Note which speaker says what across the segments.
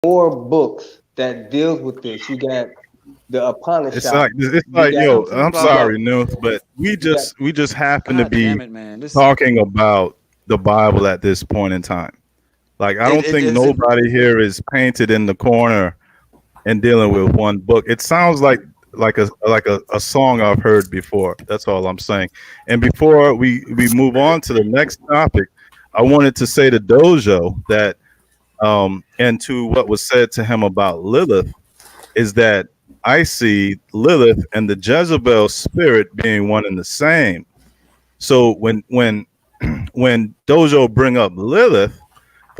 Speaker 1: more books that deals with this. You got the
Speaker 2: It's
Speaker 1: Upanishad.
Speaker 2: like it's
Speaker 1: You
Speaker 2: like
Speaker 1: got
Speaker 2: yo.
Speaker 3: Talking
Speaker 2: I'm
Speaker 1: you got
Speaker 3: about,
Speaker 2: sorry, Nuth, but we
Speaker 1: you got
Speaker 2: just happen to
Speaker 3: God damn
Speaker 2: be
Speaker 3: it, man. This
Speaker 2: talking about the Bible at this point in time. Like I
Speaker 3: it,
Speaker 2: don't
Speaker 3: it
Speaker 2: think
Speaker 3: is it,
Speaker 2: nobody here is painted in the corner and dealing with one book. It sounds like a song I've heard before. That's all I'm saying. And before we move on to the next topic, I wanted to say to Dojo that and to what was said to him about Lilith is that I see Lilith and the Jezebel spirit being one and the same. So when Dojo bring up Lilith,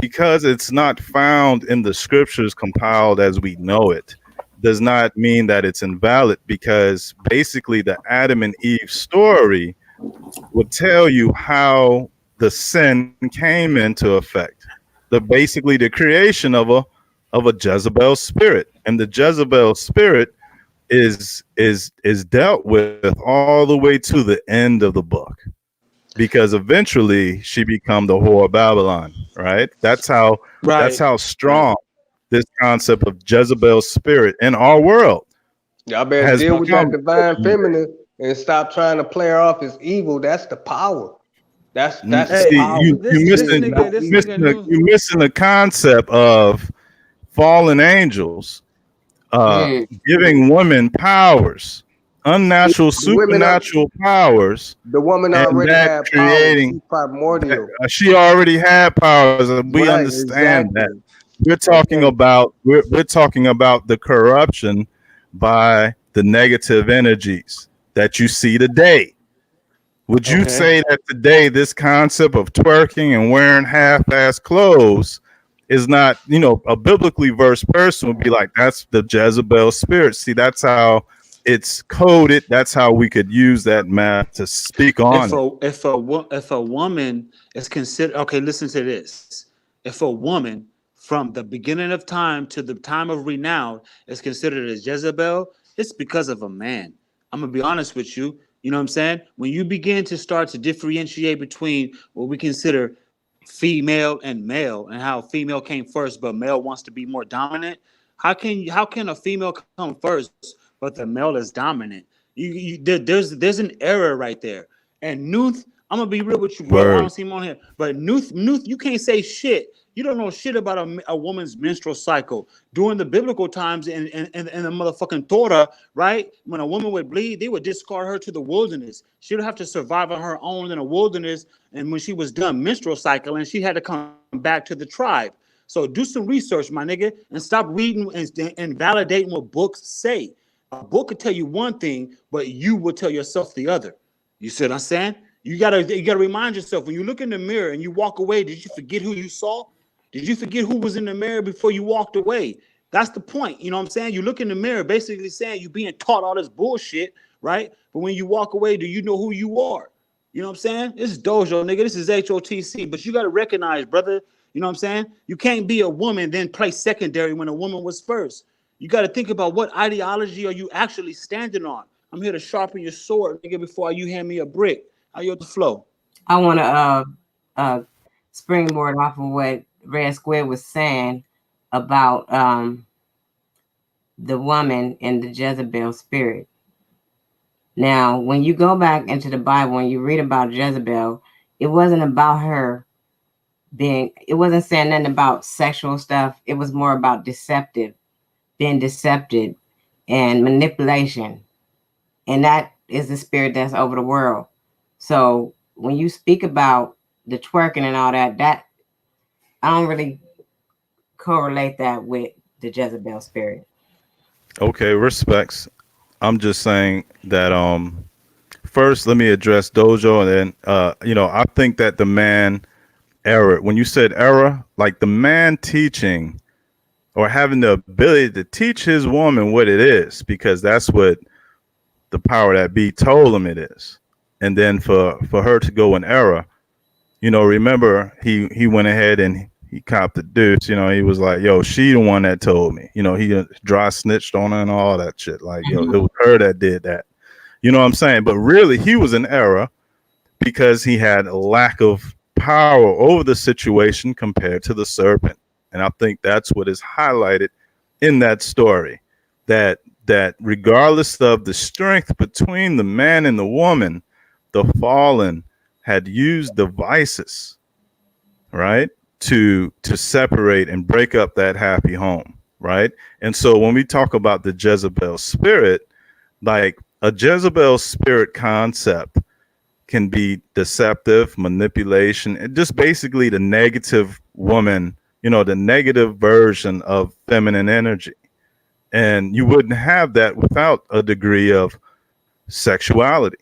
Speaker 2: because it's not found in the scriptures compiled as we know it, does not mean that it's invalid, because basically the Adam and Eve story would tell you how the sin came into effect. Basically the creation of a Jezebel spirit. And the Jezebel spirit is dealt with all the way to the end of the book, because eventually she become the whore of Babylon, right? That's
Speaker 3: right,
Speaker 2: how
Speaker 3: right.
Speaker 2: strong this concept of Jezebel's spirit in our world
Speaker 1: y'all better
Speaker 2: has
Speaker 1: deal with that
Speaker 2: become.
Speaker 1: divine feminine and stop trying to play her off as evil. That's the power. That's the
Speaker 3: Hey,
Speaker 2: See,
Speaker 1: power.
Speaker 2: you
Speaker 3: this
Speaker 2: missing
Speaker 1: Not
Speaker 3: this
Speaker 1: evil.
Speaker 3: nigga knew.
Speaker 2: you missing the concept of fallen angels
Speaker 4: Mm.
Speaker 2: giving women powers, unnatural,
Speaker 1: The women are
Speaker 2: supernatural powers,
Speaker 1: the woman
Speaker 2: and
Speaker 1: already
Speaker 2: that
Speaker 1: had power.
Speaker 2: creating
Speaker 1: She's primordial.
Speaker 2: she already had powers, and we
Speaker 1: Right,
Speaker 2: understand that.
Speaker 1: exactly. Okay.
Speaker 2: We're talking about the corruption by the negative energies that you see today. Would you
Speaker 3: Okay.
Speaker 2: say that today this concept of twerking and wearing half-ass clothes is not, a biblically versed person would be like, that's the Jezebel spirit. See, that's how it's coded. That's how we could use that math to speak on it.
Speaker 3: If a woman is considered, okay, listen to this. If a woman from the beginning of time to the time of renown is considered a Jezebel, it's because of a man. I'm gonna be honest with you. You know what I'm saying? When you begin to start to differentiate between what we consider female and male, and how female came first, but male wants to be more dominant. How can a female come first, but the male is dominant? There's an error right there. And Nuth, I'm gonna be real with you, bro. I don't
Speaker 2: Word.
Speaker 3: see him on here, but Nuth, you can't say shit. You don't know shit about a woman's menstrual cycle. During the biblical times in the motherfucking Torah, right? When a woman would bleed, they would discard her to the wilderness. She would have to survive on her own in the wilderness. And when she was done menstrual cycle, and she had to come back to the tribe. So do some research, my nigga, and stop reading and validating what books say. A book could tell you one thing, but you will tell yourself the other. You see what I'm saying? You gotta remind yourself when you look in the mirror and you walk away. Did you forget who you saw? Did you forget who was in the mirror before you walked away? That's the point. You know what I'm saying? You look in the mirror, basically saying you're being taught all this bullshit, right? But when you walk away, do you know who you are? You know what I'm saying? This is Dojo, nigga. This is HOTC. But you gotta recognize, brother. You know what I'm saying? You can't be a woman then play secondary when a woman was first. You got to think about what ideology are you actually standing on. I'm here to sharpen your sword, nigga, before you hand me a brick. How you the flow?
Speaker 4: I want to uh, springboard off of what Red Square was saying about the woman and the Jezebel spirit. Now, when you go back into the Bible and you read about Jezebel, it wasn't about her it wasn't saying nothing about sexual stuff. It was more about being deceptive and manipulation. And that is the spirit that's over the world. So when you speak about the twerking and all that, I don't really correlate that with the Jezebel spirit.
Speaker 2: Okay, respects. I'm just saying that first let me address Dojo, and then I think that the man error, when you said error, like the man teaching or having the ability to teach his woman what it is, because that's what the power that be told him it is. And then for her to go in error, remember he went ahead and he copped the deuce. He was like, yo, she the one that told me. He dry snitched on her and all that shit. Like, yo, it was her that did that. You know what I'm saying? But really, he was in error because he had a lack of power over the situation compared to the serpent. And I think that's what is highlighted in that story, that regardless of the strength between the man and the woman, the fallen had used devices, right, to separate and break up that happy home, right? And so when we talk about the Jezebel spirit, like a Jezebel spirit concept can be deceptive, manipulation, and just basically the negative woman, you know, the negative version of feminine energy. And you wouldn't have that without a degree of sexuality.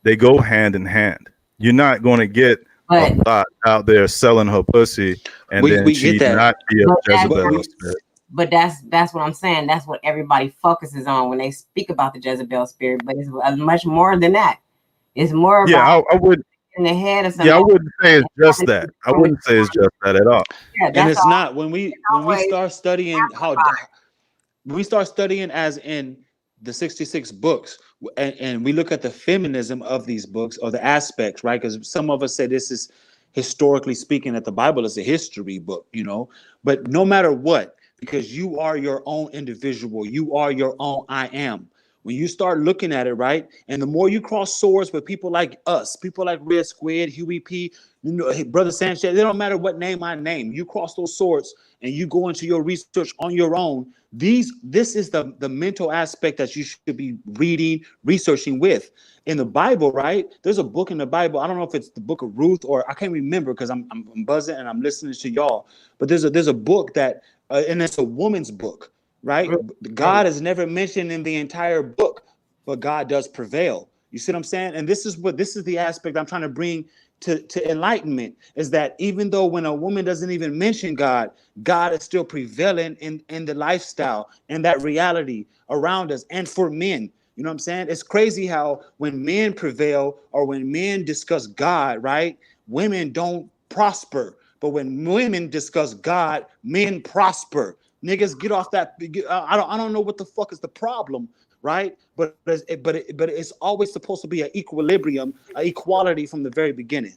Speaker 2: They go hand in hand. You're not going to get
Speaker 4: But
Speaker 2: a thought out there selling her pussy and
Speaker 3: We
Speaker 2: then
Speaker 3: get
Speaker 2: she
Speaker 3: that.
Speaker 2: not be a
Speaker 4: But that's
Speaker 2: Jezebel
Speaker 4: what-
Speaker 2: spirit.
Speaker 4: But that's what I'm saying. That's what everybody focuses on when they speak about the Jezebel spirit. But it's much more than that. It's more about
Speaker 2: Yeah, I would.
Speaker 4: in the head of something.
Speaker 2: Yeah, I wouldn't say it's just that. I wouldn't say it's just that at all.
Speaker 4: Yeah,
Speaker 3: And
Speaker 4: that's
Speaker 3: it's
Speaker 4: all.
Speaker 3: not when we
Speaker 4: always
Speaker 3: start studying
Speaker 4: amplified.
Speaker 3: when we start studying as in the 66 books and we look at the feminism of these books or the aspects, right? Because some of us say this is historically speaking that the Bible is a history book, you know, but no matter what, because you are your own individual, you are your own I am. When you start looking at it, right, and the more you cross swords with people like us, people like Red Squid, Huey P, you know, hey, Brother Sanchez, it don't matter what name I name. You cross those swords and you go into your research on your own. This is the mental aspect that you should be reading, researching with. In the Bible, right? There's a book in the Bible. I don't know if it's the book of Ruth or I can't remember because I'm buzzing and I'm listening to y'all. But there's a book that and it's a woman's book, right? God is never mentioned in the entire book, but God does prevail. You see what I'm saying? And this is the aspect I'm trying to bring to enlightenment, is that even though when a woman doesn't even mention God, God is still prevailing in the lifestyle and that reality around us. And for men, you know what I'm saying? It's crazy how when men prevail or when men discuss God, right, women don't prosper. But when women discuss God, men prosper. Niggas get off that. I don't know what the fuck is the problem, right? But it's always supposed to be an equilibrium, an equality from the very beginning.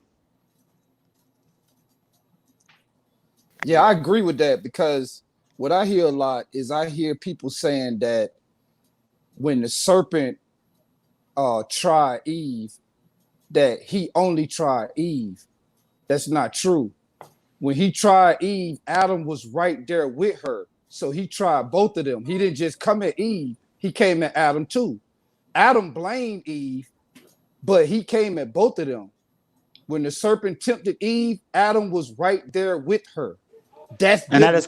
Speaker 5: Yeah, I agree with that, because what I hear a lot is I hear people saying that when the serpent tried Eve, that he only tried Eve. That's not true. When he tried Eve, Adam was right there with her. So he tried both of them. He didn't just come at Eve, he came at Adam too. Adam blamed Eve, but he came at both of them. When the serpent tempted Eve, Adam was right there with her. That's
Speaker 3: And that is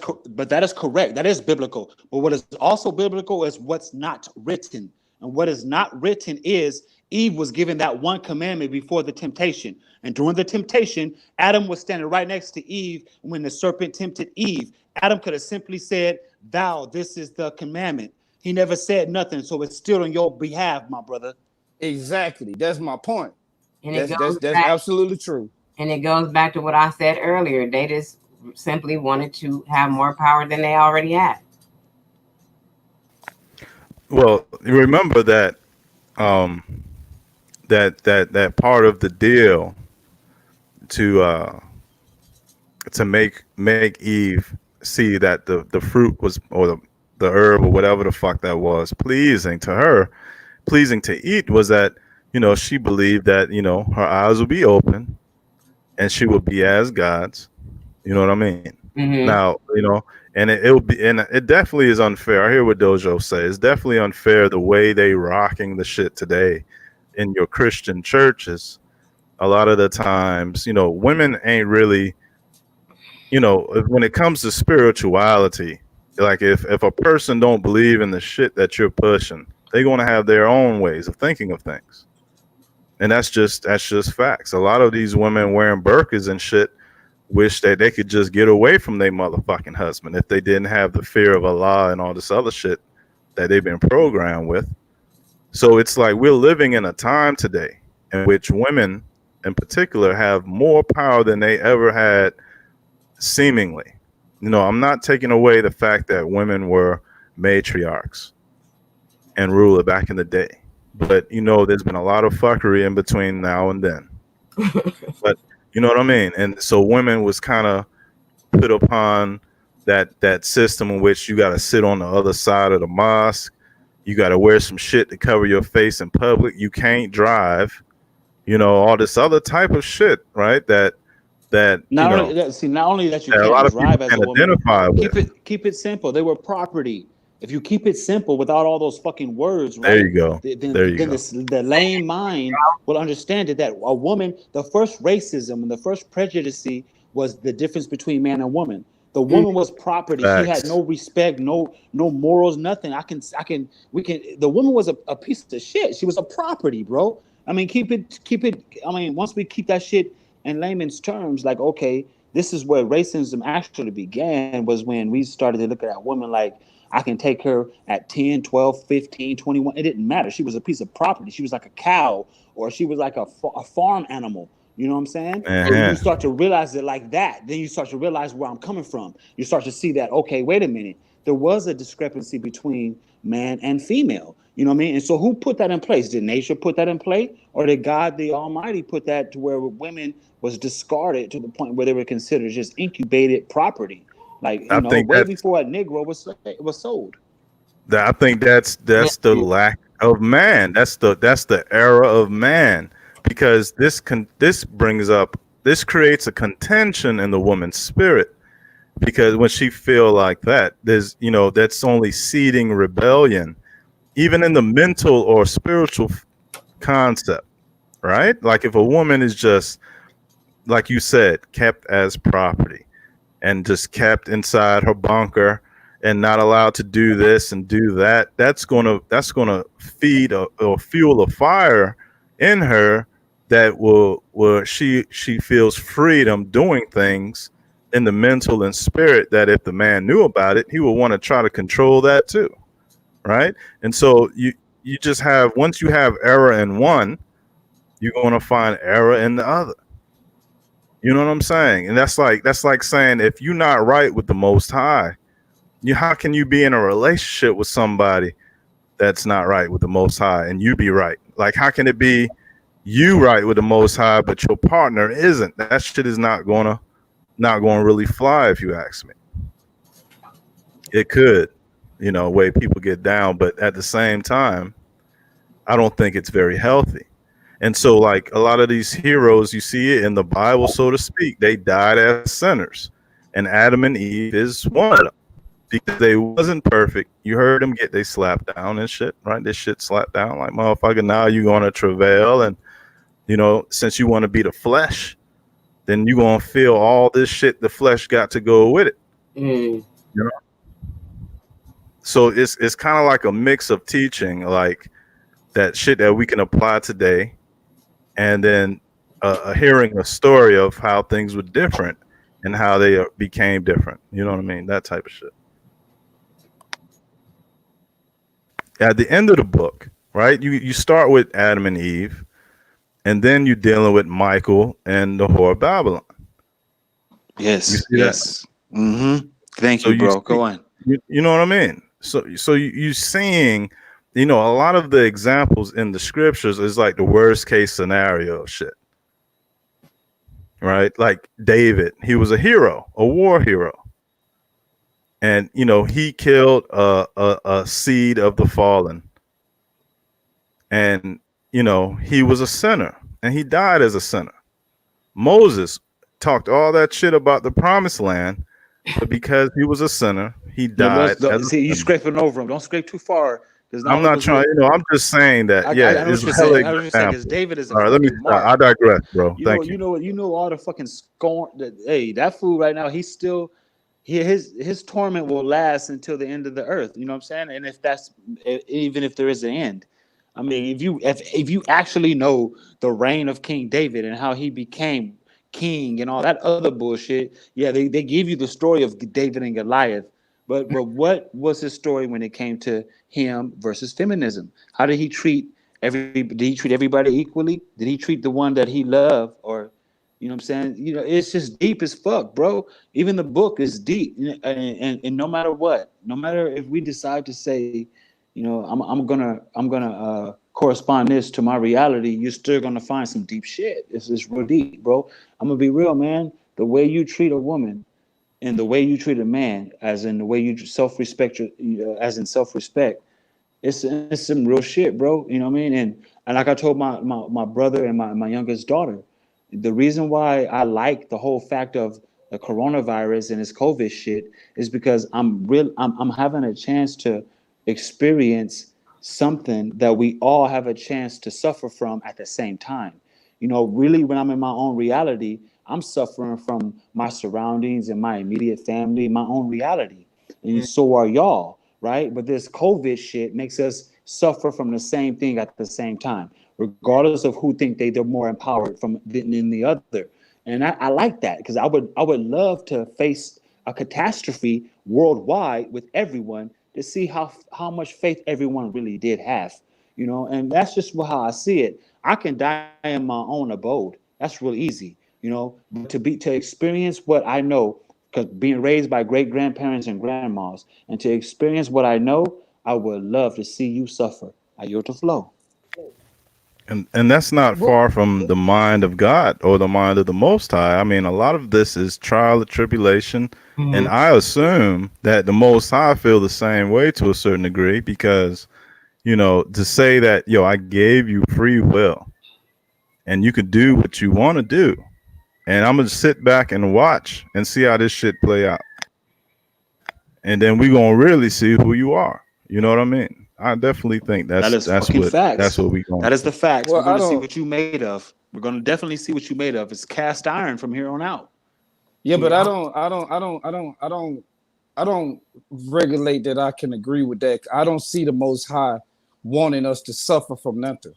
Speaker 3: correct. That is biblical. But what is also biblical is what's not written. And what is not written is Eve was given that one commandment before the temptation. And during the temptation, Adam was standing right next to Eve when the serpent tempted Eve. Adam could have simply said, "Thou, this is the commandment." He never said nothing, so it's still on your behalf, my brother.
Speaker 5: exactly. That's my point.
Speaker 4: And
Speaker 5: That's
Speaker 4: it goes
Speaker 5: that's
Speaker 4: back,
Speaker 5: absolutely true.
Speaker 4: and it goes back to what I said earlier. They just simply wanted to have more power than they already had.
Speaker 2: Well, you remember that that part of the deal to make Eve see that the fruit was, or the herb or whatever the fuck that was, pleasing to her, pleasing to eat, was that, you know, she believed that, you know, her eyes would be open and she would be as gods. You know what I mean?
Speaker 4: Mhm.
Speaker 2: Now, you know, and it'll be, and it definitely is unfair. I hear what Dojo says. It's definitely unfair the way they rocking the shit today in your Christian churches. A lot of the times, you know, women ain't really, you know, when it comes to spirituality, like if a person don't believe in the shit that you're pushing, they're gonna have their own ways of thinking of things. And that's just facts. A lot of these women wearing burqas and shit wish that they could just get away from their motherfucking husband if they didn't have the fear of Allah and all this other shit that they've been programmed with. So it's like we're living in a time today in which women in particular have more power than they ever had, seemingly. You know, I'm not taking away the fact that women were matriarchs and ruler back in the day, but you know, there's been a lot of fuckery in between now and then. But you know what I mean? And so women was kind of put upon that system in which you got to sit on the other side of the mosque. You got to wear some shit to cover your face in public. You can't drive. You know, all this other type of shit, right? That
Speaker 3: Not
Speaker 2: you know,
Speaker 3: only that, see, not only that you
Speaker 2: that a lot
Speaker 3: can't
Speaker 2: of people
Speaker 3: drive as
Speaker 2: can
Speaker 3: a woman,
Speaker 2: identify with.
Speaker 3: keep it simple. They were property. If you keep it simple without all those fucking words,
Speaker 2: There
Speaker 3: right?
Speaker 2: you go. There you
Speaker 3: Then
Speaker 2: go.
Speaker 3: the lame mind will understand it, that a woman, the first racism and the first prejudice was the difference between man and woman. The woman was property. She had
Speaker 2: Facts.
Speaker 3: no respect, no morals, nothing. The woman was a piece of shit. She was a property, bro. I mean, keep it. I mean, once we keep that shit in layman's terms, like, okay, this is where racism actually began, was when we started to look at that woman like, I can take her at 10, 12, 15, 21. It didn't matter. She was a piece of property. She was like a cow, or she was like a farm animal. You know what I'm saying? And when you start to realize it like that, then you start to realize where I'm coming from. You start to see that, okay, wait a minute. There was a discrepancy between man and female. You know what I mean? And so who put that in place? Did nature put that in place? Or did God the Almighty put that to where women was discarded to the point where they were considered just incubated property? Like, you
Speaker 2: I
Speaker 3: know,
Speaker 2: think
Speaker 3: way
Speaker 2: that's
Speaker 3: before a Negro was sold.
Speaker 2: I think that's the lack of man. That's the era of man, because this creates a contention in the woman's spirit, because when she feel like that, there's, you know, that's only seeding rebellion, even in the mental or spiritual concept, right? Like if a woman is just, like you said, kept as property and just kept inside her bunker and not allowed to do this and do that, that's gonna feed or fuel a fire in her that will where she feels freedom doing things in the mental and spirit, that if the man knew about it, he would want to try to control that too, right? And so you just have, once you have error in one, you're going to find error in the other. You know what I'm saying? And that's like saying, if you're not right with the Most High, how can you be in a relationship with somebody that's not right with the Most High and you be right? Like, how can it be you right with the Most High but your partner isn't? That shit is not gonna really fly, if you ask me. It could, you know, way people get down, but at the same time, I don't think it's very healthy. And so, like, a lot of these heroes, you see it in the Bible, so to speak, they died as sinners, and Adam and Eve is one of them, because they wasn't perfect. You heard them get they slapped down and shit, right? This shit slapped down like, motherfucker, now you gonna travail, and you know, since you want to be the flesh, then you gonna feel all this shit the flesh got to go with it. You know? So it's kind of like a mix of teaching, like that shit that we can apply today, and then hearing a story of how things were different and how they became different. You know what I mean? That type of shit. At the end of the book, right, you start with Adam and Eve, and then you're dealing with Michael and the whore of Babylon.
Speaker 3: Yes, yes. Mm-hmm. Thank
Speaker 2: So
Speaker 3: you, bro.
Speaker 2: see,
Speaker 3: Go on.
Speaker 2: you know what I mean? So you're seeing, you know, a lot of the examples in the scriptures is like the worst case scenario shit, right? Like David, he was a hero, a war hero. And, you know, he killed a seed of the fallen. And, you know, he was a sinner and he died as a sinner. Moses talked all that shit about the promised land, but because he was a sinner, he died.
Speaker 3: See, you scraping over him. Don't scrape too far.
Speaker 2: I'm not trying, you know, I'm just saying that.
Speaker 3: I know what you're saying. I know what you're saying, because David is a
Speaker 2: all right, let me stop. I digress, bro. Thank you.
Speaker 3: You know all the fucking scorn. Hey, that fool right now, he's still his torment will last until the end of the earth. You know what I'm saying? And if that's, even if there is an end, I mean, if you actually know the reign of King David and how he became king and all that other bullshit, yeah, they give you the story of David and Goliath. But what was his story when it came to him versus feminism? How did he treat everybody equally? Did he treat the one that he loved? Or, you know what I'm saying? You know, it's just deep as fuck, bro. Even the book is deep. And no matter what, no matter if we decide to say, you know, I'm gonna correspond this to my reality, you're still gonna find some deep shit. It's real deep, bro. I'm gonna be real, man. The way you treat a woman and the way you treat a man, as in the way you self-respect, as in self-respect, it's some real shit, bro. You know what I mean? And like I told my brother and my youngest daughter, the reason why I like the whole fact of the coronavirus and this COVID shit is because I'm having a chance to experience something that we all have a chance to suffer from at the same time. You know, really, when I'm in my own reality, I'm suffering from my surroundings and my immediate family, my own reality. And so are y'all, right? But this COVID shit makes us suffer from the same thing at the same time, regardless of who think they're more empowered from than the other. And I like that because I would love to face a catastrophe worldwide with everyone to see how much faith everyone really did have, you know. And that's just how I see it. I can die in my own abode. That's real easy, you know. But to experience what I know, because being raised by great grandparents and grandmas, and to experience what I know, I would love to see you suffer. I yield to flow.
Speaker 2: And that's not far from the mind of God or the mind of the Most High. I mean, a lot of this is trial and tribulation, and I assume that the Most High feel the same way to a certain degree because, you know, to say that, yo, I gave you free will and you could do what you want to do, and I'm gonna sit back and watch and see how this shit play out, and then we gonna really see who you are. You know what I mean? I definitely think
Speaker 3: That is fucking facts.
Speaker 2: that's what we going.
Speaker 3: That is the facts.
Speaker 5: Well,
Speaker 3: We're going
Speaker 5: I
Speaker 3: to see
Speaker 5: don't.
Speaker 3: what you made of. We're going to definitely see what you made of. It's cast iron from here on out.
Speaker 5: Yeah, but I don't regulate that. I can agree with that. I don't see the Most High wanting us to suffer from nothing.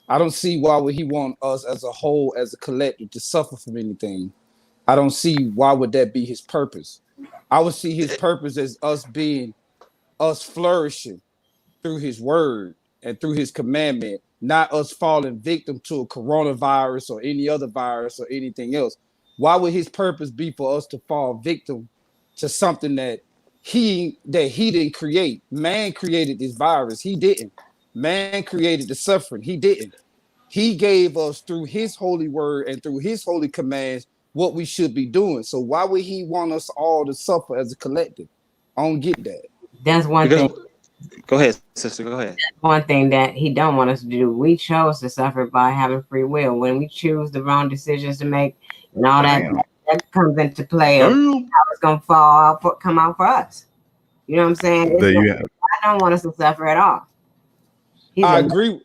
Speaker 5: I don't see why would he want us as a whole, as a collective, to suffer from anything. I don't see why would that be his purpose. I would see his purpose as us flourishing through his word and through his commandment, not us falling victim to a coronavirus or any other virus or anything else. Why would his purpose be for us to fall victim to something that he didn't create? Man created this virus. He didn't. Man created the suffering. He didn't. He gave us through his holy word and through his holy commands what we should be doing. So why would he want us all to suffer as a collective? I don't get that.
Speaker 4: That's one thing.
Speaker 3: Go ahead, sister. Go ahead.
Speaker 4: One thing that he don't want us to do. We chose to suffer by having free will. When we choose the wrong decisions to make and all that comes into play of how it's gonna come out for us. You know what I'm saying? I don't want us to suffer at all.
Speaker 5: I agree.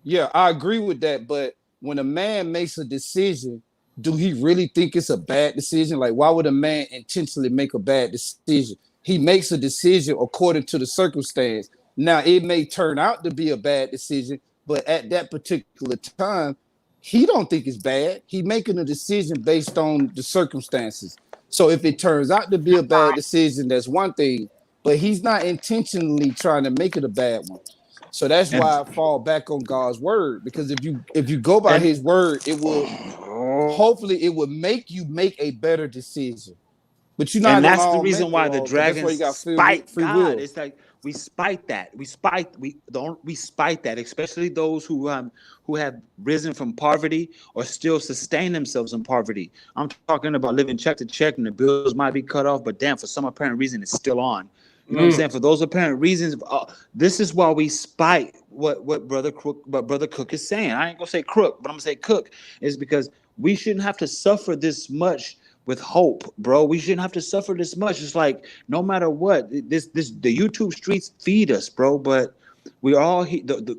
Speaker 5: Yeah, I agree with that. But when a man makes a decision, do he really think it's a bad decision? Like, why would a man intentionally make a bad decision? He makes a decision according to the circumstance. Now, it may turn out to be a bad decision, but at that particular time, he don't think it's bad. He making a decision based on the circumstances. So if it turns out to be a bad decision, that's one thing, but he's not intentionally trying to make it a bad one. So that's why I fall back on God's word, because if you go by his word, it will hopefully it will make you make a better decision. But you're not.
Speaker 3: And that's the reason why the dragons spite God.
Speaker 5: Will.
Speaker 3: It's like we spite that. We spite that, especially those who have risen from poverty or still sustain themselves in poverty. I'm talking about living check to check and the bills might be cut off, but damn, for some apparent reason, it's still on. You know what I'm saying? For those apparent reasons, this is why we spite what Brother Cook is saying. I ain't gonna say Crook, but I'm gonna say Cook, is because we shouldn't have to suffer this much with hope, bro. We shouldn't have to suffer this much. It's like no matter what, the YouTube streets feed us, bro. But we all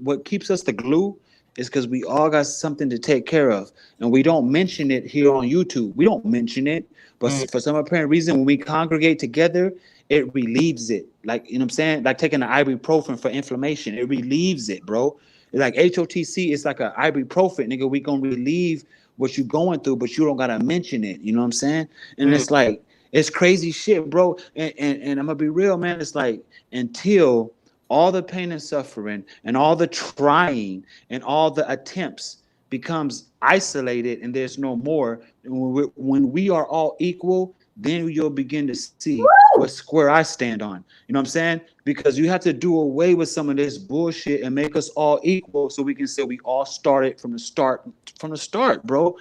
Speaker 3: what keeps us the glue is because we all got something to take care of, and we don't mention it here on YouTube. We don't mention it, but for some apparent reason, when we congregate together, it relieves it. Like, you know what I'm saying? Like taking an ibuprofen for inflammation, it relieves it, bro. Like HOTC is like an ibuprofen, nigga. We gonna relieve what you going through, but you don't gotta mention it. You know what I'm saying? And it's like, it's crazy shit, bro. And I'm gonna be real, man. It's like until all the pain and suffering and all the trying and all the attempts becomes isolated and there's no more, when we are all equal, then you'll begin to see what square I stand on. You know what I'm saying? Because you have to do away with some of this bullshit and make us all equal so we can say we all started from the start, bro.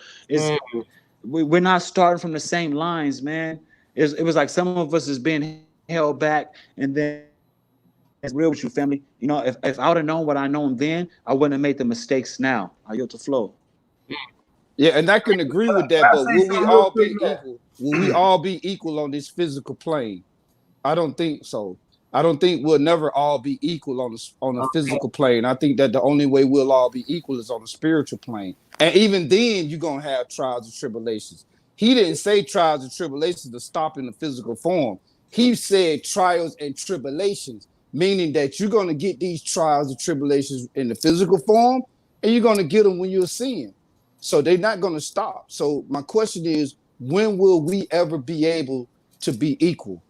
Speaker 3: we're not starting from the same lines, man. It was like some of us is being held back, and then it's real with you, family. You know, if I would have known what I known then, I wouldn't have made the mistakes now. I yield to flow.
Speaker 5: Yeah, and I can agree with
Speaker 1: Can
Speaker 5: that,
Speaker 1: I
Speaker 5: but
Speaker 1: say
Speaker 5: will we
Speaker 1: something real
Speaker 5: all
Speaker 1: quick,
Speaker 5: be
Speaker 1: man?
Speaker 5: equal? Will we all be equal on this physical plane? I don't think so. I don't think we'll never all be equal on a
Speaker 4: Okay.
Speaker 5: physical plane. I think that the only way we'll all be equal is on a spiritual plane. And even then, you're gonna have trials and tribulations. He didn't say trials and tribulations to stop in the physical form. He said trials and tribulations, meaning that you're gonna get these trials and tribulations in the physical form, and you're gonna get them when you're seeing. So they're not gonna stop. So my question is, when will we ever be able to be equal?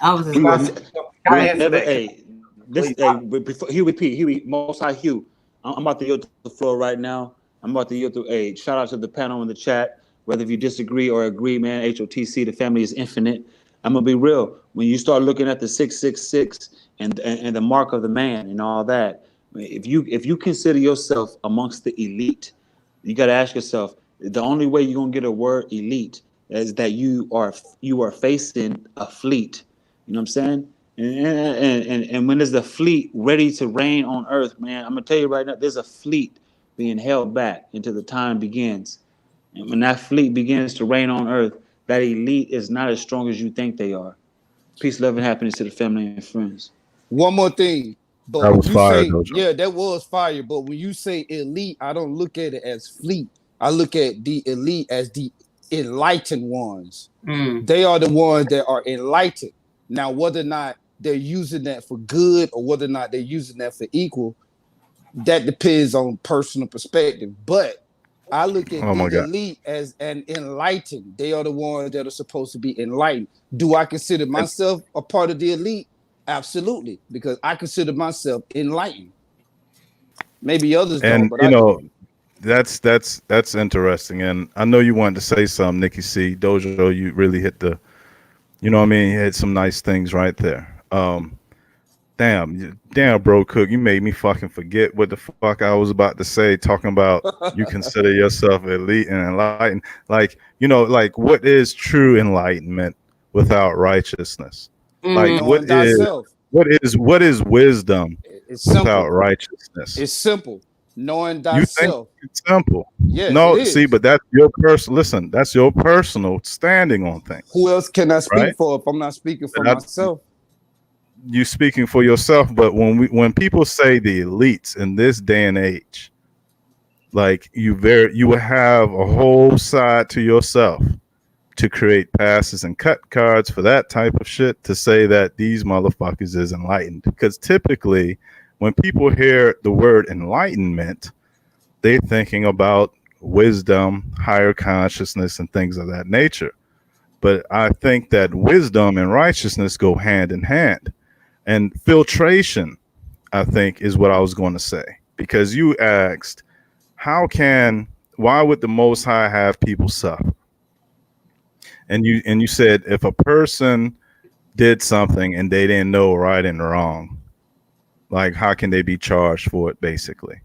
Speaker 4: I was just
Speaker 3: We
Speaker 1: Can I,
Speaker 3: will.
Speaker 4: going
Speaker 1: say-
Speaker 4: to.
Speaker 1: can
Speaker 3: We
Speaker 1: I
Speaker 3: will
Speaker 1: answer
Speaker 3: never.
Speaker 1: that?
Speaker 3: Hey, this.
Speaker 1: Please.
Speaker 3: Hey, before Hugh repeat. Hugh, Most High Hugh. I'm about to yield the floor right now. I'm about to yield to. Hey, shout out to the panel in the chat. Whether if you disagree or agree, man. HOTC. The family is infinite. I'm gonna be real. When you start looking at the 666 and the mark of the man and all that, if you consider yourself amongst the elite, you got to ask yourself. The only way you're gonna get a word elite is that you are facing a fleet. You know what I'm saying? And when there's a fleet ready to reign on earth, man, I'm gonna tell you right now, there's a fleet being held back until the time begins. And when that fleet begins to reign on earth, that elite is not as strong as you think they are. Peace, love, and happiness to the family and friends.
Speaker 5: One more thing, but
Speaker 2: That
Speaker 5: when
Speaker 2: was
Speaker 5: you
Speaker 2: fire,
Speaker 5: say,
Speaker 2: Dojo.
Speaker 5: yeah, that was fire, but when you say elite, I don't look at it as fleet. I look at the elite as the enlightened ones.
Speaker 4: Mm.
Speaker 5: They are the ones that are enlightened. Now, whether or not they're using that for good or whether or not they're using that for equal, that depends on personal perspective. But I look at
Speaker 2: Oh
Speaker 5: the
Speaker 2: my God.
Speaker 5: elite as an enlightened. They are the ones that are supposed to be enlightened. Do I consider
Speaker 2: And,
Speaker 5: myself a part of the elite? Absolutely, because I consider myself enlightened. Maybe others don't,
Speaker 2: and
Speaker 5: but
Speaker 2: you
Speaker 5: I
Speaker 2: know,
Speaker 5: do.
Speaker 2: that's interesting. And I know you wanted to say something, Nikki C. Dojo, you really hit the, you know what I mean, you had some nice things right there. Damn, bro, Cook, you made me fucking forget what the fuck I was about to say. Talking about you consider yourself elite and enlightened, like like what is true enlightenment without righteousness? Like
Speaker 4: Mm-hmm.
Speaker 5: Knowing thyself.
Speaker 2: what is wisdom
Speaker 5: It's
Speaker 2: without
Speaker 5: simple.
Speaker 2: righteousness?
Speaker 5: It's simple. Knowing
Speaker 2: You think
Speaker 5: thyself.
Speaker 2: it's simple?
Speaker 5: Yes, it
Speaker 2: No, see,
Speaker 5: is.
Speaker 2: but that's your person. Listen, that's your personal standing on
Speaker 5: Who
Speaker 2: things,
Speaker 5: else can I speak
Speaker 2: right?
Speaker 5: for if I'm not speaking for
Speaker 2: But
Speaker 5: myself?
Speaker 2: you speaking for yourself, but when people say the elites in this day and age, like you will have a whole side to yourself to create passes and cut cards for that type of shit to say that these motherfuckers is enlightened. Because typically when people hear the word enlightenment, they're thinking about wisdom, higher consciousness, and things of that nature. But I think that wisdom and righteousness go hand in hand. And filtration, I think, is what I was going to say. Because you asked, why would the Most High have people suffer? And you said if a person did something and they didn't know right and wrong, like how can they be charged for it, basically?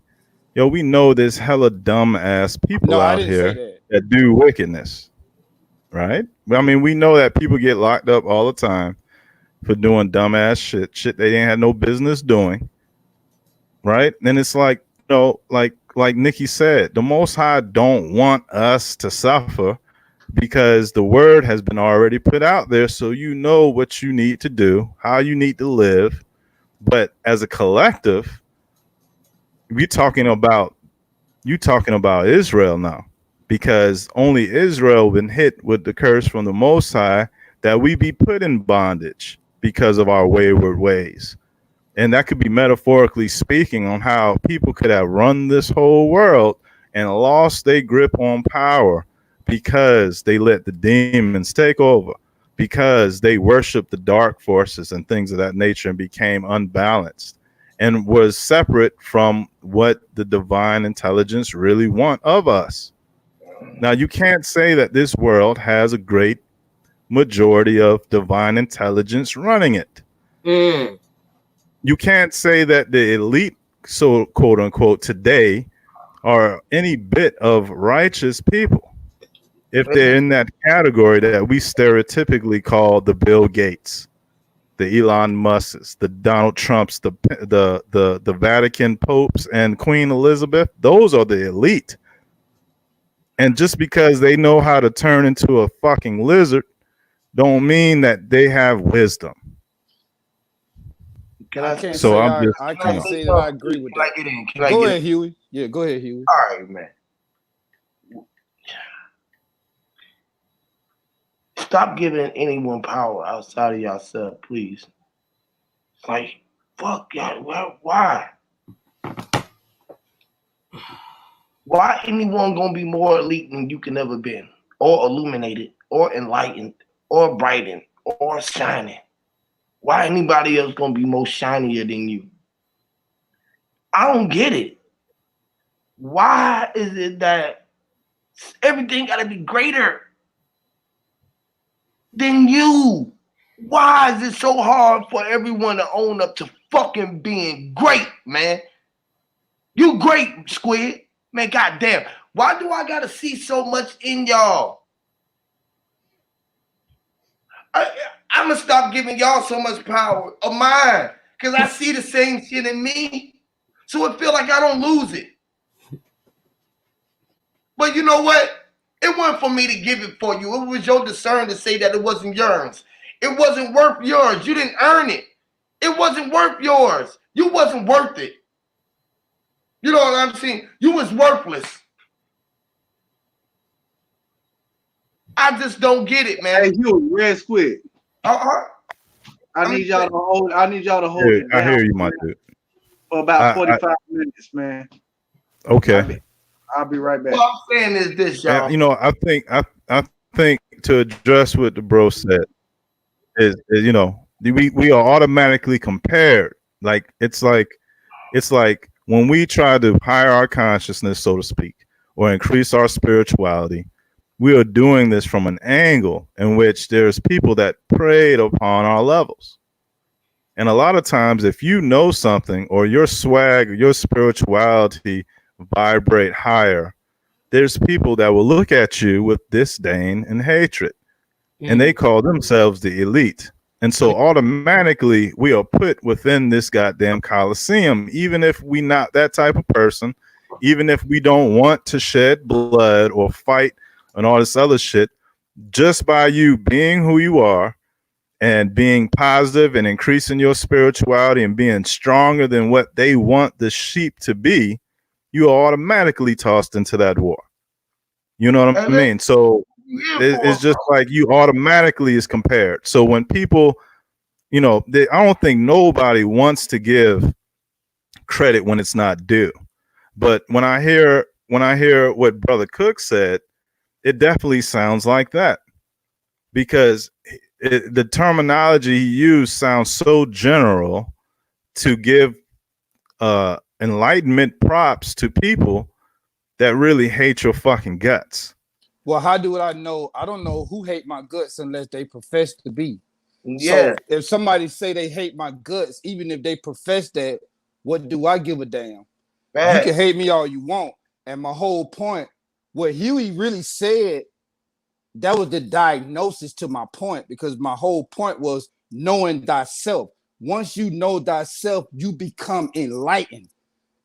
Speaker 2: Yo, we know there's hella dumb ass people
Speaker 5: No, I
Speaker 2: out
Speaker 5: didn't say
Speaker 2: here
Speaker 5: that.
Speaker 2: that do wickedness, right? I mean, we know that people get locked up all the time for doing dumbass shit they didn't have no business doing, right? And it's like, like Nikki said, the Most High don't want us to suffer because the word has been already put out there, so you know what you need to do, how you need to live. But as a collective, we talking about Israel now, because only Israel been hit with the curse from the Most High that we be put in bondage because of our wayward ways. And that could be metaphorically speaking on how people could have run this whole world and lost their grip on power because they let the demons take over, because they worshiped the dark forces and things of that nature and became unbalanced and was separate from what the divine intelligence really want of us. Now, you can't say that this world has a great majority of divine intelligence running it.
Speaker 4: Mm.
Speaker 2: You can't say that the elite, so quote unquote, today are any bit of righteous people. if they're in that category that we stereotypically call the Bill Gates, the Elon Musks, the Donald Trumps, the Vatican popes, and Queen Elizabeth, those are the elite. And just because they know how to turn into a fucking lizard, don't mean that they have wisdom.
Speaker 5: I can't
Speaker 2: So
Speaker 5: say
Speaker 2: I'm just,
Speaker 5: I can't say that I agree with that. Go ahead, Huey. Yeah, go ahead, Huey.
Speaker 6: All right, man. Stop giving anyone power outside of yourself, please. Like, fuck y'all. Why? Why anyone gonna be more elite than you can ever been, or illuminated, or enlightened, or brightened, or shining? Why anybody else gonna be more shinier than you? I don't get it. Why is it that everything gotta be greater than you? Why is it so hard for everyone to own up to fucking being great, man? You great, Squid. Man, goddamn. Why do I gotta see so much in y'all? I'm gonna stop giving y'all so much power of mine because I see the same shit in me. So it feel like I don't lose it. But you know what? It wasn't for me to give it for you. It was your discern to say that it wasn't yours. It wasn't worth yours. You didn't earn it. It wasn't worth yours. You wasn't worth it. You know what I'm saying? You was worthless. I just don't get it, man.
Speaker 7: Hey, you, Red Squid. I need y'all to hold. I need y'all to hold it down.
Speaker 2: I hear you, my dude.
Speaker 7: For about 45 minutes, man.
Speaker 2: Okay.
Speaker 7: I'll be right back.
Speaker 6: What I'm saying is this, y'all.
Speaker 2: You know, I think to address what the bro said is you know, we are automatically compared. Like it's like when we try to higher our consciousness, so to speak, or increase our spirituality, we are doing this from an angle in which there's people that preyed upon our levels. And a lot of times, if you know something or your swag, or your spirituality vibrate higher, there's people that will look at you with disdain and hatred, and they call themselves the elite. And so automatically we are put within this goddamn coliseum, even if we not that type of person, even if we don't want to shed blood or fight and all this other shit, just by you being who you are and being positive and increasing your spirituality and being stronger than what they want the sheep to be, you are automatically tossed into that war. You know what I mean? So it's just like you automatically is compared. So when people, you know, I don't think nobody wants to give credit when it's not due. But when I hear what Brother Cook said, it definitely sounds like that, because the terminology he used sounds so general to give enlightenment props to people that really hate your fucking guts.
Speaker 5: Well, how do I know? I don't know who hate my guts unless they profess to be.
Speaker 6: Yeah.
Speaker 5: So if somebody say they hate my guts, even if they profess that, what do I give a damn?
Speaker 6: Man.
Speaker 5: You can hate me all you want. And my whole point, what Huey really said, that was the diagnosis to my point, because my whole point was knowing thyself. Once you know thyself, you become enlightened.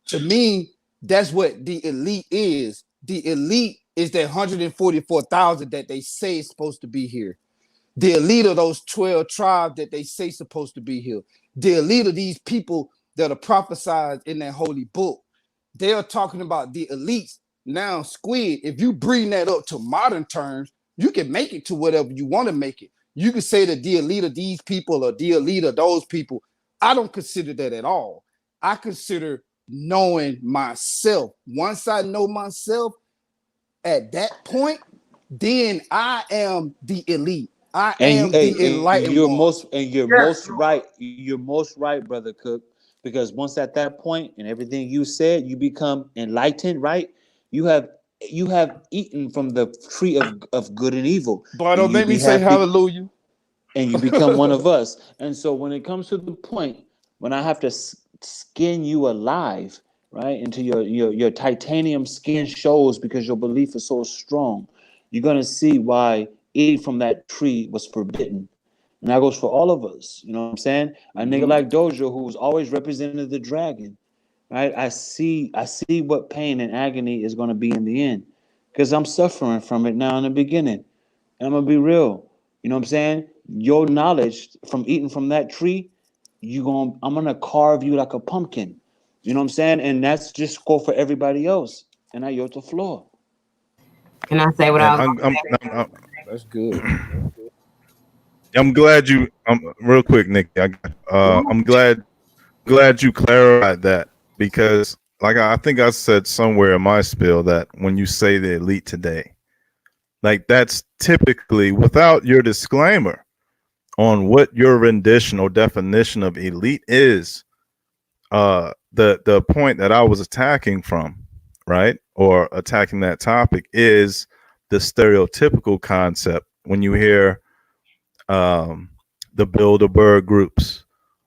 Speaker 5: To me, that's what the elite is. The elite is that 144,000 that they say is supposed to be here. The elite of those 12 tribes that they say supposed to be here. The elite of these people that are prophesied in that holy book. They are talking about the elites. Now, Squid, if you bring that up to modern terms, you can make it to whatever you want to make it. You can say that the elite of these people or the elite of those people. I don't consider that at all. I consider knowing myself. Once I know myself, at that point, then I am the elite. I am the enlightened
Speaker 3: You're
Speaker 5: one.
Speaker 3: most right. You're most right, Brother Cook. Because once at that point and everything you said, you become enlightened, right? You have eaten from the tree of good and evil.
Speaker 5: But don't make me say hallelujah.
Speaker 3: And you become one of us. And so when it comes to the point when I have to skin you alive, right, into your titanium skin shows because your belief is so strong, you're gonna see why eating from that tree was forbidden. And that goes for all of us. You know what I'm saying? A nigga like Dojo, who's always represented the dragon, right? I see what pain and agony is gonna be in the end. Because I'm suffering from it now in the beginning. And I'm gonna be real. You know what I'm saying? Your knowledge from eating from that tree, I'm gonna carve you like a pumpkin. You know what I'm saying? And that's just go for everybody else. And I yield the floor.
Speaker 4: Can I say what
Speaker 2: And
Speaker 4: I was gonna say?
Speaker 5: That's good.
Speaker 2: I'm glad you. Real quick, Nick. I'm glad you clarified that, because, like, I think I said somewhere in my spiel that when you say the elite today, like, that's typically without your disclaimer on what your rendition or definition of elite is. The point that I was attacking from, right, or attacking that topic, is the stereotypical concept when you hear the Bilderberg groups,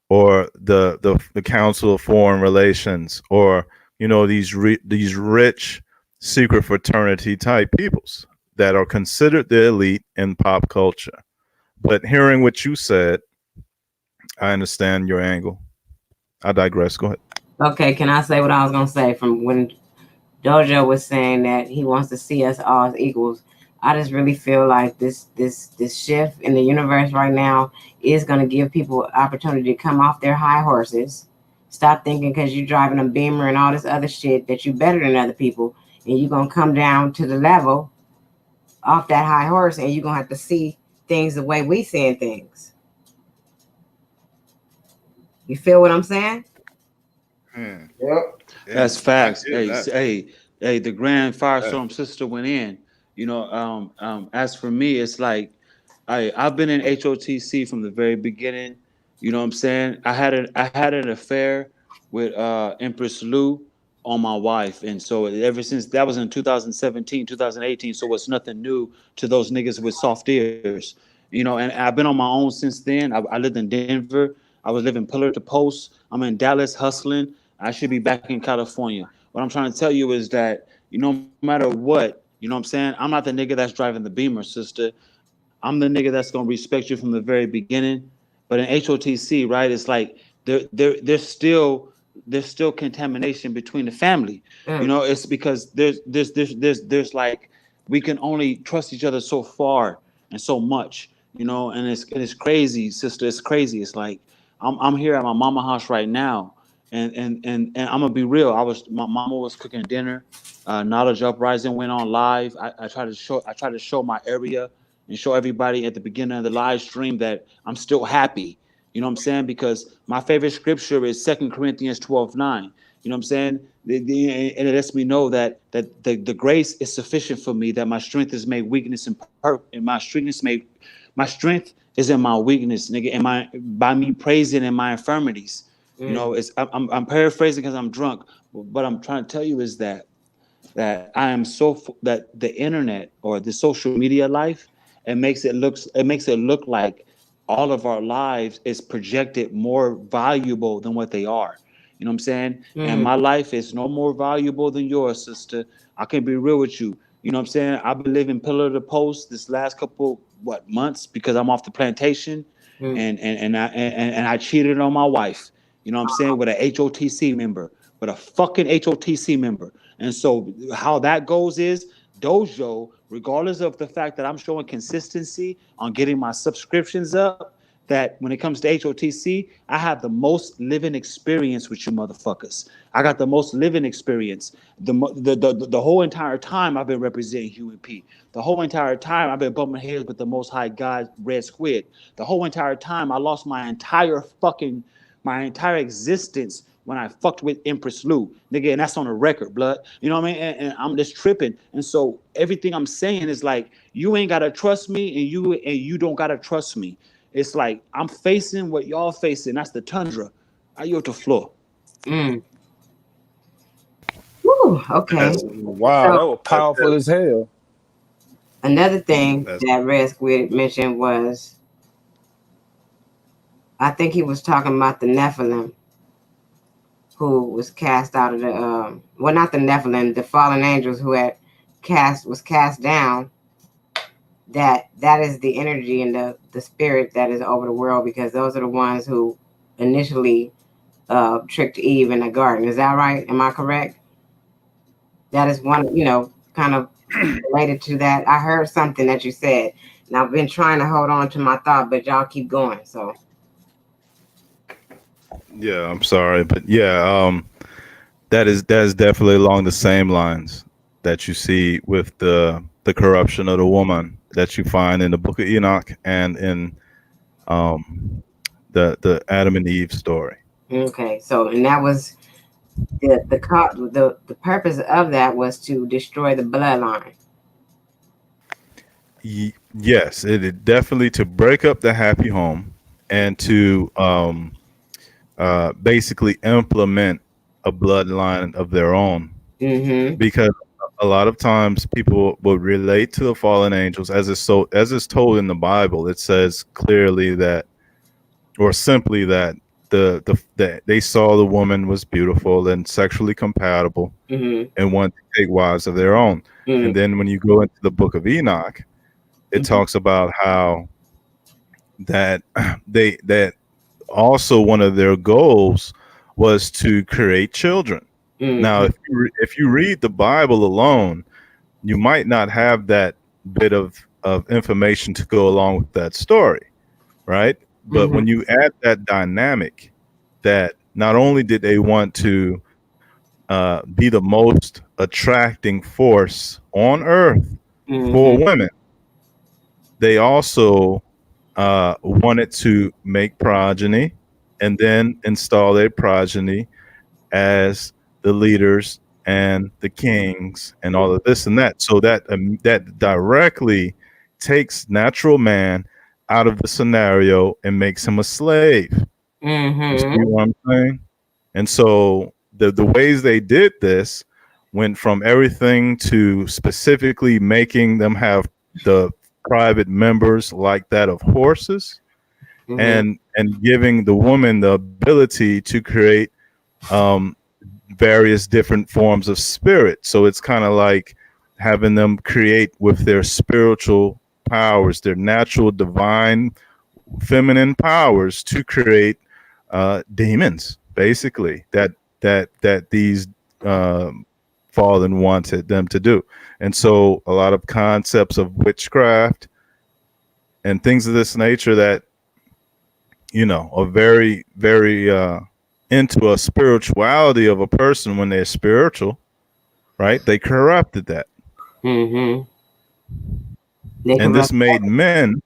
Speaker 2: or the Council of Foreign Relations, or these rich secret fraternity type peoples that are considered the elite in pop culture. But hearing what you said, I understand your angle. I digress. Go ahead.
Speaker 4: Okay, can I say what I was gonna say from when Dojo was saying that he wants to see us all as equals? I just really feel like this shift in the universe right now is gonna give people opportunity to come off their high horses, stop thinking because you're driving a Beamer and all this other shit that you're better than other people, and you're gonna come down to the level off that high horse, and you're gonna have to see things the way we seeing things. You feel what I'm saying?
Speaker 6: Yep.
Speaker 3: That's facts.
Speaker 2: I get that.
Speaker 3: Hey, the Grand Firestorm sister went in. As for me, it's like I've been in HOTC from the very beginning. You know what I'm saying? I had an affair with Empress Lou on my wife, and so ever since that was in 2017, 2018. So it's nothing new to those niggas with soft ears. And I've been on my own since then. I lived in Denver. I was living pillar to post. I'm in Dallas hustling. I should be back in California. What I'm trying to tell you is that, no matter what, you know what I'm saying? I'm not the nigga that's driving the Beamer, sister. I'm the nigga that's gonna respect you from the very beginning. But in HOTC, right, it's like there's still contamination between the family. It's because there's like, we can only trust each other so far and so much, and it's crazy, sister. It's crazy. It's like I'm here at my mama house right now, and I'm gonna be real. My mama was cooking dinner. Knowledge Uprising went on live. I try to show my area and show everybody at the beginning of the live stream that I'm still happy. You know what I'm saying? Because my favorite scripture is 2 Corinthians 12:9. You know what I'm saying? And it lets me know that the grace is sufficient for me, that my strength is made weakness, and my strength is in my weakness, nigga, and by me praising in my infirmities. I'm paraphrasing because I'm drunk, but I'm trying to tell you is that I am that the internet or the social media life, it makes it look like all of our lives is projected more valuable than what they are. You know what I'm saying? And my life is no more valuable than yours, sister. I can be real with you. You know what I'm saying? I've been living pillar to post this last couple months because I'm off the plantation, and I cheated on my wife. You know what I'm saying? With a HOTC member, with a fucking HOTC member. And so how that goes is Dojo, regardless of the fact that I'm showing consistency on getting my subscriptions up, that when it comes to HOTC, I have the most living experience with you motherfuckers. I got the most living experience. The whole entire time I've been representing UNP. The whole entire time I've been bumping heads with the Most High God, Red Squid. The whole entire time I lost my entire existence when I fucked with Empress Lou, nigga, and that's on the record, blood. You know what I mean? And I'm just tripping. And so everything I'm saying is like, you ain't gotta trust me, and you don't gotta trust me. It's like I'm facing what y'all facing. That's the tundra. I yield the floor.
Speaker 4: Woo, okay.
Speaker 5: Wow, that was powerful as hell.
Speaker 4: Another thing that Red Squid mentioned was, I think he was talking about the Nephilim, who was cast out of the not the Nephilim, the fallen angels who was cast down that is the energy and the spirit that is over the world, because those are the ones who initially tricked Eve in the garden. Is that right? Am I correct? That is one, kind of related to that. I heard something that you said, and I've been trying to hold on to my thought, but y'all keep going. So
Speaker 2: Yeah, I'm sorry, but yeah, that is definitely along the same lines that you see with the corruption of the woman that you find in the Book of Enoch and in the Adam and Eve story.
Speaker 4: okay, so and that was the purpose of that was to destroy the bloodline.
Speaker 2: Yes, it definitely to break up the happy home and to basically implement a bloodline of their own.
Speaker 4: Mm-hmm.
Speaker 2: Because a lot of times people will relate to the fallen angels as it's told in the Bible. It says clearly that, or simply that that they saw the woman was beautiful and sexually compatible,
Speaker 4: Mm-hmm.
Speaker 2: and wanted to take wives of their own.
Speaker 4: Mm-hmm.
Speaker 2: And then when you go into the Book of Enoch, it
Speaker 4: Mm-hmm.
Speaker 2: talks about how that that also one of their goals was to create children.
Speaker 4: Mm-hmm.
Speaker 2: Now, if you read the Bible alone, you might not have that bit of information to go along with that story, right? But
Speaker 4: Mm-hmm.
Speaker 2: when you add that dynamic, that not only did they want to be the most attracting force on earth
Speaker 4: Mm-hmm.
Speaker 2: for women, they also wanted to make progeny and then install their progeny as the leaders and the kings and all of this and that. So that that directly takes natural man out of the scenario and makes him a slave. You see
Speaker 4: Mm-hmm.
Speaker 2: what I'm saying? And so the ways they did this went from everything to specifically making them have the private members like that of horses,
Speaker 4: Mm-hmm.
Speaker 2: and giving the woman the ability to create various different forms of spirit. So it's kind of like having them create with their spiritual powers, their natural divine feminine powers, to create demons, basically, that these fallen wanted them to do. And so a lot of concepts of witchcraft and things of this nature that are very, very into a spirituality of a person when they're spiritual, right? They corrupted that.
Speaker 4: Mm-hmm.
Speaker 2: And this made men.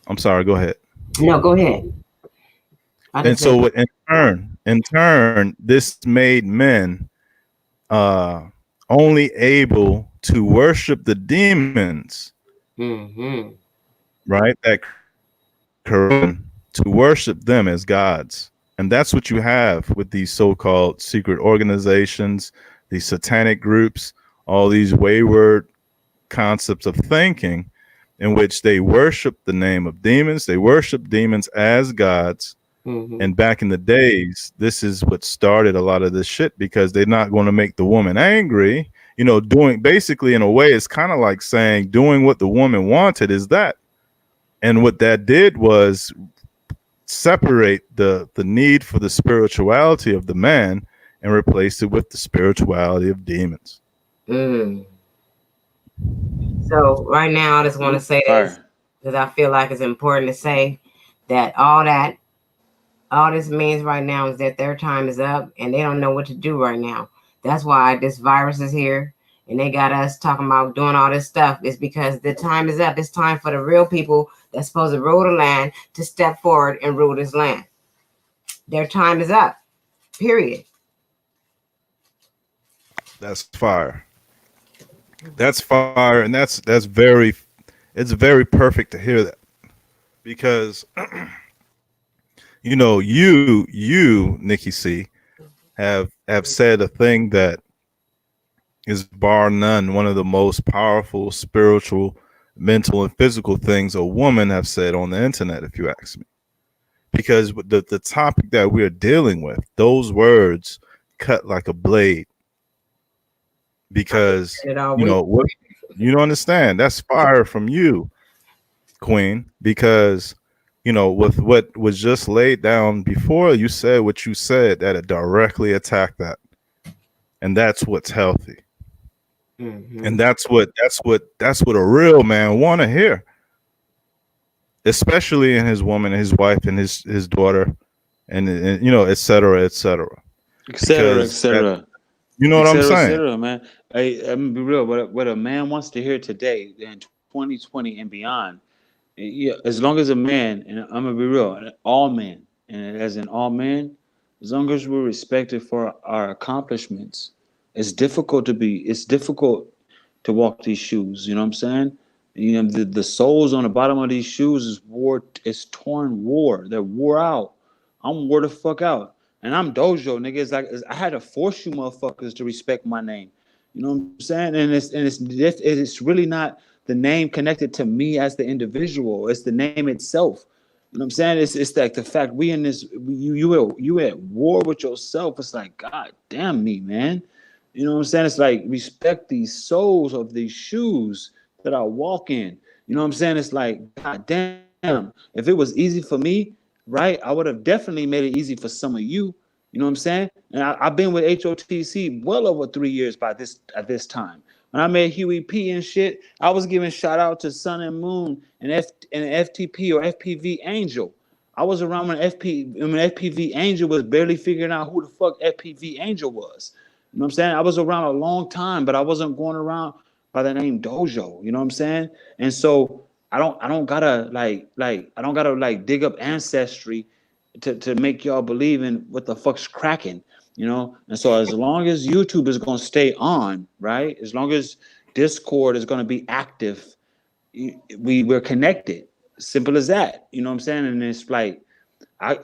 Speaker 2: I'm sorry, go ahead.
Speaker 4: No, go ahead.
Speaker 2: And so in turn, this made men only able to worship the demons,
Speaker 4: mm-hmm.
Speaker 2: right? That to worship them as gods. And that's what you have with these so-called secret organizations, these satanic groups, all these wayward concepts of thinking in which they worship the name of demons. They worship demons as gods.
Speaker 4: Mm-hmm.
Speaker 2: And back in the days, this is what started a lot of this shit, because they're not going to make the woman angry. Doing basically, in a way, it's kind of like saying doing what the woman wanted is that. And what that did was separate the need for the spirituality of the man and replace it with the spirituality of demons.
Speaker 4: Mm. So right now, I just want to say this because I feel like it's important to say that all this means right now is that their time is up and they don't know what to do right now. That's why this virus is here and they got us talking about doing all this stuff. It's because the time is up. It's time for the real people that's supposed to rule the land to step forward and rule this land. Their time is up. Period.
Speaker 2: That's fire. That's fire, and it's very perfect to hear that, because you Nikki C have said a thing that is bar none one of the most powerful spiritual, mental, and physical things a woman have said on the internet, if you ask me. Because the topic that we're dealing with, those words cut like a blade. Because You don't understand. That's fire from you, Queen, because with what was just laid down before you said what you said, that it directly attacked that. And that's what's healthy.
Speaker 4: Mhm.
Speaker 2: And that's what a real man want to hear. Especially in his woman, his wife, and his daughter, and et cetera, et cetera.
Speaker 3: Et cetera, et
Speaker 2: Because
Speaker 3: cetera.
Speaker 2: you know
Speaker 3: Et
Speaker 2: what I'm
Speaker 3: cetera, et
Speaker 2: saying?
Speaker 3: cetera, man. I'm gonna be real. What a man wants to hear today in 2020 and beyond, yeah, as long as a man, and I'm gonna be real, all men, and as in all men, as long as we're respected for our accomplishments, it's difficult to walk these shoes. You know what I'm saying? The soles on the bottom of these shoes is torn war. They're wore out. I'm wore the fuck out. And I'm Dojo, nigga. It's like I had to force you motherfuckers to respect my name. You know what I'm saying? And it's really not the name connected to me as the individual. It's the name itself. You know what I'm saying? It's like the fact we in this you at war with yourself. It's like, God damn me, man. You know what I'm saying? It's like respect these soles of these shoes that I walk in. You know what I'm saying? It's like, God damn, if it was easy for me, right, I would have definitely made it easy for some of you. You know what I'm saying? And I've been with HOTC well over 3 years at this time. When I made Huey P and shit, I was giving shout out to Sun and Moon and FTP or FPV Angel. I was around when FPV Angel was barely figuring out who the fuck FPV Angel was. You know what I'm saying? I was around a long time, but I wasn't going around by the name Dojo. You know what I'm saying? And so I don't gotta dig up ancestry to make y'all believe in what the fuck's cracking, you know? And so as long as YouTube is gonna stay on, right? As long as Discord is gonna be active, we're connected. Simple as that. You know what I'm saying? And it's like I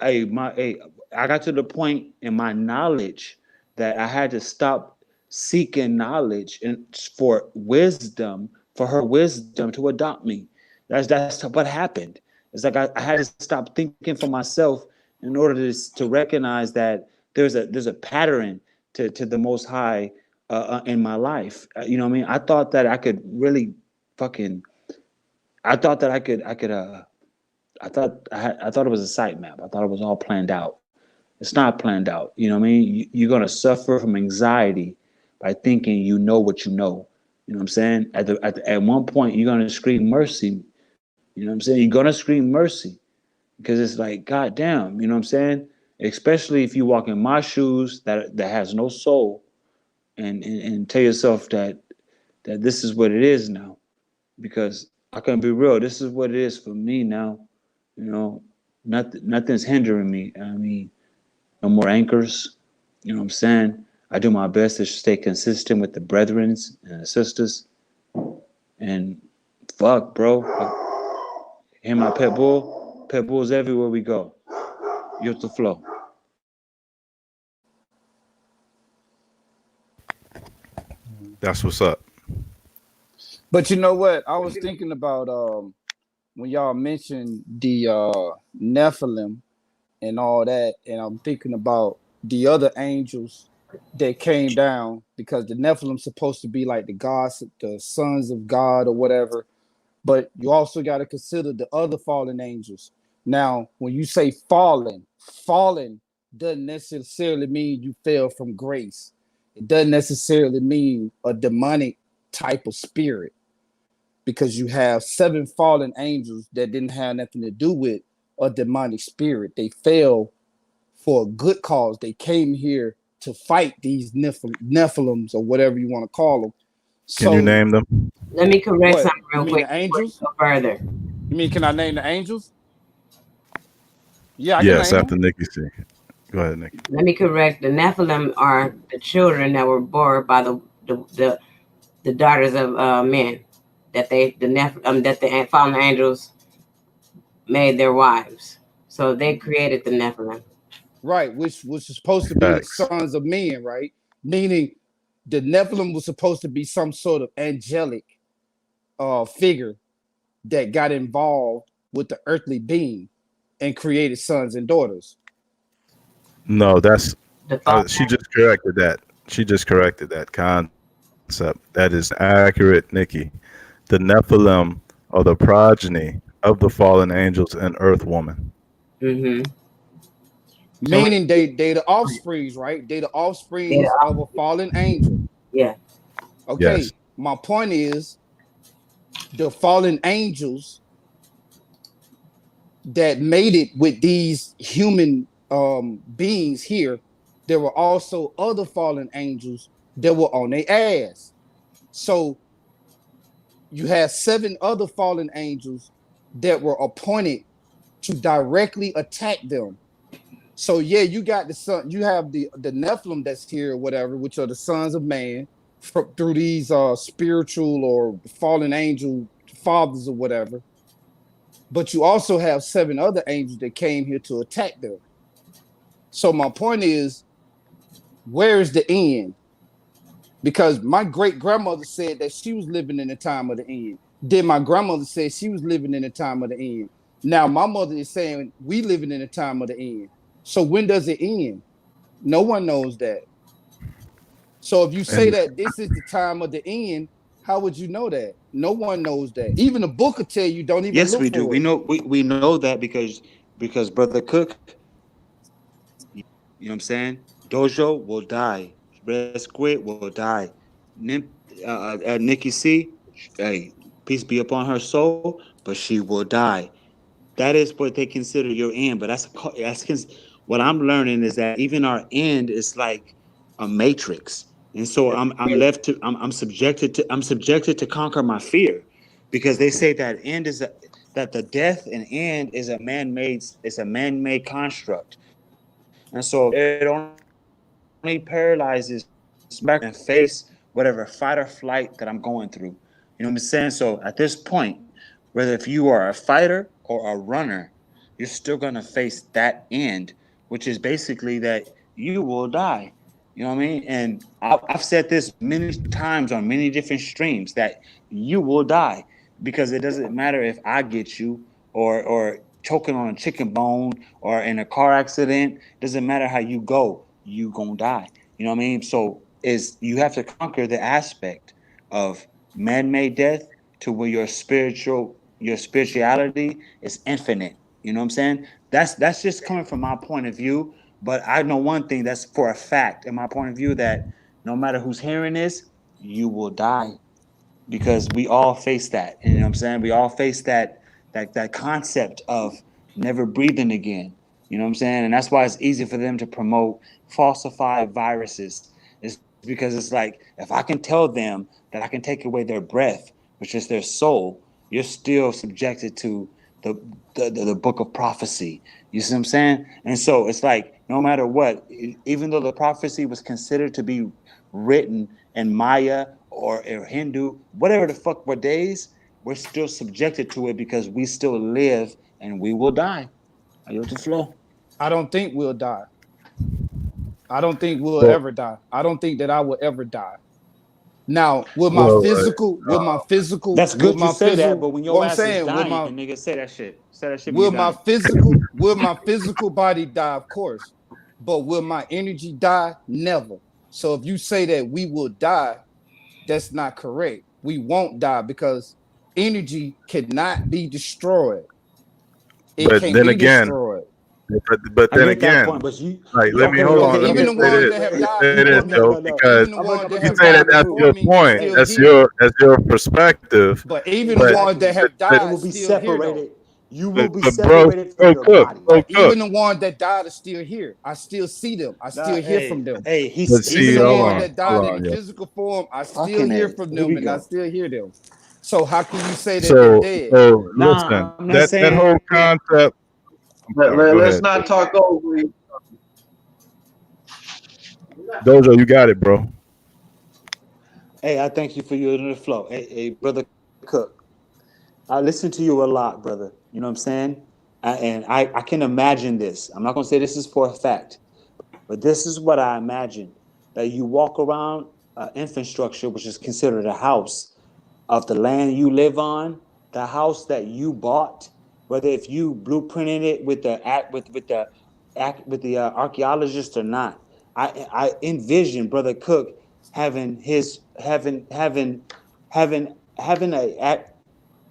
Speaker 3: got to the point in my knowledge that I had to stop seeking knowledge and for her wisdom to adopt me. That's what happened. It's like I had to stop thinking for myself in order to recognize that there's a pattern to the Most High in my life. You know what I mean? I thought that I could really fucking. I thought that I could. I thought it was a sight map. I thought it was all planned out. It's not planned out. You know what I mean? You're gonna suffer from anxiety by thinking you know what you know. You know what I'm saying? At one point, you're gonna scream mercy. You know what I'm saying? You're gonna scream mercy because it's like, God damn. You know what I'm saying? Especially if you walk in my shoes that has no soul, and tell yourself that this is what it is now. Because I can be real. This is what it is for me now. You know, nothing's hindering me. I mean, no more anchors. You know what I'm saying? I do my best to stay consistent with the brethren and the sisters. And fuck, bro. Hear my pet bull? Pet bulls everywhere we go. Youth the flow.
Speaker 2: That's what's up.
Speaker 5: But you know what? I was thinking about when y'all mentioned the Nephilim and all that, and I'm thinking about the other angels that came down, because the Nephilim supposed to be like the gods, the sons of God or whatever. But you also got to consider the other fallen angels. Now, when you say fallen doesn't necessarily mean you fell from grace. It doesn't necessarily mean a demonic type of spirit, because you have 7 fallen angels that didn't have nothing to do with a demonic spirit. They fell for a good cause. They came here to fight these Nephilims or whatever you want to call them.
Speaker 2: Can you name them?
Speaker 4: Let me correct
Speaker 5: What?
Speaker 4: something
Speaker 5: You
Speaker 4: real
Speaker 5: mean
Speaker 4: quick.
Speaker 5: the angels?
Speaker 4: Go further.
Speaker 5: You mean, can I name the angels? Yeah, I can
Speaker 2: Yes,
Speaker 5: name
Speaker 2: after
Speaker 5: them.
Speaker 2: Nikki C. Go ahead, Nikki.
Speaker 4: Let me correct. The Nephilim are the children that were born by the daughters of men that the fallen angels made their wives. So they created the Nephilim.
Speaker 5: Right, which was supposed to be the
Speaker 2: Facts.
Speaker 5: sons of men, right? Meaning the Nephilim was supposed to be some sort of angelic figure that got involved with the earthly being and created sons and daughters.
Speaker 2: No, that's
Speaker 4: The fallen
Speaker 2: she just corrected that. She just corrected that concept. concept. That is accurate, Nikki. The Nephilim are the progeny of the fallen angels and Earth Woman.
Speaker 4: Mm-hmm.
Speaker 5: Meaning they the offsprings, right? They the offsprings of a fallen angel.
Speaker 4: Yeah.
Speaker 5: Okay.
Speaker 2: Yes.
Speaker 5: My point is the fallen angels that made it with these human beings here, there were also other fallen angels that were on their ass. So you have 7 other fallen angels that were appointed to directly attack them. So yeah, you got the son, you have the Nephilim that's here or whatever, which are the sons of man through these spiritual or fallen angel fathers or whatever. But you also have 7 other angels that came here to attack them. So my point is, where is the end? Because my great grandmother said that she was living in the time of the end. Then my grandmother said she was living in the time of the end. Now my mother is saying we living in the time of the end. So when does it end? No one knows that. So if you say that this is the time of the end, how would you know that? No one knows that. Even the book will tell you don't even
Speaker 3: Yes,
Speaker 5: look
Speaker 3: we
Speaker 5: for
Speaker 3: do.
Speaker 5: it.
Speaker 3: We know that because Brother Cook, you know what I'm saying? Dojo will die. Red Squid will die. Nikki C, hey, peace be upon her soul, but she will die. That is what they consider your end. But that's what I'm learning is that even our end is like a matrix. And so I'm subjected to conquer my fear, because they say that that the death and end is a man-made construct. And so it only paralyzes back and face whatever fight or flight that I'm going through. You know what I'm saying? So at this point, whether if you are a fighter or a runner, you're still gonna face that end, which is basically that you will die. You know what I mean? And I've said this many times on many different streams that you will die, because it doesn't matter if I get you or choking on a chicken bone or in a car accident. Doesn't matter how you go, you gonna die. You know what I mean? So you have to conquer the aspect of man-made death to where your spirituality is infinite. You know what I'm saying? That's just coming from my point of view. But I know one thing that's for a fact in my point of view, that no matter who's hearing this, you will die, because we all face that. You know what I'm saying? We all face that concept of never breathing again. You know what I'm saying? And that's why it's easy for them to promote falsified viruses. It's because it's like, if I can tell them that I can take away their breath, which is their soul, you're still subjected to the book of prophecy. You see what I'm saying? And so it's like, no matter what, even though the prophecy was considered to be written in Maya or Hindu, whatever the fuck what days, we're still subjected to it because we still live and we will die. I yield the floor.
Speaker 5: I don't think we'll die. I don't think we'll ever die. I don't think that I will ever die. Now, with my physical,
Speaker 3: that's good you say that, but when your ass is dying,
Speaker 5: with
Speaker 3: nigga, say that shit. Say that shit.
Speaker 5: will my physical body die? Of course, but will my energy die? Never. So if you say that we will die, that's not correct. We won't die because energy cannot be destroyed. It
Speaker 2: But
Speaker 5: can't
Speaker 2: then
Speaker 5: be
Speaker 2: again,
Speaker 5: destroyed.
Speaker 2: but then again, like, let me hold on. Let me say this, Joe, because you say that that's your point, that's your perspective.
Speaker 5: But even the ones that have died
Speaker 3: will be
Speaker 5: still here, though.
Speaker 3: separated. You will be
Speaker 2: But
Speaker 3: separated from your body.
Speaker 5: But even the ones that died are still here. I still see them. I still hear from them.
Speaker 3: Hey,
Speaker 5: Even the ones that died in physical form, I still hear from them and I still hear them. So how can you say that they're dead?
Speaker 2: So listen, that whole concept.
Speaker 7: Let's not talk over you.
Speaker 2: Dojo, you got it, bro.
Speaker 3: Hey, I thank you for your flow. Hey, brother Cook, I listen to you a lot, brother. You know what I'm saying? I can imagine this. I'm not gonna say this is for a fact, but this is what I imagine: that you walk around infrastructure, which is considered a house, of the land you live on, the house that you bought, whether if you blueprinted it with the archaeologist or not. I envision, brother Cook, having his having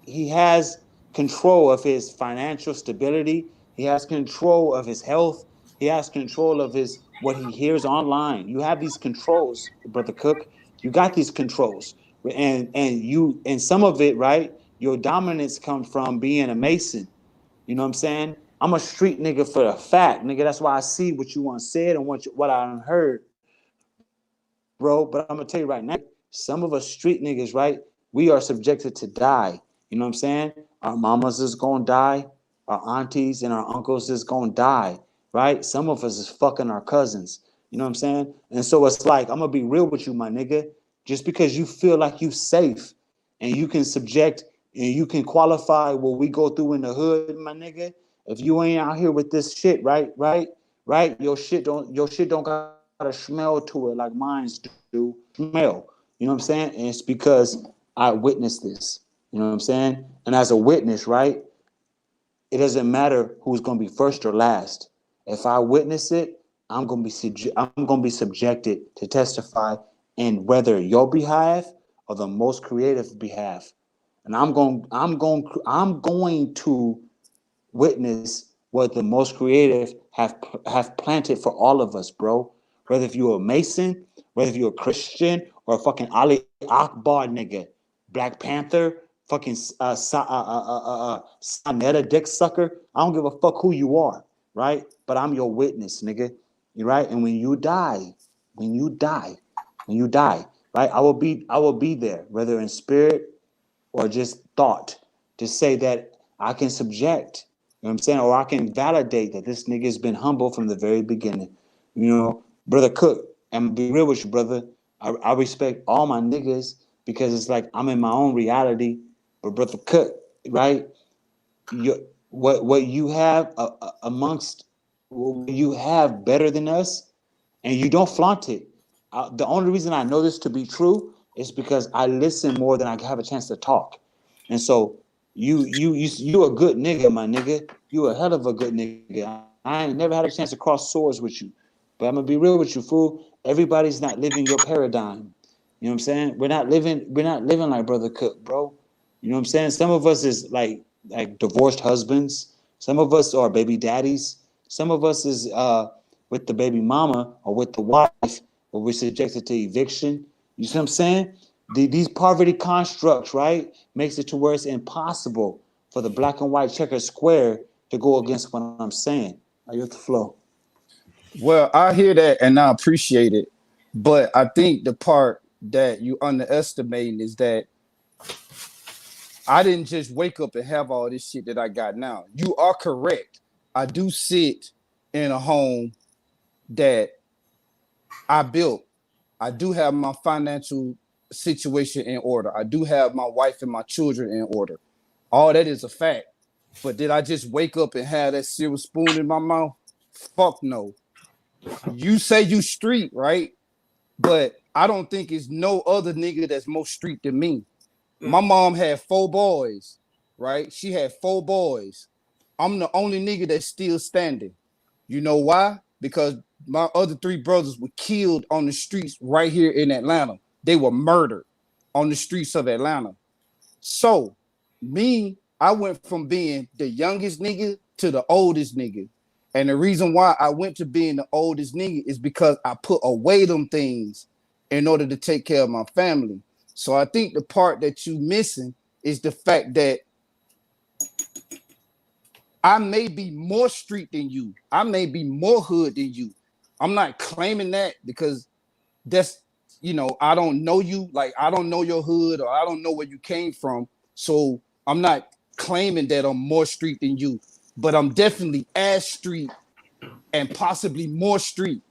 Speaker 3: he has control of his financial stability. He has control of his health. He has control of his what he hears online. You have these controls, brother Cook. You got these controls, and some of it, right? Your dominance comes from being a Mason. You know what I'm saying? I'm a street nigga for the fact, nigga. That's why I see what you want said and what I heard, bro. But I'm gonna tell you right now, some of us street niggas, right? We are subjected to die. You know what I'm saying? Our mamas is gonna die, our aunties and our uncles is gonna die, right? Some of us is fucking our cousins. You know what I'm saying? And so it's like, I'm gonna be real with you, my nigga. Just because you feel like you safe and you can subject and you can qualify what we go through in the hood, my nigga. If you ain't out here with this shit, right, your shit don't got a smell to it like mine's do. Smell. You know what I'm saying? And it's because I witnessed this. You know what I'm saying? And as a witness, right, it doesn't matter who's gonna be first or last. If I witness it, I'm gonna be subjected to testify in whether your behalf or the most creative behalf. And I'm going to witness what the most creative have planted for all of us, bro. Whether if you're a Mason, whether if you're a Christian or a fucking Ali Akbar nigga, Black Panther, fucking Sonetta dick sucker. I don't give a fuck who you are, right? But I'm your witness, nigga. You right? And when you die, right? I will be there, whether in spirit or just thought, to say that I can subject, you know what I'm saying? Or I can validate that this nigga's been humble from the very beginning. You know, brother Cook, I'm be real with you, brother. I respect all my niggas because it's like I'm in my own reality. But brother Cook, right? What you have amongst what you have better than us, and you don't flaunt it. The only reason I know this to be true is because I listen more than I have a chance to talk. And so you a good nigga, my nigga. You a hell of a good nigga. I ain't never had a chance to cross swords with you. But I'm gonna be real with you, fool. Everybody's not living your paradigm. You know what I'm saying? We're not living like Brother Cook, bro. You know what I'm saying? Some of us is like divorced husbands. Some of us are baby daddies. Some of us is with the baby mama or with the wife, or we're subjected to eviction. You see what I'm saying? These poverty constructs, right, makes it to where it's impossible for the black and white checker square to go against what I'm saying. I get the flow.
Speaker 5: Well, I hear that and I appreciate it, but I think the part that you underestimating is that I didn't just wake up and have all this shit that I got now. You are correct. I do sit in a home that I built. I do have my financial situation in order. I do have my wife and my children in order. All that is a fact. But did I just wake up and have that silver spoon in my mouth? Fuck no. You say you street, right? But I don't think it's no other nigga that's more street than me. My mom had 4 boys, right? She had 4 boys. I'm the only nigga that's still standing. You know why? Because my other 3 brothers were killed on the streets right here in Atlanta. They were murdered on the streets of Atlanta. So me, I went from being the youngest nigga to the oldest nigga. And the reason why I went to being the oldest nigga is because I put away them things in order to take care of my family. So I think the part that you missing is the fact that I may be more street than you. I may be more hood than you. I'm not claiming that because that's, you know, I don't know you. Like, I don't know your hood or I don't know where you came from. So I'm not claiming that I'm more street than you, but I'm definitely as street and possibly more street.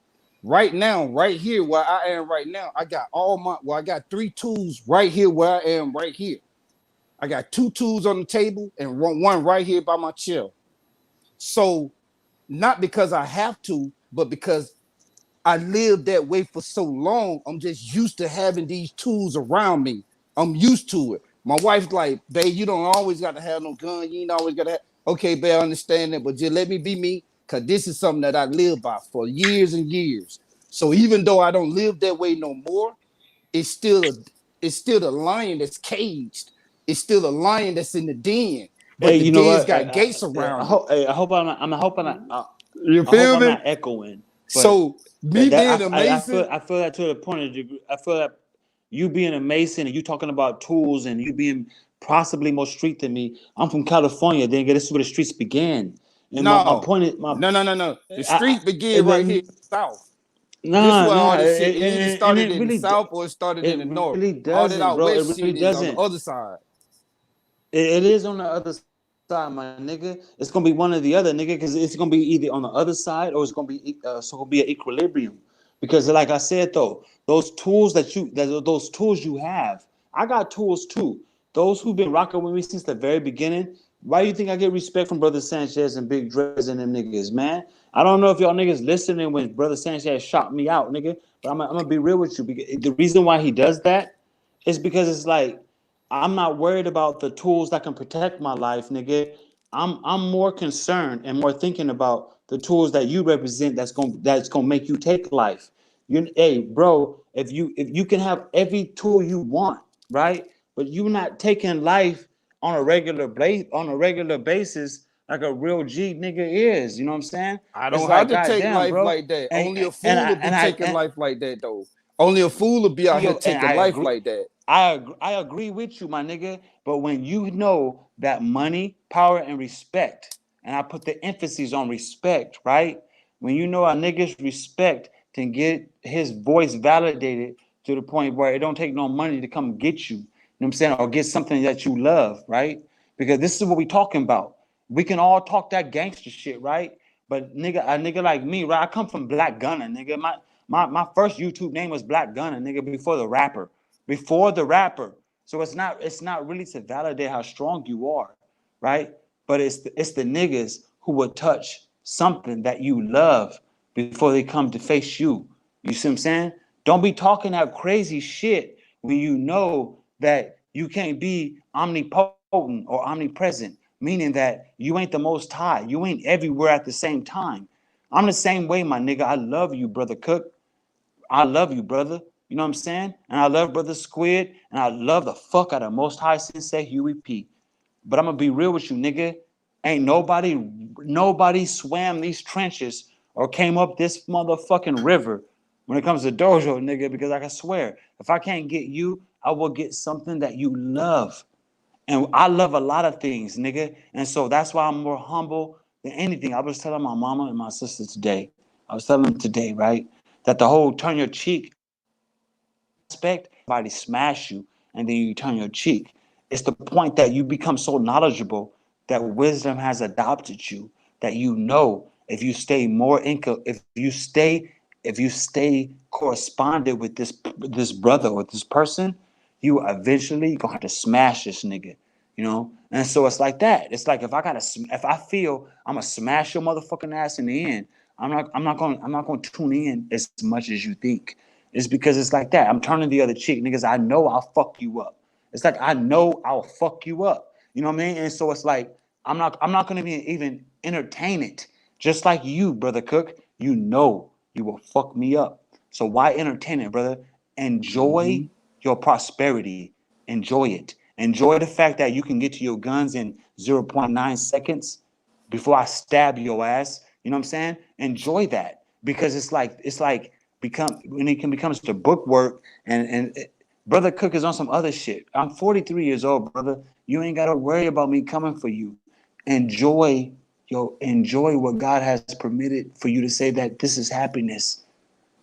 Speaker 5: Right now, right here where I am right now, I got I got 3 tools right here where I am right here. I got 2 tools on the table and one right here by my chair. So not because I have to, but because I lived that way for so long, I'm just used to having these tools around me. I'm used to it. My wife's like, babe, you don't always got to have no gun. You ain't always got to have. Okay, babe, I understand that, but just let me be me, because this is something that I live by for years and years. So even though I don't live that way no more, it's still the lion that's caged. It's still a lion that's in the den, but
Speaker 3: Hey,
Speaker 5: the
Speaker 3: you know
Speaker 5: den's
Speaker 3: what?
Speaker 5: got gates around it.
Speaker 3: I hope I'm not.
Speaker 5: You
Speaker 3: I hope
Speaker 5: feel
Speaker 3: I'm
Speaker 5: me?
Speaker 3: not echoing. But
Speaker 5: So me being a Mason,
Speaker 3: I feel that to the point of degree. I feel that you being a Mason and you talking about tools and you being possibly more street than me. I'm from California. Then this is where the streets began. And my
Speaker 5: no,
Speaker 3: point is
Speaker 5: no. The
Speaker 3: I,
Speaker 5: streets begin right here in the South. This
Speaker 3: nah,
Speaker 5: where all
Speaker 3: nah,
Speaker 5: this shit, it either
Speaker 3: and
Speaker 5: started in the South or it started in
Speaker 3: it
Speaker 5: the North.
Speaker 3: really
Speaker 5: All that
Speaker 3: doesn't,
Speaker 5: out
Speaker 3: bro. It
Speaker 5: West
Speaker 3: really
Speaker 5: shit is on the
Speaker 3: doesn't.
Speaker 5: other side.
Speaker 3: It is on the other side, my nigga. It's gonna be one or the other, nigga, because it's gonna be either on the other side or it's gonna be an equilibrium. Because, like I said, though, those tools those tools you have, I got tools too. Those who've been rocking with me since the very beginning. Why do you think I get respect from Brother Sanchez and Big Drez and them niggas, man? I don't know if y'all niggas listening when Brother Sanchez shot me out, nigga. But I'm gonna be real with you. Because the reason why he does that is because it's like I'm not worried about the tools that can protect my life, nigga. I'm more concerned and more thinking about the tools that you represent that's gonna make you take life. Hey, bro, if you can have every tool you want, right? But you're not taking life on a regular basis like a real G nigga is. You know what I'm saying?
Speaker 5: I
Speaker 3: It's
Speaker 5: don't have
Speaker 3: like,
Speaker 5: to take
Speaker 3: goddamn,
Speaker 5: life
Speaker 3: bro.
Speaker 5: like that.
Speaker 3: And
Speaker 5: Only a
Speaker 3: and
Speaker 5: fool
Speaker 3: I
Speaker 5: will be
Speaker 3: and I
Speaker 5: taking
Speaker 3: and,
Speaker 5: life like that, though. Only a fool will be out here
Speaker 3: and
Speaker 5: taking
Speaker 3: I
Speaker 5: life
Speaker 3: agree.
Speaker 5: like that.
Speaker 3: I agree with you, my nigga. But when you know that money, power, and respect, and I put the emphasis on respect, right? When you know a nigga's respect can get his voice validated to the point where it don't take no money to come get you. You know what I'm saying? Or get something that you love, right? Because this is what we talking about. We can all talk that gangster shit, right? But a nigga like me, right? I come from Black Gunner, nigga. My first YouTube name was Black Gunner, nigga, before the rapper. Before the rapper. So it's not really to validate how strong you are, right? But it's the niggas who will touch something that you love before they come to face you. You see what I'm saying? Don't be talking that crazy shit when you know that you can't be omnipotent or omnipresent, meaning that you ain't the most high. You ain't everywhere at the same time. I'm the same way, my nigga. I love you, brother Cook. I love you, brother. You know what I'm saying? And I love Brother Squid, and I love the fuck out of Most High Sensei Huey P. But I'm gonna be real with you, nigga. Ain't nobody swam these trenches or came up this motherfucking river when it comes to dojo, nigga. Because I can swear, if I can't get you, I will get something that you love. And I love a lot of things, nigga. And so that's why I'm more humble than anything. I was telling my mama and my sister today. I was telling them today, right? That the whole turn your cheek aspect, somebody smash you and then you turn your cheek. It's the point that you become so knowledgeable that wisdom has adopted you, that you know if you stay corresponded with this brother or this person, you eventually gonna have to smash this nigga, you know. And so it's like that. It's like if I feel I'm gonna smash your motherfucking ass in the end, I'm not gonna tune in as much as you think. It's because it's like that. I'm turning the other cheek, niggas. I know I'll fuck you up. It's like I know I'll fuck you up. You know what I mean? And so it's like I'm not gonna even entertain it. Just like you, brother Cook, you know you will fuck me up. So why entertain it, brother? Enjoy your prosperity. Enjoy it. Enjoy the fact that you can get to your guns in 0.9 seconds before I stab your ass. You know what I'm saying? Enjoy that because it's like when it becomes to book work and brother Cook is on some other shit. I'm 43 years old, brother. You ain't gotta worry about me coming for you. Enjoy what God has permitted for you to say that this is happiness.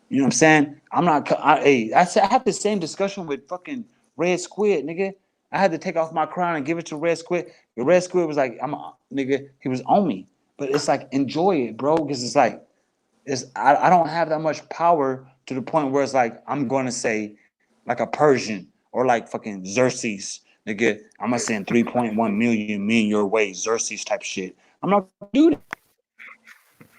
Speaker 3: You know what I'm saying? I have the same discussion with fucking Red Squid, nigga. I had to take off my crown and give it to Red Squid. The Red Squid was like, nigga, he was on me. But it's like, enjoy it, bro, because it's like, I don't have that much power to the point where it's like, I'm going to say, like a Persian or like fucking Xerxes, nigga, I'm going to send 3.1 million men your way, Xerxes type shit. I'm not going to do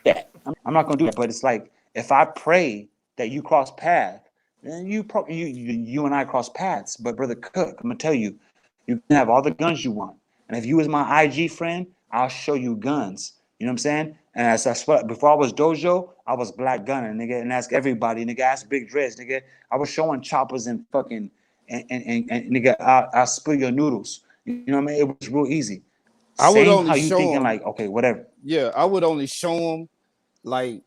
Speaker 3: that. I'm not going to do that. But it's like, if I pray that you cross paths, then you and I cross paths. But brother Cook, I'm gonna tell you, you can have all the guns you want, and if you was my IG friend, I'll show you guns. You know what I'm saying? And as I swear, before I was Dojo, I was Black Gunner, nigga, and ask everybody, nigga, ask Big Dreads, nigga. I was showing choppers and fucking and nigga, I'll spill your noodles. You know what I mean? It was real easy.
Speaker 5: I would
Speaker 3: Same
Speaker 5: only
Speaker 3: how you
Speaker 5: show
Speaker 3: thinking
Speaker 5: him.
Speaker 3: like, okay, whatever.
Speaker 5: Yeah, I would only show them like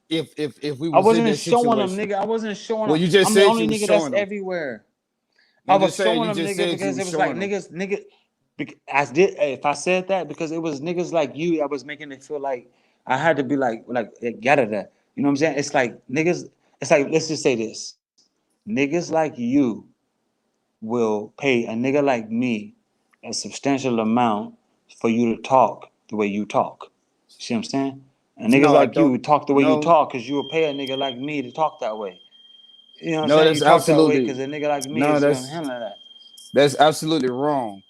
Speaker 5: if we
Speaker 3: I
Speaker 5: was in
Speaker 3: wasn't
Speaker 5: that
Speaker 3: showing them,
Speaker 5: situation.
Speaker 3: nigga. I wasn't showing
Speaker 5: Well,
Speaker 3: them.
Speaker 5: you just
Speaker 3: I'm
Speaker 5: said
Speaker 3: the
Speaker 5: you
Speaker 3: only
Speaker 5: was
Speaker 3: nigga that's
Speaker 5: showing them.
Speaker 3: everywhere.
Speaker 5: I'm
Speaker 3: I was
Speaker 5: just saying
Speaker 3: showing
Speaker 5: you
Speaker 3: them,
Speaker 5: just
Speaker 3: nigga,
Speaker 5: said you
Speaker 3: because it
Speaker 5: was
Speaker 3: was like
Speaker 5: showing them.
Speaker 3: niggas. I did. If I said that, because it was niggas like you, I was making it feel like I had to be like yada that. You know what I'm saying? It's like niggas. It's like, let's just say this: niggas like you will pay a nigga like me a substantial amount for you to talk the way you talk. See what I'm saying? And niggas
Speaker 5: No, I
Speaker 3: like you
Speaker 5: don't.
Speaker 3: talk the way you
Speaker 5: No,
Speaker 3: talk because you will pay a nigga like me to talk that way. You know what I'm
Speaker 5: no,
Speaker 3: saying? You
Speaker 5: that's
Speaker 3: talk that way
Speaker 5: absolutely
Speaker 3: because a nigga like me
Speaker 5: no,
Speaker 3: is gonna handle that.
Speaker 5: that's absolutely wrong.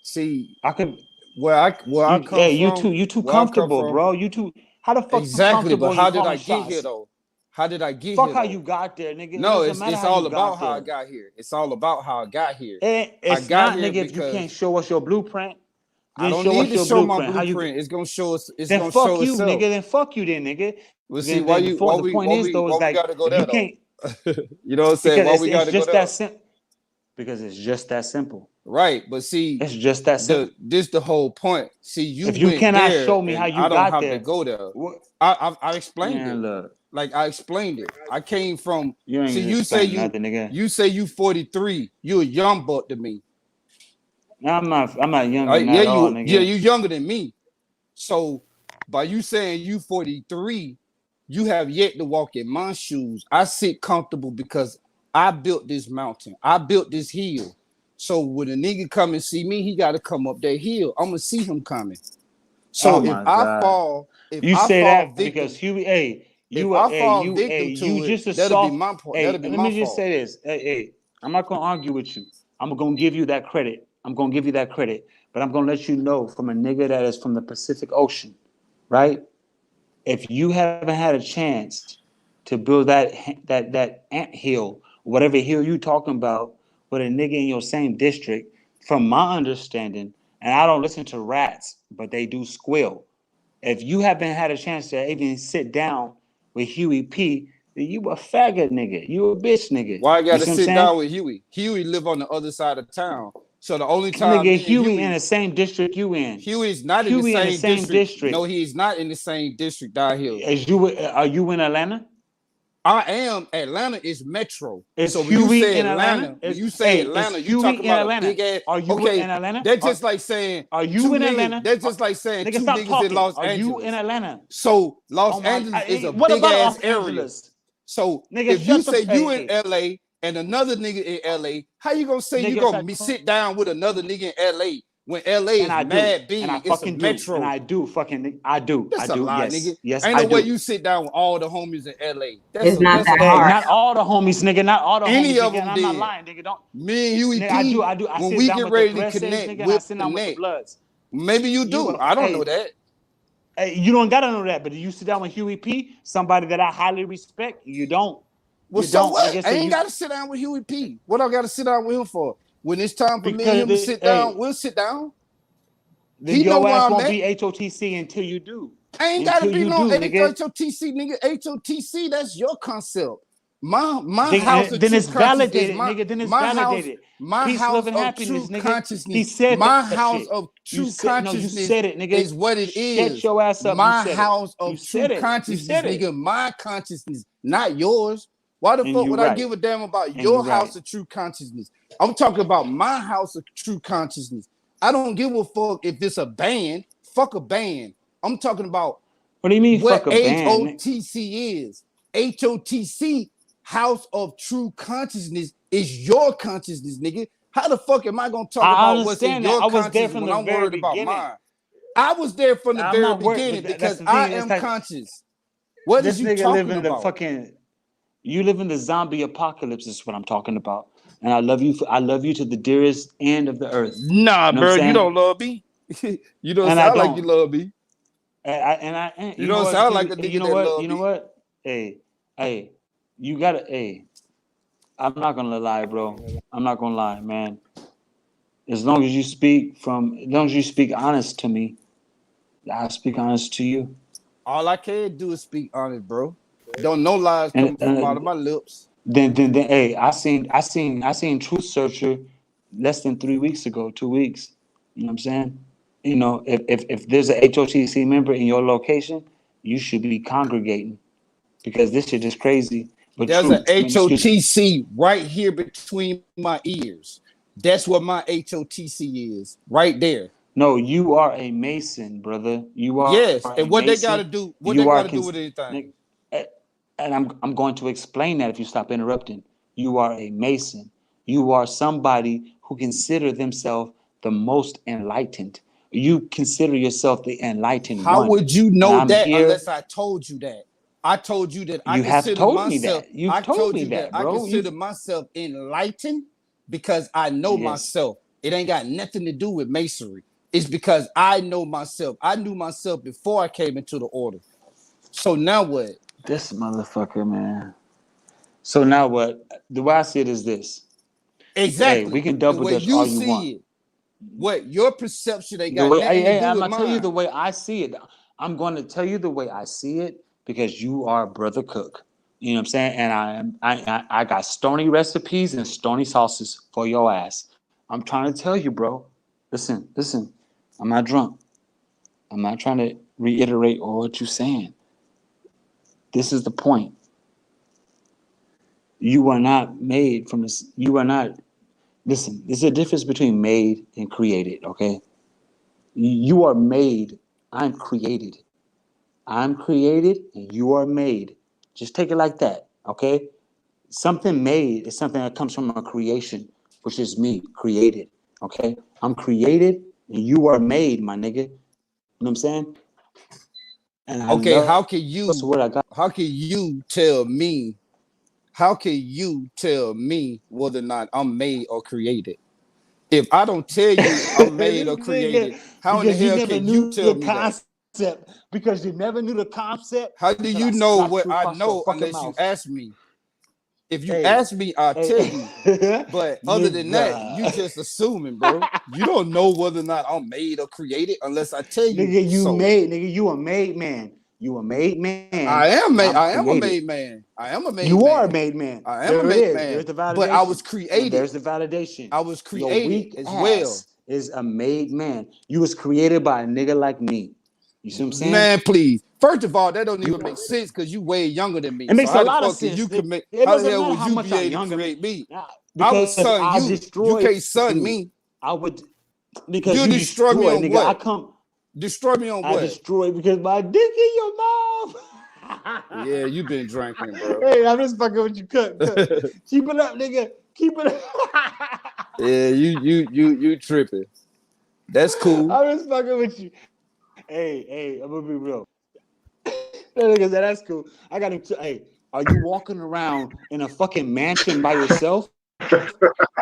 Speaker 5: See,
Speaker 3: I could.
Speaker 5: where I
Speaker 3: You,
Speaker 5: come
Speaker 3: hey,
Speaker 5: from,
Speaker 3: you too
Speaker 5: where I come
Speaker 3: comfortable,
Speaker 5: from,
Speaker 3: bro. You too. How the fuck you
Speaker 5: exactly. But
Speaker 3: comfortable and you
Speaker 5: how did I
Speaker 3: calling
Speaker 5: get here
Speaker 3: shots?
Speaker 5: though? How did I get
Speaker 3: Fuck
Speaker 5: here
Speaker 3: how
Speaker 5: though?
Speaker 3: you got there, nigga. It
Speaker 5: No,
Speaker 3: doesn't matter
Speaker 5: it's
Speaker 3: how
Speaker 5: all
Speaker 3: you
Speaker 5: about
Speaker 3: got
Speaker 5: how I
Speaker 3: there.
Speaker 5: got here. It's all about how I got here. I
Speaker 3: It's
Speaker 5: got
Speaker 3: not,
Speaker 5: here
Speaker 3: nigga, if you can't
Speaker 5: because
Speaker 3: show us your blueprint.
Speaker 5: I
Speaker 3: Then
Speaker 5: don't
Speaker 3: show
Speaker 5: need
Speaker 3: us
Speaker 5: to
Speaker 3: your
Speaker 5: show my
Speaker 3: blueprint. How you?
Speaker 5: blueprint. It's gonna show us. It's
Speaker 3: Then
Speaker 5: gonna
Speaker 3: fuck
Speaker 5: show
Speaker 3: you, nigga.
Speaker 5: itself.
Speaker 3: Then fuck you, then, nigga.
Speaker 5: Well, see,
Speaker 3: Then before the point is though, is
Speaker 5: why we
Speaker 3: like
Speaker 5: gotta go
Speaker 3: if you
Speaker 5: there though?
Speaker 3: can't,
Speaker 5: You know what I'm saying?
Speaker 3: because
Speaker 5: Why we
Speaker 3: it's
Speaker 5: gotta go
Speaker 3: just
Speaker 5: there?
Speaker 3: that simple. Because it's just that simple.
Speaker 5: Right, but see,
Speaker 3: It's just that simple.
Speaker 5: this the whole point. See, you
Speaker 3: If you
Speaker 5: went
Speaker 3: cannot
Speaker 5: there,
Speaker 3: show me how
Speaker 5: and
Speaker 3: you
Speaker 5: I don't
Speaker 3: got
Speaker 5: have to
Speaker 3: there,
Speaker 5: go there.
Speaker 3: what?
Speaker 5: I explained it.
Speaker 3: Man, look,
Speaker 5: Like I explained it. I came from.
Speaker 3: you ain't
Speaker 5: See,
Speaker 3: explain nothing, nigga.
Speaker 5: you say you 43. You a young buck to me.
Speaker 3: I'm not younger than
Speaker 5: Yeah,
Speaker 3: that at all,
Speaker 5: you
Speaker 3: nigga.
Speaker 5: younger than me. So by you saying you 43, you have yet to walk in my shoes. I sit comfortable because I built this mountain. I built this hill. So when a nigga come and see me, he got to come up that hill. I'm gonna see him coming.
Speaker 3: Oh
Speaker 5: So
Speaker 3: my god.
Speaker 5: if
Speaker 3: You
Speaker 5: I
Speaker 3: say
Speaker 5: fall
Speaker 3: that
Speaker 5: victim,
Speaker 3: because Huey, hey,
Speaker 5: if I fall victim
Speaker 3: you
Speaker 5: to it,
Speaker 3: just a
Speaker 5: that'll be
Speaker 3: soft.
Speaker 5: my point.
Speaker 3: Hey,
Speaker 5: That'll be
Speaker 3: let
Speaker 5: my
Speaker 3: me just
Speaker 5: fault.
Speaker 3: say this. Hey, I'm not gonna argue with you. I'm gonna give you that credit. I'm gonna give you that credit. But I'm gonna let you know from a nigga that is from the Pacific Ocean, right? If you haven't had a chance to build that ant hill, whatever hill you talking about, with a nigga in your same district, from my understanding, and I don't listen to rats, but they do squeal. If you haven't had a chance to even sit down with Huey P, then you a faggot nigga. You a bitch nigga.
Speaker 5: Why I
Speaker 3: You
Speaker 5: gotta
Speaker 3: see what I'm
Speaker 5: sit
Speaker 3: saying?
Speaker 5: down with Huey? Huey live on the other side of town. So the only time
Speaker 3: Nigga,
Speaker 5: me and
Speaker 3: Huey in the same district you in.
Speaker 5: Huey's not
Speaker 3: Huey
Speaker 5: in the same district. No, he's not in the same district down here.
Speaker 3: Are you in Atlanta?
Speaker 5: I am. Atlanta is metro.
Speaker 3: Is
Speaker 5: So when
Speaker 3: Huey
Speaker 5: you say
Speaker 3: in
Speaker 5: Atlanta,
Speaker 3: Atlanta?
Speaker 5: when you say Atlanta,
Speaker 3: Is
Speaker 5: you
Speaker 3: Huey
Speaker 5: talking
Speaker 3: in
Speaker 5: about
Speaker 3: Atlanta?
Speaker 5: a big ass.
Speaker 3: Are you
Speaker 5: Okay,
Speaker 3: in Atlanta?
Speaker 5: that's just like saying
Speaker 3: Are you
Speaker 5: two
Speaker 3: in
Speaker 5: niggas.
Speaker 3: Atlanta?
Speaker 5: That's just like saying
Speaker 3: Nigga,
Speaker 5: two
Speaker 3: stop
Speaker 5: niggas
Speaker 3: talking.
Speaker 5: in Los
Speaker 3: Are you
Speaker 5: Angeles.
Speaker 3: in Atlanta?
Speaker 5: So Los
Speaker 3: Oh my!
Speaker 5: Angeles is a
Speaker 3: What
Speaker 5: big
Speaker 3: about
Speaker 5: ass
Speaker 3: Los
Speaker 5: area.
Speaker 3: Angeles?
Speaker 5: So
Speaker 3: Nigga,
Speaker 5: if you
Speaker 3: shut the
Speaker 5: say you in
Speaker 3: hey.
Speaker 5: LA and another nigga in LA, how you gonna say you
Speaker 3: Nigga,
Speaker 5: gonna sit down with another nigga in LA when LA
Speaker 3: And
Speaker 5: is
Speaker 3: I do.
Speaker 5: mad big?
Speaker 3: And I
Speaker 5: It's a
Speaker 3: fucking do.
Speaker 5: metro.
Speaker 3: And I do fucking I do.
Speaker 5: That's a lie, nigga.
Speaker 3: Yes,
Speaker 5: Ain't
Speaker 3: I
Speaker 5: no way
Speaker 3: do.
Speaker 5: you sit down with all the homies in LA.
Speaker 4: It's not that
Speaker 5: That's a
Speaker 3: Hey,
Speaker 4: hard.
Speaker 3: not all the homies, nigga. Not all the
Speaker 5: Any
Speaker 3: homies,
Speaker 5: of
Speaker 3: nigga. And
Speaker 5: them
Speaker 3: I'm not
Speaker 5: did.
Speaker 3: lying, nigga. Don't
Speaker 5: Me and Huey
Speaker 3: nigga,
Speaker 5: P,
Speaker 3: I do. I
Speaker 5: when
Speaker 3: sit
Speaker 5: we
Speaker 3: down
Speaker 5: get
Speaker 3: with
Speaker 5: ready
Speaker 3: the
Speaker 5: to
Speaker 3: Threads,
Speaker 5: connect,
Speaker 3: nigga, and I
Speaker 5: we'll
Speaker 3: sit down with the
Speaker 5: connect.
Speaker 3: Bloods.
Speaker 5: Maybe you do. I don't know that.
Speaker 3: Hey, you don't gotta know that, but do you sit down with Huey P, somebody that I highly respect? You don't.
Speaker 5: Well,
Speaker 3: You
Speaker 5: so
Speaker 3: don't,
Speaker 5: what?
Speaker 3: nigga.
Speaker 5: I
Speaker 3: So
Speaker 5: ain't
Speaker 3: you
Speaker 5: got to sit down with Huey P. What I got to sit down with him for? When it's time for me and
Speaker 3: because
Speaker 5: him to sit down, we'll sit down.
Speaker 3: then
Speaker 5: He know
Speaker 3: your
Speaker 5: where
Speaker 3: ass
Speaker 5: I'm
Speaker 3: won't
Speaker 5: at.
Speaker 3: be HOTC until you do.
Speaker 5: I ain't got to
Speaker 3: Until
Speaker 5: be
Speaker 3: you
Speaker 5: no
Speaker 3: do, nigga.
Speaker 5: HOTC, nigga. HOTC, that's your concept. My house
Speaker 3: Then,
Speaker 5: of
Speaker 3: then
Speaker 5: true
Speaker 3: it's
Speaker 5: consciousness,
Speaker 3: validated, nigga. Then it's
Speaker 5: my house,
Speaker 3: validated.
Speaker 5: my
Speaker 3: Peace, love,
Speaker 5: house
Speaker 3: and
Speaker 5: of
Speaker 3: happiness,
Speaker 5: true
Speaker 3: nigga. He
Speaker 5: consciousness,
Speaker 3: said
Speaker 5: my
Speaker 3: that
Speaker 5: house
Speaker 3: shit.
Speaker 5: of
Speaker 3: You
Speaker 5: true
Speaker 3: said no. You
Speaker 5: consciousness
Speaker 3: said it, nigga.
Speaker 5: is what it is.
Speaker 3: Shut your ass up. You
Speaker 5: My
Speaker 3: said
Speaker 5: house
Speaker 3: it. You
Speaker 5: of true
Speaker 3: said it. You
Speaker 5: consciousness,
Speaker 3: said it.
Speaker 5: nigga. My consciousness, not yours. Why the
Speaker 3: And
Speaker 5: fuck
Speaker 3: you
Speaker 5: would I
Speaker 3: right.
Speaker 5: give a damn about
Speaker 3: And
Speaker 5: your
Speaker 3: you right.
Speaker 5: house of true consciousness? I'm talking about my house of true consciousness. I don't give a fuck if it's a band. Fuck a band. I'm talking about
Speaker 3: What do you mean,
Speaker 5: what
Speaker 3: fuck a band?
Speaker 5: HOTC is. HOTC, House of True Consciousness, is your consciousness, nigga. How the fuck am I gonna talk
Speaker 3: I
Speaker 5: about what's in
Speaker 3: understand that.
Speaker 5: your
Speaker 3: I was there
Speaker 5: consciousness
Speaker 3: from
Speaker 5: when
Speaker 3: the
Speaker 5: I'm
Speaker 3: very
Speaker 5: worried about
Speaker 3: beginning.
Speaker 5: mine? I was there from the
Speaker 3: I'm
Speaker 5: very
Speaker 3: not worried,
Speaker 5: beginning
Speaker 3: but that's
Speaker 5: because
Speaker 3: the thing.
Speaker 5: I
Speaker 3: It's
Speaker 5: am
Speaker 3: like
Speaker 5: conscious. What
Speaker 3: this
Speaker 5: is you
Speaker 3: nigga live
Speaker 5: talking
Speaker 3: in the
Speaker 5: about?
Speaker 3: fucking. You live in the zombie apocalypse. Is what I'm talking about. And I love you. I love you to the dearest end of the earth.
Speaker 5: Nah,
Speaker 3: You know what
Speaker 5: bro,
Speaker 3: I'm
Speaker 5: you
Speaker 3: saying?
Speaker 5: don't love me. You don't
Speaker 3: And I
Speaker 5: sound like you
Speaker 3: don't.
Speaker 5: love me.
Speaker 3: And
Speaker 5: You
Speaker 3: you know
Speaker 5: don't
Speaker 3: what?
Speaker 5: sound like a
Speaker 3: You
Speaker 5: nigga
Speaker 3: know
Speaker 5: that
Speaker 3: what?
Speaker 5: love
Speaker 3: You know
Speaker 5: me.
Speaker 3: what? Hey, you gotta. Hey, I'm not gonna lie, bro. I'm not gonna lie, man. As long as you speak honest to me, I speak honest to you.
Speaker 5: All I can do is speak honest, bro. Don't no lies
Speaker 3: And
Speaker 5: come from out of my lips.
Speaker 3: then, hey, I seen Truth Searcher less than 3 weeks ago, 2 weeks. You know what I'm saying? You know, if there's a HOTC member in your location, you should be congregating because this shit is crazy. But
Speaker 5: There's
Speaker 3: Truth,
Speaker 5: a
Speaker 3: excuse-
Speaker 5: HOTC right here between my ears. That's what my HOTC is, right there.
Speaker 3: no, you are a Mason, brother. You are
Speaker 5: Yes,
Speaker 3: a
Speaker 5: and what they
Speaker 3: Mason.
Speaker 5: gotta do? What
Speaker 3: You
Speaker 5: they
Speaker 3: are
Speaker 5: gotta do with anything?
Speaker 3: And I'm going to explain that if you stop interrupting. You are a Mason. You are somebody who consider themselves the most enlightened. You consider yourself the enlightened
Speaker 5: How
Speaker 3: one.
Speaker 5: would you
Speaker 3: And
Speaker 5: know
Speaker 3: I'm
Speaker 5: that
Speaker 3: here-
Speaker 5: unless I told you that? I told you that I
Speaker 3: You have
Speaker 5: consider
Speaker 3: told me
Speaker 5: myself.
Speaker 3: that. You've
Speaker 5: I
Speaker 3: told me
Speaker 5: you
Speaker 3: that,
Speaker 5: I
Speaker 3: bro.
Speaker 5: consider myself enlightened because I know
Speaker 3: Yes.
Speaker 5: myself. It ain't got nothing to do with masonry. It's because I know myself. I knew myself before I came into the order. So now what?
Speaker 3: This motherfucker, man. So now what? The way I see it is this.
Speaker 5: Exactly.
Speaker 3: Hey, we can double
Speaker 5: the way
Speaker 3: dutch
Speaker 5: you
Speaker 3: all you
Speaker 5: see
Speaker 3: want.
Speaker 5: it. What your perception ain't
Speaker 3: The
Speaker 5: got
Speaker 3: way,
Speaker 5: nothing to do
Speaker 3: I'm
Speaker 5: with
Speaker 3: gonna tell you
Speaker 5: mine.
Speaker 3: the way I see it. I'm going to tell you the way I see it because you are Brother Cook. You know what I'm saying? And I got stony recipes and stony sauces for your ass. I'm trying to tell you, bro. Listen. I'm not drunk. I'm not trying to reiterate all what you're saying. This is the point. You are not made from this. You are not. Listen, there's a difference between made and created, okay? You are made. I'm created. I'm created and you are made. Just take it like that, okay? Something made is something that comes from a creation, which is me, created, okay? I'm created and you are made, my nigga. You know what I'm saying? And I
Speaker 5: Okay,
Speaker 3: love
Speaker 5: how can you
Speaker 3: that's what I got.
Speaker 5: how can you tell me? How can you tell me whether or not I'm made or created? If I don't tell you I'm made or
Speaker 3: This
Speaker 5: created,
Speaker 3: nigga,
Speaker 5: how in the
Speaker 3: because you
Speaker 5: hell
Speaker 3: never
Speaker 5: can
Speaker 3: knew
Speaker 5: you tell
Speaker 3: the
Speaker 5: me that?
Speaker 3: concept? Because you never knew the concept.
Speaker 5: How do
Speaker 3: until
Speaker 5: you
Speaker 3: I
Speaker 5: know
Speaker 3: slapped
Speaker 5: what
Speaker 3: you
Speaker 5: I
Speaker 3: across your
Speaker 5: know
Speaker 3: fucking
Speaker 5: unless you
Speaker 3: mouth.
Speaker 5: ask me? If you
Speaker 3: Hey,
Speaker 5: ask me, I'll
Speaker 3: hey,
Speaker 5: tell you. But other than that,
Speaker 3: nigga.
Speaker 5: you just assuming, bro. You don't know whether or not I'm made or created unless I tell you.
Speaker 3: Nigga, you
Speaker 5: so.
Speaker 3: made, nigga, you a made man. You a made man.
Speaker 5: I am made.
Speaker 3: I'm
Speaker 5: I am a
Speaker 3: created.
Speaker 5: made man. I am a made
Speaker 3: You
Speaker 5: man.
Speaker 3: are a made man.
Speaker 5: I am
Speaker 3: There
Speaker 5: a
Speaker 3: it
Speaker 5: made
Speaker 3: is.
Speaker 5: man.
Speaker 3: There's the validation.
Speaker 5: But I was
Speaker 3: And
Speaker 5: created.
Speaker 3: there's the validation.
Speaker 5: I was
Speaker 3: Your
Speaker 5: created
Speaker 3: weak
Speaker 5: as
Speaker 3: ass
Speaker 5: well.
Speaker 3: is a made man. You was created by a nigga like me. You see what I'm saying?
Speaker 5: Man, please. First of all, that don't even make sense because you way younger than me.
Speaker 3: It makes
Speaker 5: so how
Speaker 3: a
Speaker 5: the
Speaker 3: lot of
Speaker 5: fuck can
Speaker 3: sense.
Speaker 5: you can make?
Speaker 3: It
Speaker 5: How the
Speaker 3: doesn't
Speaker 5: hell
Speaker 3: matter
Speaker 5: would
Speaker 3: how
Speaker 5: you
Speaker 3: much
Speaker 5: be
Speaker 3: I'm
Speaker 5: able to
Speaker 3: younger.
Speaker 5: create me?
Speaker 3: Nah,
Speaker 5: I would
Speaker 3: because
Speaker 5: son
Speaker 3: I
Speaker 5: you.
Speaker 3: destroy
Speaker 5: You can't son
Speaker 3: you.
Speaker 5: me.
Speaker 3: I would because
Speaker 5: You
Speaker 3: you
Speaker 5: destroy me on
Speaker 3: nigga.
Speaker 5: what?
Speaker 3: I come.
Speaker 5: Destroy me on
Speaker 3: I
Speaker 5: what?
Speaker 3: destroy because my dick in your mouth.
Speaker 5: Yeah, you been drinking, bro.
Speaker 3: Hey, I'm just fucking with you, Cook. Keep it up, nigga. Keep it up.
Speaker 5: Yeah, you tripping. That's cool.
Speaker 3: I'm just fucking with you. Hey, I'm gonna be real. That nigga said that's cool. I got him. Hey, are you walking around in a fucking mansion by yourself?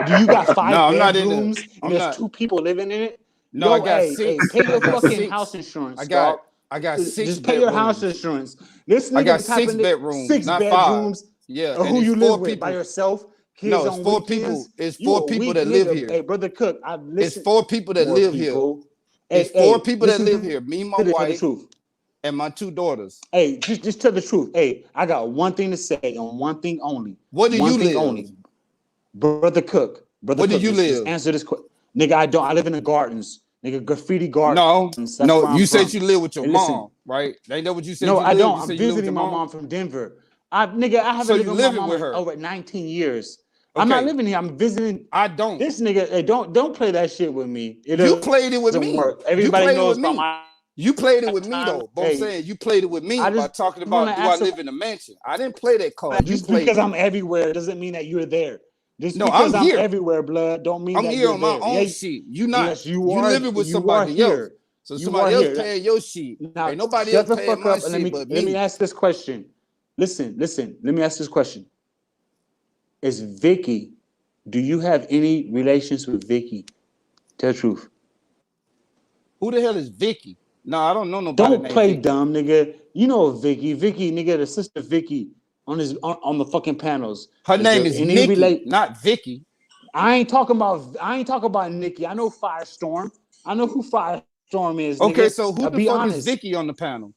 Speaker 3: Do you got 5
Speaker 5: No, I'm not in
Speaker 3: bedrooms
Speaker 5: the.
Speaker 3: and
Speaker 5: I'm
Speaker 3: there's
Speaker 5: not.
Speaker 3: 2 people living in it?
Speaker 5: No, I got six.
Speaker 3: Pay your
Speaker 5: I got
Speaker 3: fucking
Speaker 5: six.
Speaker 3: house insurance,
Speaker 5: I got
Speaker 3: dog.
Speaker 5: 6
Speaker 3: Just pay your house
Speaker 5: bedrooms.
Speaker 3: insurance. This
Speaker 5: I
Speaker 3: nigga
Speaker 5: got
Speaker 3: the type
Speaker 5: 6
Speaker 3: of
Speaker 5: bedrooms,
Speaker 3: 6
Speaker 5: not 5.
Speaker 3: bedrooms.
Speaker 5: Yeah,
Speaker 3: Who
Speaker 5: and it's
Speaker 3: you
Speaker 5: 4
Speaker 3: live with by
Speaker 5: people.
Speaker 3: yourself? Kids
Speaker 5: No, it's
Speaker 3: on
Speaker 5: 4
Speaker 3: weekends?
Speaker 5: people. It's
Speaker 3: You
Speaker 5: 4
Speaker 3: a
Speaker 5: people
Speaker 3: weak
Speaker 5: that live
Speaker 3: nigga.
Speaker 5: here.
Speaker 3: Hey, brother Cook, I've
Speaker 5: It's
Speaker 3: listened.
Speaker 5: 4 people that
Speaker 3: More
Speaker 5: live here.
Speaker 3: people.
Speaker 5: It's
Speaker 3: Hey,
Speaker 5: 4 people that
Speaker 3: listen
Speaker 5: live
Speaker 3: to
Speaker 5: here. Me, my
Speaker 3: this, tell the
Speaker 5: wife,
Speaker 3: truth.
Speaker 5: and my 2 daughters.
Speaker 3: Hey, just tell the truth. Hey, I got one thing to say and one thing only.
Speaker 5: Where do
Speaker 3: one
Speaker 5: you
Speaker 3: thing
Speaker 5: live?
Speaker 3: only. Brother Cook. Brother
Speaker 5: Where do
Speaker 3: Cook,
Speaker 5: you
Speaker 3: just
Speaker 5: live?
Speaker 3: answer this question. Nigga, I don't. I live in the gardens. Nigga, graffiti gardens.
Speaker 5: No,
Speaker 3: That's
Speaker 5: no.
Speaker 3: where
Speaker 5: You
Speaker 3: I'm
Speaker 5: said
Speaker 3: from.
Speaker 5: you live with your
Speaker 3: Hey, listen.
Speaker 5: mom, right? Ain't that what you said?
Speaker 3: No,
Speaker 5: you
Speaker 3: I
Speaker 5: live?
Speaker 3: don't.
Speaker 5: You
Speaker 3: I'm
Speaker 5: said you live with
Speaker 3: visiting
Speaker 5: your
Speaker 3: my mom from Denver. Nigga, I
Speaker 5: So
Speaker 3: haven't
Speaker 5: you
Speaker 3: lived with my
Speaker 5: living
Speaker 3: mom
Speaker 5: with
Speaker 3: in
Speaker 5: her?
Speaker 3: over 19 years. I'm not
Speaker 5: Okay,
Speaker 3: living here. I'm visiting.
Speaker 5: I don't.
Speaker 3: This nigga, hey, don't play that shit with me. It
Speaker 5: You played it with
Speaker 3: doesn't
Speaker 5: me.
Speaker 3: work.
Speaker 5: You
Speaker 3: Everybody
Speaker 5: played it
Speaker 3: knows
Speaker 5: with
Speaker 3: about
Speaker 5: me.
Speaker 3: my
Speaker 5: You played it with me
Speaker 3: time.
Speaker 5: though. But I'm
Speaker 3: Hey,
Speaker 5: saying you played it with me
Speaker 3: I
Speaker 5: by
Speaker 3: just
Speaker 5: talking
Speaker 3: want
Speaker 5: about
Speaker 3: to
Speaker 5: do I
Speaker 3: ask
Speaker 5: live in a mansion? I didn't play that card. You
Speaker 3: just
Speaker 5: played
Speaker 3: because
Speaker 5: it.
Speaker 3: I'm everywhere doesn't mean that you're there. Just
Speaker 5: No,
Speaker 3: because
Speaker 5: I'm
Speaker 3: I'm
Speaker 5: here.
Speaker 3: everywhere, blood, don't mean
Speaker 5: I'm
Speaker 3: that
Speaker 5: here
Speaker 3: you're
Speaker 5: on my
Speaker 3: there.
Speaker 5: own
Speaker 3: Yeah,
Speaker 5: shit. You not.
Speaker 3: yes, you
Speaker 5: You
Speaker 3: are.
Speaker 5: living with
Speaker 3: You are
Speaker 5: somebody else.
Speaker 3: here.
Speaker 5: So
Speaker 3: You
Speaker 5: somebody
Speaker 3: are
Speaker 5: else
Speaker 3: here.
Speaker 5: paying your shit.
Speaker 3: Now,
Speaker 5: Ain't nobody
Speaker 3: shut
Speaker 5: else
Speaker 3: the
Speaker 5: paying
Speaker 3: fuck
Speaker 5: my
Speaker 3: up and
Speaker 5: shit but
Speaker 3: let me
Speaker 5: me.
Speaker 3: ask this question. Listen. Let me ask this question. Is Vicky? Do you have any relations with Vicky? Tell the truth.
Speaker 5: Who the hell is Vicky? No, I don't know nobody
Speaker 3: Don't
Speaker 5: named
Speaker 3: play
Speaker 5: Vicky.
Speaker 3: dumb, nigga. You know Vicky, nigga, the sister Vicky on the fucking panels.
Speaker 5: Her name
Speaker 3: there
Speaker 5: is
Speaker 3: any
Speaker 5: Nikki, not Vicky.
Speaker 3: I ain't talking about Nikki. I know Firestorm. I know who Firestorm is,
Speaker 5: Okay,
Speaker 3: nigga.
Speaker 5: so who
Speaker 3: Now
Speaker 5: the
Speaker 3: be
Speaker 5: fuck is
Speaker 3: honest.
Speaker 5: Vicky on the panel?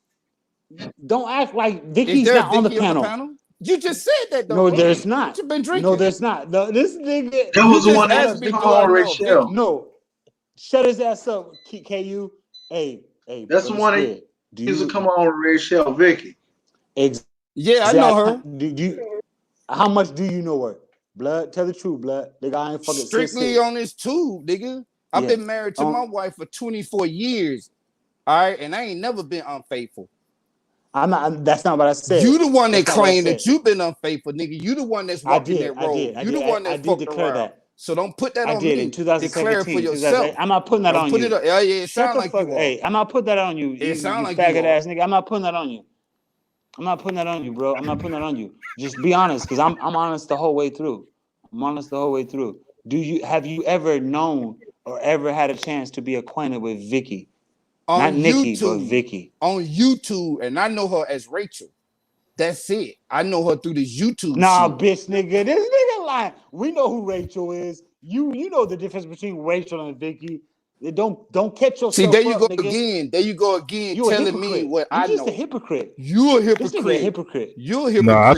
Speaker 3: Don't act like
Speaker 5: Is
Speaker 3: Vicky's
Speaker 5: there a
Speaker 3: not on the
Speaker 5: Vicky
Speaker 3: panel.
Speaker 5: You just said that though.
Speaker 3: No,
Speaker 5: bro.
Speaker 3: there's not.
Speaker 5: What you been drinking?
Speaker 3: No, there's not. This nigga.
Speaker 7: That was the
Speaker 5: just
Speaker 7: one that
Speaker 5: asked
Speaker 7: used
Speaker 5: me,
Speaker 7: to come
Speaker 5: do I
Speaker 7: on
Speaker 5: know
Speaker 7: Rachel.
Speaker 3: No, shut his ass up, KU. Hey,
Speaker 7: That's the
Speaker 3: brother
Speaker 7: one
Speaker 3: Squid,
Speaker 7: that used to come on Rachel, Vicky.
Speaker 5: Yeah, I know her.
Speaker 3: How much do you know her? Blood, tell the truth, blood. Nigga, I ain't fucking
Speaker 5: Strictly on this tube, nigga. I've been married to my wife for 24 years. All right, and I ain't never been unfaithful.
Speaker 3: That's not what I said.
Speaker 5: You the one that claimed that you've been unfaithful, nigga. You the one that's walking that road. You the one that fucked around. That. So don't put that on me.
Speaker 3: In 2017.
Speaker 5: Declare for yourself.
Speaker 3: I'm not putting that on you.
Speaker 5: Yeah, it sound like you are.
Speaker 3: Hey, I'm not putting that on you.
Speaker 5: It sound like
Speaker 3: faggot
Speaker 5: you
Speaker 3: ass nigga. I'm not putting that on you. I'm not putting that on you, bro. I'm not putting that on you. Just be honest, because I'm honest the whole way through. I'm honest the whole way through. Have you ever known or ever had a chance to be acquainted with Vicky? Not Nikki, but Vicky.
Speaker 5: On YouTube, and I know her as Rachel. That's it. I know her through this YouTube.
Speaker 3: Nah,
Speaker 5: shit.
Speaker 3: bitch, nigga. This nigga lying. We know who Rachel is. You know the difference between Rachel and Vicky. Don't catch yourself.
Speaker 5: See, there you go
Speaker 3: nigga.
Speaker 5: again. There you go again.
Speaker 3: You
Speaker 5: telling me what I know.
Speaker 3: You're just a hypocrite.
Speaker 5: You a hypocrite.
Speaker 3: This nigga a hypocrite.
Speaker 5: You a hypocrite.
Speaker 2: No, I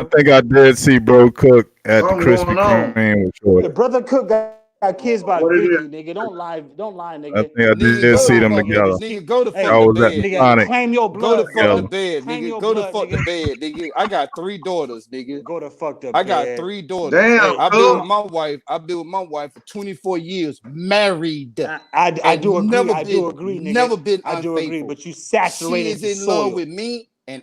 Speaker 2: think I did see Bro Cook at the Krispy Kreme with Shorty.
Speaker 3: The brother Cook got kids by Vicky, nigga. Don't lie, nigga.
Speaker 2: I think I did see them together.
Speaker 5: Nigga, go to fuck
Speaker 2: I was
Speaker 5: the
Speaker 2: at
Speaker 5: bed.
Speaker 2: the Sonic.
Speaker 3: Claim your blood.
Speaker 5: Go to fuck the bed,
Speaker 3: Claim
Speaker 5: nigga.
Speaker 3: your
Speaker 5: Go to
Speaker 3: blood,
Speaker 5: fuck the
Speaker 3: nigga.
Speaker 5: bed, nigga. I got 3 daughters, nigga.
Speaker 3: Go to fuck the
Speaker 5: I
Speaker 3: bed.
Speaker 5: got 3 daughters.
Speaker 7: Damn,
Speaker 5: I've been with my wife. I've been with my wife for 24 years, married.
Speaker 3: I do agree. I do agree, nigga.
Speaker 5: Never been unfaithful.
Speaker 3: I do agree, but you saturated
Speaker 5: She is in
Speaker 3: the soil.
Speaker 5: love with me, and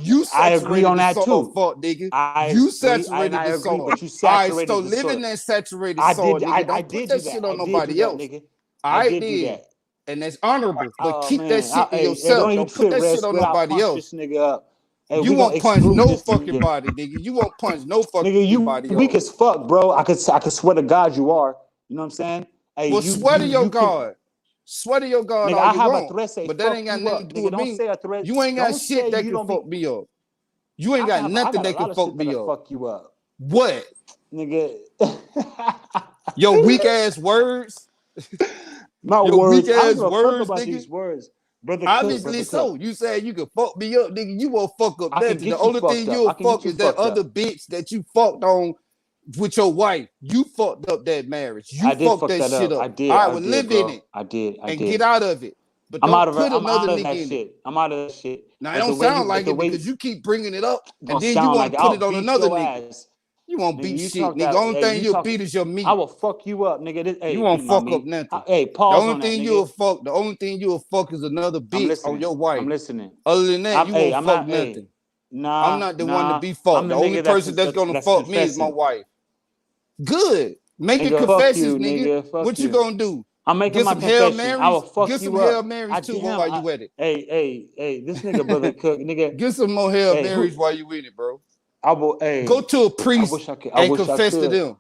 Speaker 5: you saturated
Speaker 3: I agree on that
Speaker 5: the soil,
Speaker 3: too.
Speaker 5: Fuck, nigga.
Speaker 3: I
Speaker 5: You
Speaker 3: agree,
Speaker 5: saturated
Speaker 3: I
Speaker 5: the
Speaker 3: agree,
Speaker 5: soil.
Speaker 3: but you saturated
Speaker 5: so
Speaker 3: the
Speaker 5: live
Speaker 3: soil.
Speaker 5: in that saturated
Speaker 3: I
Speaker 5: soil,
Speaker 3: did.
Speaker 5: nigga.
Speaker 3: I
Speaker 5: Don't
Speaker 3: did
Speaker 5: put that
Speaker 3: do that.
Speaker 5: shit on
Speaker 3: I did
Speaker 5: nobody
Speaker 3: do that,
Speaker 5: else.
Speaker 3: nigga.
Speaker 5: I
Speaker 3: did do
Speaker 5: did.
Speaker 3: that.
Speaker 5: And that's honorable. But keep
Speaker 3: man.
Speaker 5: that shit to yourself. Don't put that shit on nobody else.
Speaker 3: This nigga up. Hey,
Speaker 5: You won't punch no fucking body, nigga. You won't punch no fucking body.
Speaker 3: You weak as fuck, bro. I could swear to God you are. You know what I'm saying? Hey,
Speaker 5: well, swear to your God. Swear to your God
Speaker 3: nigga,
Speaker 5: all
Speaker 3: I
Speaker 5: you
Speaker 3: have
Speaker 5: want.
Speaker 3: a threat say
Speaker 5: but that ain't got nothing to do with me.
Speaker 3: Say a threat.
Speaker 5: You ain't got shit that can fuck me up. You ain't got nothing that can fuck me up.
Speaker 3: Fuck you up.
Speaker 5: What?
Speaker 3: Nigga.
Speaker 5: Your weak ass words.
Speaker 3: My
Speaker 5: your
Speaker 3: words.
Speaker 5: weak ass words,
Speaker 3: about
Speaker 5: nigga.
Speaker 3: These words. Brother
Speaker 5: Obviously
Speaker 3: Cook,
Speaker 5: so. You said you can fuck me up, nigga. You won't fuck up nothing. The only thing you'll fuck is that other bitch that you fucked on with your wife. You fucked up that marriage. You fucked that shit up.
Speaker 3: I did.
Speaker 5: All right, well, live in it.
Speaker 3: I did.
Speaker 5: And get out of it. But
Speaker 3: I'm
Speaker 5: don't
Speaker 3: out of
Speaker 5: put
Speaker 3: I'm
Speaker 5: another
Speaker 3: out of
Speaker 5: nigga
Speaker 3: that
Speaker 5: in
Speaker 3: shit.
Speaker 5: it.
Speaker 3: I'm out of that shit.
Speaker 5: Now, it don't sound like it because you keep bringing it up, and then you want to put it on another nigga. You won't beat shit, nigga. The only thing you'll beat is your meat.
Speaker 3: I will fuck you up, nigga.
Speaker 5: You won't fuck up nothing.
Speaker 3: Hey, pause.
Speaker 5: The only thing you'll fuck is another bitch on your wife.
Speaker 3: I'm listening.
Speaker 5: Other than that, you won't fuck nothing.
Speaker 3: Nah,
Speaker 5: I'm not the one to be fucked. The only person that's gonna fuck me is my wife. Good. Make it confessions, nigga. What you gonna do?
Speaker 3: I'm making my confession. I will fuck you up.
Speaker 5: Get some Hail Marys too while you at it.
Speaker 3: Hey, this nigga brother Cook, nigga.
Speaker 5: Get some more Hail Marys while you in it, bro.
Speaker 3: I will. Hey,
Speaker 5: go to a priest and confess to them.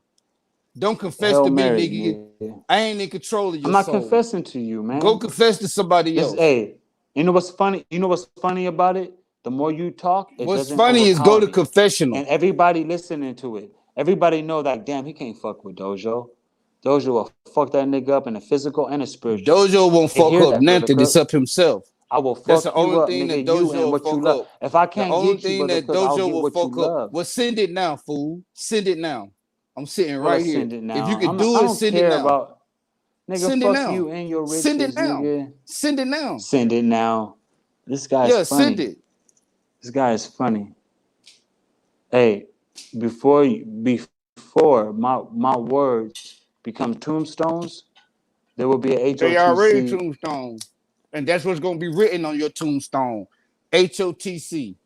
Speaker 5: Don't confess to me, nigga. I ain't in control of your soul.
Speaker 3: I'm not confessing to you, man.
Speaker 5: Go confess to somebody else.
Speaker 3: Hey, you know what's funny? You know what's funny about it? The more you talk,
Speaker 5: what's funny is go to confessional,
Speaker 3: and everybody listening to it. Everybody know that. Damn, he can't fuck with Dojo. Dojo will fuck that nigga up in the physical and the spiritual.
Speaker 5: Dojo won't fuck up nothing except himself.
Speaker 3: I will fuck
Speaker 5: That's the only
Speaker 3: you up,
Speaker 5: thing
Speaker 3: nigga,
Speaker 5: that Dojo
Speaker 3: you and what you love. If I can't get you,
Speaker 5: that Dojo will fuck up. Well, send it now, fool. Send it now. I'm sitting right here. If you can do it, send it now.
Speaker 3: Nigga,
Speaker 5: send
Speaker 3: fuck
Speaker 5: it now.
Speaker 3: You and your riches,
Speaker 5: send it now.
Speaker 3: Nigga.
Speaker 5: Send it now.
Speaker 3: Send it now. This guy's funny.
Speaker 5: Send it.
Speaker 3: This guy is funny. Hey, before my words become tombstones, there will be a HOTC.
Speaker 5: They already tombstones. And that's what's going to be written on your tombstone. HOTC.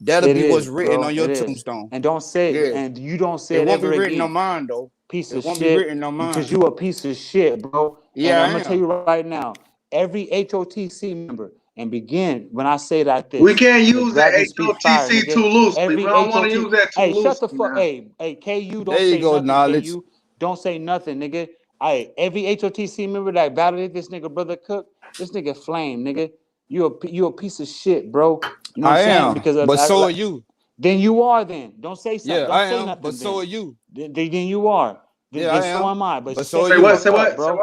Speaker 5: That'll be what's written on your tombstone.
Speaker 3: And don't say it. And you don't say it
Speaker 5: won't
Speaker 3: ever
Speaker 5: be written
Speaker 3: again.
Speaker 5: on mine, though.
Speaker 3: Piece
Speaker 5: it
Speaker 3: of
Speaker 5: won't
Speaker 3: shit.
Speaker 5: Be written on mine.
Speaker 3: Because you a piece of shit, bro.
Speaker 5: Yeah,
Speaker 3: and I'm going to tell you right now. Every HOTC member, and begin when I say that this.
Speaker 7: We can't use that HOTC too loosely. We don't want to use that too loosely.
Speaker 3: Hey, shut the fuck. Hey, KU, don't say nothing. KU, don't say nothing, nigga. Hey, every HOTC member that validated this nigga brother Cook, this nigga flame, nigga. You a piece of shit, bro. You know what I'm saying? Because
Speaker 5: but so are you.
Speaker 3: Then you are. Then don't say something.
Speaker 5: Yeah,
Speaker 3: don't
Speaker 5: I
Speaker 3: say
Speaker 5: am.
Speaker 3: Nothing,
Speaker 5: but so are you.
Speaker 3: Then you are.
Speaker 5: Yeah, I am.
Speaker 3: So am I. But
Speaker 7: so say what? Say what? Say what?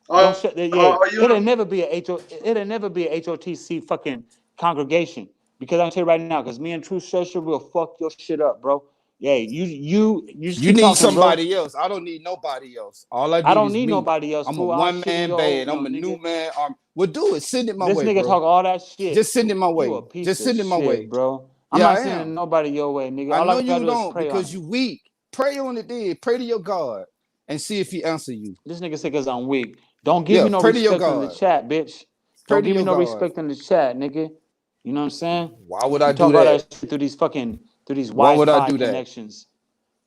Speaker 3: Don't shut. Yeah,
Speaker 7: you
Speaker 3: it'll never be a It'll never be a HOTC fucking congregation because I'm tell you right now, because me and Truth Social will fuck your shit up, bro. Yeah, you just
Speaker 5: You
Speaker 3: keep
Speaker 5: need
Speaker 3: talking,
Speaker 5: somebody
Speaker 3: bro.
Speaker 5: else. I don't need nobody else. All I
Speaker 3: I
Speaker 5: need
Speaker 3: don't
Speaker 5: is
Speaker 3: need
Speaker 5: me.
Speaker 3: nobody else.
Speaker 5: I'm a
Speaker 3: Fool. I'll shit in
Speaker 5: one-man
Speaker 3: your
Speaker 5: band. I'm
Speaker 3: oatmeal,
Speaker 5: a new
Speaker 3: nigga.
Speaker 5: man. Well, do it. Send it my
Speaker 3: This
Speaker 5: way,
Speaker 3: nigga
Speaker 5: bro.
Speaker 3: talk all that shit.
Speaker 5: Just send it my way.
Speaker 3: You a piece
Speaker 5: Just
Speaker 3: of
Speaker 5: send it my way.
Speaker 3: shit, bro. I'm
Speaker 5: Yeah,
Speaker 3: not
Speaker 5: I
Speaker 3: sending
Speaker 5: am.
Speaker 3: nobody your way, nigga.
Speaker 5: I
Speaker 3: All
Speaker 5: know
Speaker 3: I gotta
Speaker 5: you
Speaker 3: do is
Speaker 5: don't
Speaker 3: pray
Speaker 5: because
Speaker 3: on
Speaker 5: you
Speaker 3: it.
Speaker 5: weak. Pray on it, then. Pray to your God and see if he answer you.
Speaker 3: This nigga say cause I'm weak. Don't give
Speaker 5: Yeah,
Speaker 3: me no
Speaker 5: pray to your
Speaker 3: respect in the
Speaker 5: God.
Speaker 3: chat, bitch.
Speaker 5: Pray
Speaker 3: Don't
Speaker 5: to
Speaker 3: give me
Speaker 5: your
Speaker 3: no
Speaker 5: God.
Speaker 3: respect in the chat, nigga. You know what I'm saying?
Speaker 5: Why would I
Speaker 3: You
Speaker 5: do
Speaker 3: talk all
Speaker 5: that?
Speaker 3: that shit through these
Speaker 5: Why would I
Speaker 3: Wi-Fi
Speaker 5: do that?
Speaker 3: connections.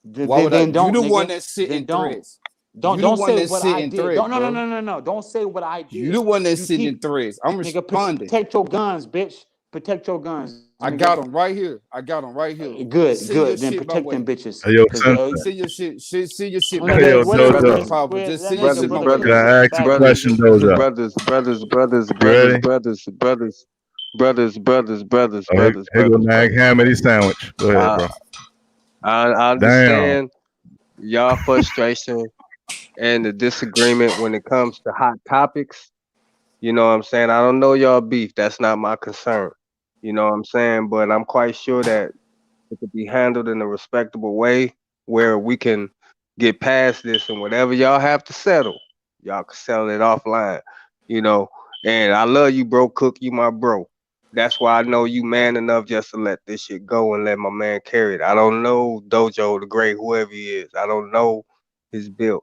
Speaker 5: Why would I?
Speaker 3: Then
Speaker 5: You
Speaker 3: don't,
Speaker 5: the one
Speaker 3: nigga.
Speaker 5: that sit
Speaker 3: Then
Speaker 5: in
Speaker 3: don't.
Speaker 5: threads.
Speaker 3: Don't
Speaker 5: You the
Speaker 3: don't
Speaker 5: one
Speaker 3: say
Speaker 5: that
Speaker 3: what
Speaker 5: sit
Speaker 3: I
Speaker 5: in
Speaker 3: did.
Speaker 5: threads, bro.
Speaker 3: No. Don't say what I did.
Speaker 5: You the one that
Speaker 3: You
Speaker 5: sit in
Speaker 3: keep
Speaker 5: threads. I'm
Speaker 3: nigga
Speaker 5: responding.
Speaker 3: protect your guns, bitch. Protect your guns.
Speaker 5: I
Speaker 3: Nigga.
Speaker 5: got them right here. I got them right here. Send your
Speaker 3: Good. Then
Speaker 5: shit my
Speaker 3: protect them
Speaker 5: way.
Speaker 3: bitches.
Speaker 2: Hey, yo,
Speaker 3: Cause
Speaker 2: Sensei.
Speaker 5: Send your shit. Send your shit
Speaker 3: oh,
Speaker 5: my
Speaker 2: Hey,
Speaker 5: way.
Speaker 2: yo,
Speaker 3: nigga, whatever,
Speaker 2: Dojo.
Speaker 5: Brother
Speaker 3: bitch.
Speaker 5: Papa, just
Speaker 3: That
Speaker 5: send your
Speaker 3: nigga,
Speaker 5: shit
Speaker 1: Brothers,
Speaker 5: my
Speaker 3: brother
Speaker 5: way.
Speaker 3: Cook
Speaker 2: Can
Speaker 1: brothers,
Speaker 3: is a
Speaker 2: I ask you a
Speaker 3: faggot,
Speaker 2: question,
Speaker 1: brothers,
Speaker 3: nigga.
Speaker 2: Dojo?
Speaker 1: brothers,
Speaker 2: Oh, here go
Speaker 1: brothers.
Speaker 2: Nag Hammity sandwich. Go ahead,
Speaker 1: Uh,
Speaker 2: bro.
Speaker 1: I
Speaker 2: Damn.
Speaker 1: understand y'all frustration and the disagreement when it comes to hot topics. You know what I'm saying? I don't know y'all beef. That's not my concern. You know what I'm saying? But I'm quite sure that it could be handled in a respectable way where we can get past this and whatever y'all have to settle, y'all can settle it offline. You know, and I love you, bro. Cook, you my bro. That's why I know you man enough just to let this shit go and let my man carry it. I don't know Dojo the Great, whoever he is. I don't know his build.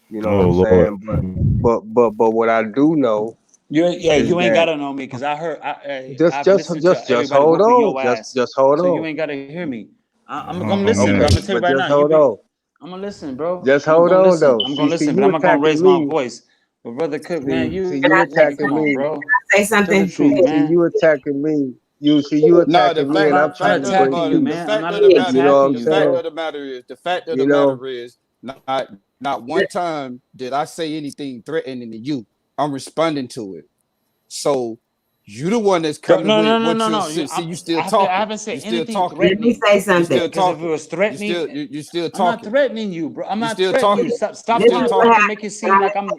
Speaker 1: You know what
Speaker 2: Oh
Speaker 1: I'm
Speaker 2: Lord.
Speaker 1: saying? But what I do know is
Speaker 3: You ain't
Speaker 1: that
Speaker 3: gotta know me because
Speaker 1: just
Speaker 3: I've
Speaker 1: just
Speaker 3: listened to
Speaker 1: just just
Speaker 3: everybody
Speaker 1: hold
Speaker 3: whooping
Speaker 1: on.
Speaker 3: your ass,
Speaker 1: Just hold
Speaker 3: so you
Speaker 1: on.
Speaker 3: ain't gotta hear me. I'm
Speaker 2: Oh
Speaker 3: gonna listen, but
Speaker 2: man.
Speaker 3: I'm
Speaker 1: Okay,
Speaker 3: gonna tell you
Speaker 1: but
Speaker 3: right
Speaker 1: just
Speaker 3: now,
Speaker 1: hold on.
Speaker 3: I'm gonna listen, bro.
Speaker 1: Just
Speaker 3: I'm
Speaker 1: hold
Speaker 3: gonna
Speaker 1: on
Speaker 3: listen.
Speaker 1: though.
Speaker 3: I'm gonna
Speaker 1: See
Speaker 3: listen, but
Speaker 1: you
Speaker 3: I'm not gonna
Speaker 1: attacking
Speaker 3: raise my
Speaker 1: me.
Speaker 3: voice. But brother Cook, man,
Speaker 1: See
Speaker 4: Can
Speaker 1: you
Speaker 4: I say
Speaker 3: come
Speaker 1: attacking
Speaker 3: on,
Speaker 1: me.
Speaker 3: bro.
Speaker 4: say
Speaker 3: Tell the
Speaker 4: something?
Speaker 3: truth,
Speaker 1: See
Speaker 3: man.
Speaker 1: you attacking me. You
Speaker 5: No,
Speaker 1: attacking me,
Speaker 3: I'm
Speaker 1: and I'm
Speaker 3: not
Speaker 1: trying to bring
Speaker 3: attacking you,
Speaker 1: peace.
Speaker 3: man. I'm not
Speaker 1: You know what I'm
Speaker 3: attacking
Speaker 5: the
Speaker 3: you,
Speaker 5: fact
Speaker 1: saying?
Speaker 3: bro.
Speaker 5: of the matter is,
Speaker 1: You know,
Speaker 5: not one time did I say anything threatening to you. I'm responding to it. So you the one that's
Speaker 3: No,
Speaker 5: coming
Speaker 3: no,
Speaker 5: with
Speaker 3: no, no,
Speaker 5: what
Speaker 3: no,
Speaker 5: you're
Speaker 3: no.
Speaker 5: see. You still
Speaker 3: I
Speaker 5: talking.
Speaker 3: haven't said
Speaker 5: You still
Speaker 3: anything
Speaker 5: talking.
Speaker 4: Let me
Speaker 3: threatening.
Speaker 4: say
Speaker 5: You
Speaker 4: something.
Speaker 5: still
Speaker 3: Because if it
Speaker 5: talking.
Speaker 3: was threatening,
Speaker 5: You still
Speaker 3: I'm not
Speaker 5: talking.
Speaker 3: threatening you, bro. I'm
Speaker 5: You
Speaker 3: not
Speaker 5: still
Speaker 3: threatening you.
Speaker 5: talking.
Speaker 3: Stop
Speaker 5: You
Speaker 4: This
Speaker 5: still
Speaker 4: is
Speaker 3: trying
Speaker 4: what
Speaker 3: to
Speaker 5: talking.
Speaker 3: make it
Speaker 4: happened.
Speaker 3: seem like I'm.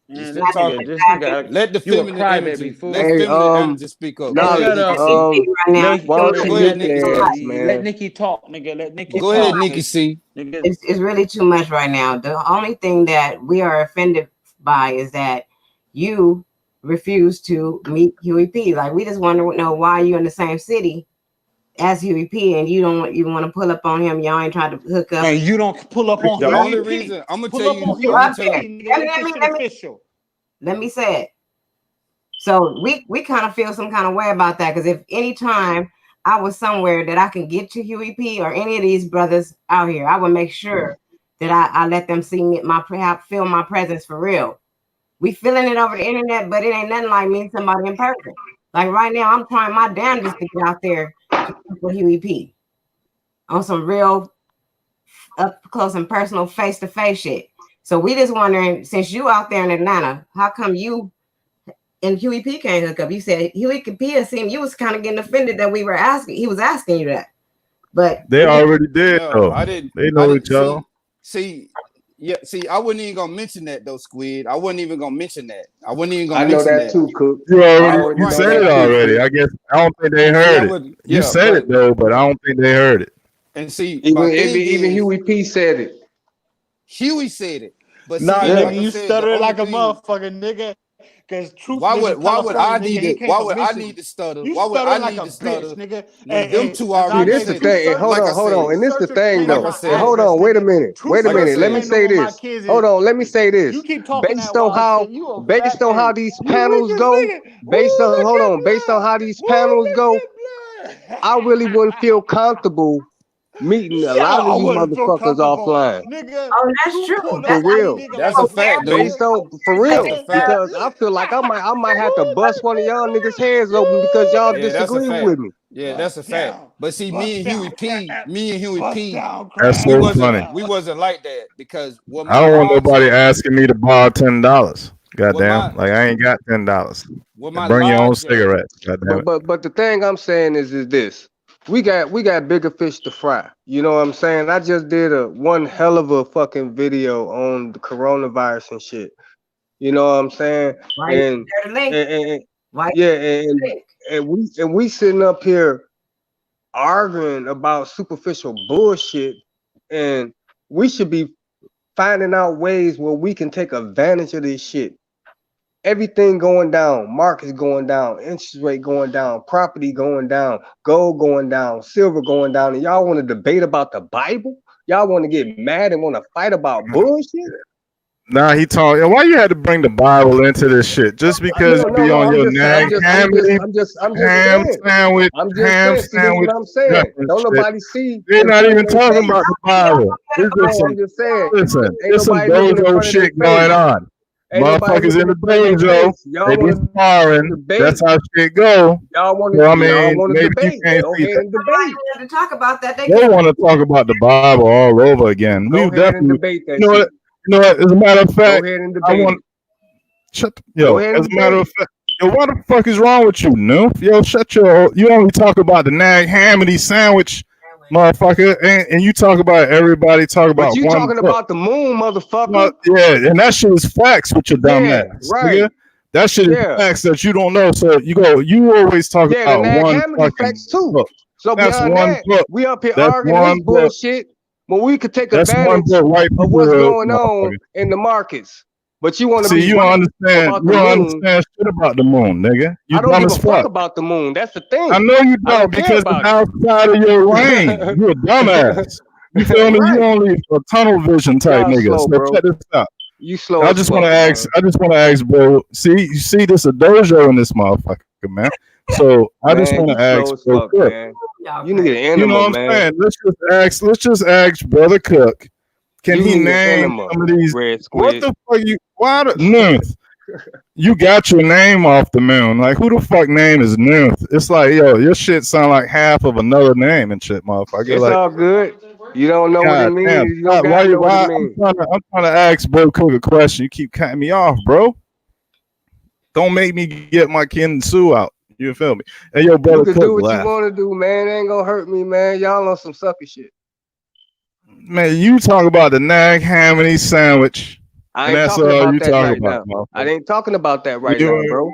Speaker 5: You
Speaker 3: Man,
Speaker 5: still talking.
Speaker 3: this nigga,
Speaker 5: Let the
Speaker 3: you a
Speaker 5: feminine
Speaker 3: crybaby,
Speaker 5: energy. Let
Speaker 3: fool.
Speaker 1: hey,
Speaker 5: feminine energy speak up. Go
Speaker 1: knowledge.
Speaker 5: ahead,
Speaker 3: Shut
Speaker 5: Nikki
Speaker 3: up.
Speaker 5: C.
Speaker 4: right now.
Speaker 3: Let
Speaker 1: Why
Speaker 4: So
Speaker 1: don't you
Speaker 5: Go
Speaker 1: mute
Speaker 5: ahead,
Speaker 4: it's
Speaker 5: Nikki
Speaker 1: their
Speaker 5: C.
Speaker 1: ass,
Speaker 3: let
Speaker 1: man?
Speaker 3: Nikki talk, nigga. Let Nikki
Speaker 5: Go
Speaker 3: talk,
Speaker 5: ahead,
Speaker 3: nigga.
Speaker 5: Nikki C.
Speaker 3: Nigga,
Speaker 4: it's really too much right now. The only thing that we are offended by is that you refuse to meet Huey P. Like we just want to know why you in the same city as Huey P. and you don't even want to pull up on him. Y'all ain't trying to hook up.
Speaker 3: and you don't pull up on
Speaker 5: The only
Speaker 3: Huey P.
Speaker 5: reason I'm gonna
Speaker 3: Pull
Speaker 5: tell
Speaker 3: up
Speaker 5: you,
Speaker 3: on
Speaker 4: You
Speaker 5: I'm
Speaker 3: Huey
Speaker 5: gonna
Speaker 4: up
Speaker 5: tell
Speaker 4: there?
Speaker 5: you.
Speaker 3: P, nigga. Make this shit official.
Speaker 4: Let me say it. So we kind of feel some kind of way about that because if any time I was somewhere that I can get to Huey P or any of these brothers out here, I would make sure that I let them see me, feel my presence for real. We feeling it over the internet, but it ain't nothing like meeting somebody in person. Like right now, I'm trying my damnedest to get out there to for Huey P on some real up close and personal face to face shit. So we just wondering, since you out there in Atlanta, how come you and Huey P can't hook up? You said Huey P seemed you was kind of getting offended that we were asking. He was asking you that, but
Speaker 2: They already did
Speaker 5: No,
Speaker 2: though.
Speaker 5: I didn't.
Speaker 2: They
Speaker 5: I
Speaker 2: know
Speaker 5: didn't
Speaker 2: each other.
Speaker 5: see. Yeah, see, I wasn't even gonna mention that though, Squid. I wasn't even gonna mention that. I wasn't even
Speaker 1: I
Speaker 5: gonna
Speaker 1: know
Speaker 5: mention
Speaker 1: that
Speaker 5: that.
Speaker 1: too, Cook.
Speaker 2: You
Speaker 1: I
Speaker 2: already
Speaker 1: already
Speaker 2: you
Speaker 1: know
Speaker 5: Right,
Speaker 2: said
Speaker 1: that
Speaker 2: it
Speaker 1: too,
Speaker 5: exactly.
Speaker 2: already.
Speaker 1: Cook.
Speaker 2: I guess I don't think they
Speaker 5: See, I
Speaker 2: heard it.
Speaker 5: would,
Speaker 2: You
Speaker 5: yeah,
Speaker 2: said it
Speaker 5: but
Speaker 2: though, but I don't think they heard it.
Speaker 5: and see, my
Speaker 1: Even
Speaker 5: thing
Speaker 1: even
Speaker 5: is,
Speaker 1: Huey P said it.
Speaker 5: Huey said it, but
Speaker 3: Nah,
Speaker 5: see,
Speaker 1: Yeah.
Speaker 5: like
Speaker 3: nigga,
Speaker 5: I
Speaker 3: you
Speaker 5: said, the
Speaker 3: stuttering
Speaker 5: only
Speaker 3: like a
Speaker 5: thing,
Speaker 3: motherfucker, nigga. Cause Truth live in
Speaker 5: why would
Speaker 3: California,
Speaker 5: I
Speaker 3: nigga.
Speaker 5: need
Speaker 3: He
Speaker 5: it?
Speaker 3: came from
Speaker 5: I
Speaker 3: Michigan.
Speaker 5: need to stutter?
Speaker 3: You
Speaker 5: Why would I
Speaker 3: stuttering like
Speaker 5: need
Speaker 3: a
Speaker 5: to
Speaker 3: bitch,
Speaker 5: stutter
Speaker 3: nigga.
Speaker 5: when them two
Speaker 3: As
Speaker 1: See,
Speaker 3: I
Speaker 5: already
Speaker 1: this
Speaker 3: say,
Speaker 1: the
Speaker 5: said
Speaker 3: Truth
Speaker 5: it?
Speaker 1: thing.
Speaker 3: Searcher,
Speaker 1: Hold
Speaker 5: Like I
Speaker 1: on, hold on.
Speaker 5: said,
Speaker 3: Truth
Speaker 1: And this the
Speaker 3: Searcher
Speaker 1: thing
Speaker 3: came to
Speaker 5: like I
Speaker 1: though.
Speaker 3: my
Speaker 1: And
Speaker 5: said,
Speaker 1: hold
Speaker 3: address,
Speaker 1: on, wait a
Speaker 3: nigga.
Speaker 1: minute.
Speaker 3: Truth
Speaker 1: Wait a
Speaker 5: like I
Speaker 3: Searcher
Speaker 1: minute. Let me
Speaker 3: came
Speaker 5: said.
Speaker 3: to
Speaker 1: say
Speaker 3: where my
Speaker 1: this.
Speaker 3: kids is.
Speaker 1: Hold on, let me say
Speaker 3: You
Speaker 1: this.
Speaker 3: keep talking that wild shit. You a
Speaker 1: Based
Speaker 3: fat,
Speaker 1: on how
Speaker 3: hey,
Speaker 1: these
Speaker 3: you weak
Speaker 1: panels
Speaker 3: as
Speaker 1: go,
Speaker 3: nigga. Ooh, look
Speaker 1: hold
Speaker 3: at
Speaker 1: on, based on
Speaker 3: blood.
Speaker 1: how these
Speaker 3: Ooh,
Speaker 1: panels
Speaker 3: look
Speaker 1: go,
Speaker 3: at blood.
Speaker 1: I really wouldn't feel comfortable meeting a
Speaker 3: Shut
Speaker 1: lot
Speaker 3: up.
Speaker 1: of
Speaker 3: I
Speaker 1: you
Speaker 3: wouldn't feel
Speaker 1: motherfuckers
Speaker 3: comfortable.
Speaker 1: offline.
Speaker 3: Nigga,
Speaker 4: oh, that's
Speaker 3: Truth
Speaker 4: true.
Speaker 3: pulled
Speaker 1: For
Speaker 3: up
Speaker 4: That's
Speaker 3: on me,
Speaker 1: real.
Speaker 3: nigga,
Speaker 5: That's
Speaker 3: like
Speaker 5: a
Speaker 3: a
Speaker 5: fact,
Speaker 3: fan,
Speaker 5: though.
Speaker 1: Based
Speaker 3: nigga.
Speaker 1: on for
Speaker 5: That's a
Speaker 1: real.
Speaker 5: fact.
Speaker 1: Because I feel like I might have to
Speaker 3: Ooh,
Speaker 1: bust one of y'all niggas heads open because
Speaker 3: ooh,
Speaker 1: y'all
Speaker 5: Yeah, that's a
Speaker 1: disagree
Speaker 5: fact.
Speaker 1: with me.
Speaker 5: Yeah, that's a fact. But see, me and Huey
Speaker 3: bust
Speaker 5: P,
Speaker 3: down,
Speaker 2: That's
Speaker 3: crab,
Speaker 5: we
Speaker 2: so
Speaker 3: bust
Speaker 5: wasn't
Speaker 2: funny.
Speaker 3: down.
Speaker 5: we wasn't like that because
Speaker 2: I don't want nobody asking me to borrow $10.
Speaker 5: what
Speaker 2: Goddamn.
Speaker 5: my
Speaker 2: Like I ain't got $10.
Speaker 5: what my
Speaker 2: Bring your own
Speaker 5: logic,
Speaker 2: cigarettes. Goddamn it.
Speaker 1: But the thing I'm saying is this. We got bigger fish to fry. You know what I'm saying? I just did one hell of a fucking video on the coronavirus and shit. You know what I'm saying?
Speaker 4: Why you
Speaker 1: And
Speaker 4: share the link?
Speaker 1: and
Speaker 4: Why
Speaker 1: yeah,
Speaker 4: you share the link?
Speaker 1: and we sitting up here arguing about superficial bullshit, and we should be finding out ways where we can take advantage of this shit. Everything going down, markets going down, interest rate going down, property going down, gold going down, silver going down, and y'all want to debate about the Bible? Y'all want to get mad and want to fight about bullshit?
Speaker 2: Now he talking. Why you had to bring the Bible into this shit? Just because you be on your nag hammy
Speaker 1: I'm just
Speaker 2: ham
Speaker 1: saying.
Speaker 2: sandwich,
Speaker 1: I'm just
Speaker 2: ham
Speaker 1: saying. See, this is
Speaker 2: sandwich.
Speaker 1: what I'm saying.
Speaker 2: nothing
Speaker 1: Don't
Speaker 2: shit.
Speaker 1: nobody see.
Speaker 2: They're not even
Speaker 1: in
Speaker 2: talking
Speaker 1: face.
Speaker 2: about the Bible. It's
Speaker 1: No,
Speaker 2: just
Speaker 1: I'm
Speaker 2: some,
Speaker 1: just saying.
Speaker 2: listen,
Speaker 1: Ain't
Speaker 2: there's some
Speaker 1: nobody looking in
Speaker 2: dojo
Speaker 1: front of their
Speaker 2: shit going
Speaker 1: face.
Speaker 2: on.
Speaker 1: Ain't nobody
Speaker 2: Motherfuckers in
Speaker 1: looking
Speaker 2: the
Speaker 1: in front of their
Speaker 2: dojo,
Speaker 1: face. Y'all
Speaker 2: they be
Speaker 1: want to
Speaker 2: sparring.
Speaker 1: debate.
Speaker 2: That's how shit go.
Speaker 1: Y'all want to.
Speaker 2: So, I
Speaker 1: Y'all
Speaker 2: mean,
Speaker 1: want to
Speaker 2: maybe you
Speaker 1: debate.
Speaker 2: can't
Speaker 1: Go
Speaker 2: see
Speaker 1: ahead
Speaker 2: that.
Speaker 1: and debate.
Speaker 4: Somebody wanted to talk about that. They
Speaker 2: They
Speaker 4: can.
Speaker 2: want to talk about the Bible all over again.
Speaker 1: Go
Speaker 2: We
Speaker 1: ahead and
Speaker 2: definitely,
Speaker 1: debate that
Speaker 2: you know
Speaker 1: shit.
Speaker 2: what? You know what? As a matter of
Speaker 1: Go
Speaker 2: fact,
Speaker 1: ahead and
Speaker 2: I
Speaker 1: debate
Speaker 2: want
Speaker 1: it.
Speaker 2: shut.
Speaker 1: Go
Speaker 2: Yo,
Speaker 1: ahead
Speaker 2: as
Speaker 1: and
Speaker 2: a matter
Speaker 1: debate
Speaker 2: of fact, yo, what the fuck is wrong with you, Noof? Yo, shut your. You only talk about the nag hammy sandwich, motherfucker, and you talk about everybody talk
Speaker 1: it.
Speaker 2: about
Speaker 1: But you
Speaker 2: one
Speaker 1: talking
Speaker 2: book.
Speaker 1: about the moon,
Speaker 2: Well,
Speaker 1: motherfucker.
Speaker 2: yeah, and that shit is facts with your dumb
Speaker 1: Yeah,
Speaker 2: ass,
Speaker 1: right.
Speaker 2: nigga. That shit is
Speaker 1: Yeah.
Speaker 2: facts that you don't know. So you always talk
Speaker 1: Yeah, the
Speaker 2: about
Speaker 1: nag
Speaker 2: one
Speaker 1: hammy
Speaker 2: fucking
Speaker 1: facts too.
Speaker 2: book.
Speaker 1: So
Speaker 2: That's
Speaker 1: beyond
Speaker 2: one
Speaker 1: that,
Speaker 2: book.
Speaker 1: we up here
Speaker 2: That's
Speaker 1: arguing this
Speaker 2: one book.
Speaker 1: bullshit when we could take
Speaker 2: That's one
Speaker 1: advantage
Speaker 2: book white
Speaker 1: of
Speaker 2: people
Speaker 1: what's
Speaker 2: read,
Speaker 1: going on
Speaker 2: motherfucker.
Speaker 1: in the markets. But you want to
Speaker 2: See,
Speaker 1: be
Speaker 2: you don't
Speaker 1: right
Speaker 2: understand.
Speaker 1: about
Speaker 2: You
Speaker 1: the
Speaker 2: don't
Speaker 1: moon.
Speaker 2: understand shit about the moon, nigga. You
Speaker 1: I don't
Speaker 2: dumb
Speaker 1: give
Speaker 2: as
Speaker 1: a fuck
Speaker 2: fuck.
Speaker 1: about the moon. That's the
Speaker 2: I
Speaker 1: thing.
Speaker 2: know you
Speaker 1: I
Speaker 2: don't
Speaker 1: don't care
Speaker 2: because it's
Speaker 1: about it.
Speaker 2: outside of your range. You a dumbass. You feel me? You
Speaker 1: Right.
Speaker 2: only a tunnel vision type
Speaker 1: Y'all
Speaker 2: nigga.
Speaker 1: slow,
Speaker 2: So
Speaker 1: bro.
Speaker 2: check this out.
Speaker 1: You slow
Speaker 2: I
Speaker 1: as
Speaker 2: just want
Speaker 1: fuck,
Speaker 2: to ask.
Speaker 1: man.
Speaker 2: I just want to ask, bro. See, you see, this a dojo in this motherfucker, man. So I just
Speaker 1: Man,
Speaker 2: want
Speaker 1: you
Speaker 2: to ask,
Speaker 1: slow as
Speaker 2: bro,
Speaker 1: fuck,
Speaker 2: Cook.
Speaker 1: man.
Speaker 4: Y'all
Speaker 1: You need
Speaker 4: crazy.
Speaker 1: an
Speaker 2: You know
Speaker 1: animal,
Speaker 2: what I'm
Speaker 1: man.
Speaker 2: saying? Let's just ask brother Cook. Can
Speaker 1: You
Speaker 2: he
Speaker 1: need an
Speaker 2: name
Speaker 1: animal,
Speaker 2: some of these?
Speaker 1: Red
Speaker 2: What
Speaker 1: Squid.
Speaker 2: the fuck you? Why the Nuth? You got your name off the moon. Like who the fuck name is Nuth? It's like yo, your shit sound like half of another name and shit, motherfucker.
Speaker 1: It's
Speaker 2: Like
Speaker 1: all good. You don't know what it
Speaker 2: God
Speaker 1: means.
Speaker 2: damn,
Speaker 1: You don't
Speaker 2: stop.
Speaker 1: gotta know what
Speaker 2: Why?
Speaker 1: it means.
Speaker 2: I'm trying to ask bro Cook a question. You keep cutting me off, bro. Don't make me get my Ken Sue out. You feel me? Hey, yo,
Speaker 1: You
Speaker 2: brother
Speaker 1: can
Speaker 2: Cook,
Speaker 1: do what you
Speaker 2: laugh.
Speaker 1: want to do, man. It ain't gonna hurt me, man. Y'all on some sucker shit.
Speaker 2: Man, you talk about the nag hammy sandwich,
Speaker 1: I
Speaker 2: and
Speaker 1: ain't
Speaker 2: that's
Speaker 1: talking
Speaker 2: all
Speaker 1: about
Speaker 2: you
Speaker 1: that
Speaker 2: talk
Speaker 1: right
Speaker 2: about,
Speaker 1: now. I
Speaker 2: motherfucker.
Speaker 1: ain't talking about that right
Speaker 2: You,
Speaker 1: now, bro.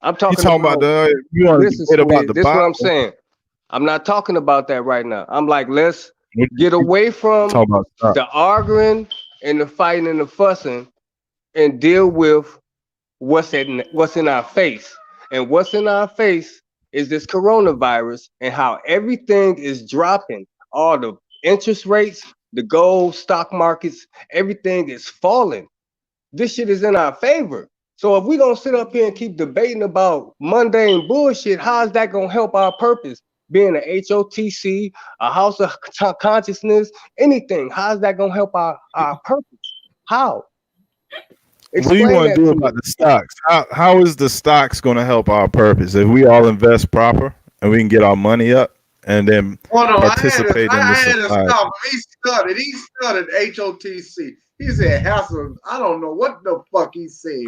Speaker 1: I'm
Speaker 2: you
Speaker 1: talking
Speaker 2: talking about
Speaker 1: about.
Speaker 2: you want to
Speaker 1: Listen,
Speaker 2: debate about
Speaker 1: Squid.
Speaker 2: the
Speaker 1: This is what I'm
Speaker 2: Bible?
Speaker 1: saying. I'm not talking about that right now. I'm like, let's
Speaker 2: What
Speaker 1: get away from
Speaker 2: talk about stuff?
Speaker 1: the arguing and the fighting and the fussing and deal with what's in our face. And what's in our face is this coronavirus and how everything is dropping. All the interest rates, the gold, stock markets, everything is falling. This shit is in our favor. So if we gonna sit up here and keep debating about mundane bullshit, how's that gonna help our purpose? Being a HOTC, a house of consciousness, anything, how's that gonna help our purpose? How?
Speaker 2: What do you
Speaker 1: Explain
Speaker 2: want to
Speaker 1: that
Speaker 2: do
Speaker 1: to me.
Speaker 2: about the stocks? How is the stocks going to help our purpose if we all invest proper and we can get our money up and then
Speaker 7: Hold on,
Speaker 2: participate in
Speaker 7: I
Speaker 2: the
Speaker 7: had to
Speaker 2: society?
Speaker 7: stop. He studied HOTC. He said hassle. I don't know what the fuck he said.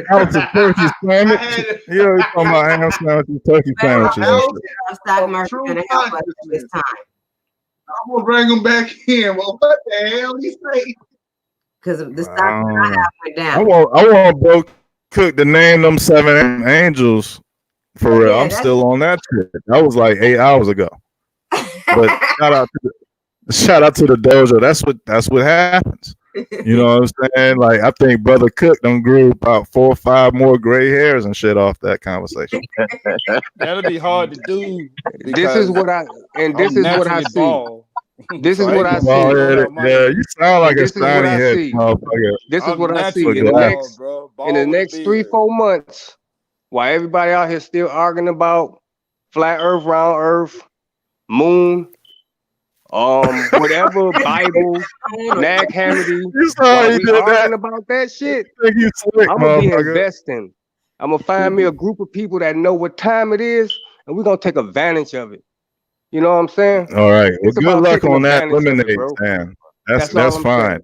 Speaker 2: House of turkey
Speaker 7: I
Speaker 2: sandwich.
Speaker 7: had to-
Speaker 2: You know, he's talking about ham sandwiches, turkey sandwiches and
Speaker 7: House
Speaker 2: shit.
Speaker 4: The stock
Speaker 7: of
Speaker 4: market
Speaker 7: true
Speaker 4: gonna help us at this
Speaker 7: consciousness.
Speaker 4: time
Speaker 7: I'm gonna bring him back in. Well, what the hell he say?
Speaker 4: because the stock
Speaker 2: I don't know.
Speaker 4: went
Speaker 2: I
Speaker 4: down.
Speaker 2: want bro Cook to name them 7 angels for real.
Speaker 4: Yeah,
Speaker 2: I'm
Speaker 4: that's
Speaker 2: still on that shit. That was like 8 hours ago. But shout out to the dojo. That's what happens. You know what I'm saying? Like I think brother Cook done grew about 4 or 5 more gray hairs and shit off that conversation.
Speaker 5: That'll be hard to do.
Speaker 1: This is what I
Speaker 5: I'm
Speaker 1: see.
Speaker 5: bald.
Speaker 1: This is
Speaker 5: So
Speaker 1: what I
Speaker 5: ain't
Speaker 1: see.
Speaker 5: gonna
Speaker 2: Bald headed.
Speaker 5: help my
Speaker 2: Yeah, you sound like a
Speaker 1: This is what
Speaker 2: shiny
Speaker 1: I
Speaker 2: head
Speaker 1: see.
Speaker 2: motherfucker.
Speaker 1: This is
Speaker 5: I'm
Speaker 1: what I see
Speaker 5: naturally
Speaker 1: in the
Speaker 2: bald,
Speaker 1: next
Speaker 5: bro.
Speaker 1: in the
Speaker 5: Bald with a
Speaker 1: next
Speaker 5: beard.
Speaker 1: 3-4 months, while everybody out here still arguing about flat Earth, round Earth, moon, whatever, Bible, Nag Hammity,
Speaker 2: You saw
Speaker 1: while
Speaker 2: he
Speaker 1: we
Speaker 2: did that.
Speaker 1: arguing about that shit,
Speaker 2: Think you slick,
Speaker 1: I'm gonna be
Speaker 2: motherfucker.
Speaker 1: investing. I'm gonna find me a group of people that know what time it is, and we're gonna take advantage of it. You know what I'm saying?
Speaker 2: All right. Well,
Speaker 1: It's
Speaker 2: good
Speaker 1: about
Speaker 2: luck
Speaker 1: taking
Speaker 2: on that
Speaker 1: advantage of it,
Speaker 2: lemonade
Speaker 1: bro.
Speaker 2: stand.
Speaker 1: That's all
Speaker 2: That's
Speaker 1: I'm
Speaker 2: fine.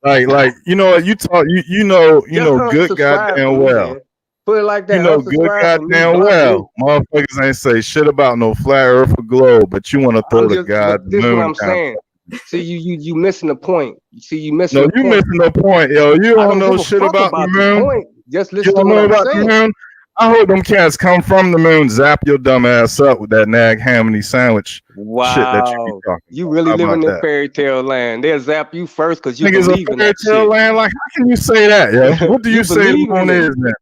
Speaker 1: saying.
Speaker 2: Like you know what you talk you know good
Speaker 1: Unsubscribe
Speaker 2: goddamn
Speaker 1: from me,
Speaker 2: well.
Speaker 1: man. Put it like that.
Speaker 2: You know good
Speaker 1: Unsubscribe from me.
Speaker 2: goddamn
Speaker 1: Block me.
Speaker 2: well. Motherfuckers ain't say shit about no flat earth or globe, but you want to throw
Speaker 1: I'm
Speaker 2: the
Speaker 1: just, but
Speaker 2: god
Speaker 1: this is what
Speaker 2: moon
Speaker 1: I'm
Speaker 2: down.
Speaker 1: saying. See, you missing the point. See, you missing
Speaker 2: No,
Speaker 1: the
Speaker 2: you
Speaker 1: point.
Speaker 2: missing the point, yo. You
Speaker 1: I
Speaker 2: don't
Speaker 1: don't
Speaker 2: know
Speaker 1: give a
Speaker 2: shit
Speaker 1: fuck
Speaker 2: about the
Speaker 1: about the
Speaker 2: moon.
Speaker 1: point. Just
Speaker 2: You
Speaker 1: listen to
Speaker 2: don't
Speaker 1: what
Speaker 2: know
Speaker 1: I'm
Speaker 2: about the
Speaker 1: saying.
Speaker 2: moon. I hope them cats come from the moon, zap your dumb ass up with that nag hamony sandwich shit that you be
Speaker 1: Wow,
Speaker 2: talking
Speaker 1: you
Speaker 2: about.
Speaker 1: really
Speaker 2: How
Speaker 1: living
Speaker 2: about
Speaker 1: in
Speaker 2: that?
Speaker 1: fairy tale land. They'll zap you first because you
Speaker 2: Niggas a
Speaker 1: believe in
Speaker 2: fairy
Speaker 1: that
Speaker 2: tale
Speaker 1: shit.
Speaker 2: land. Like, how can you say that, yo? What do you
Speaker 1: You
Speaker 2: say the
Speaker 1: believe in
Speaker 2: moon
Speaker 1: it.
Speaker 2: is then?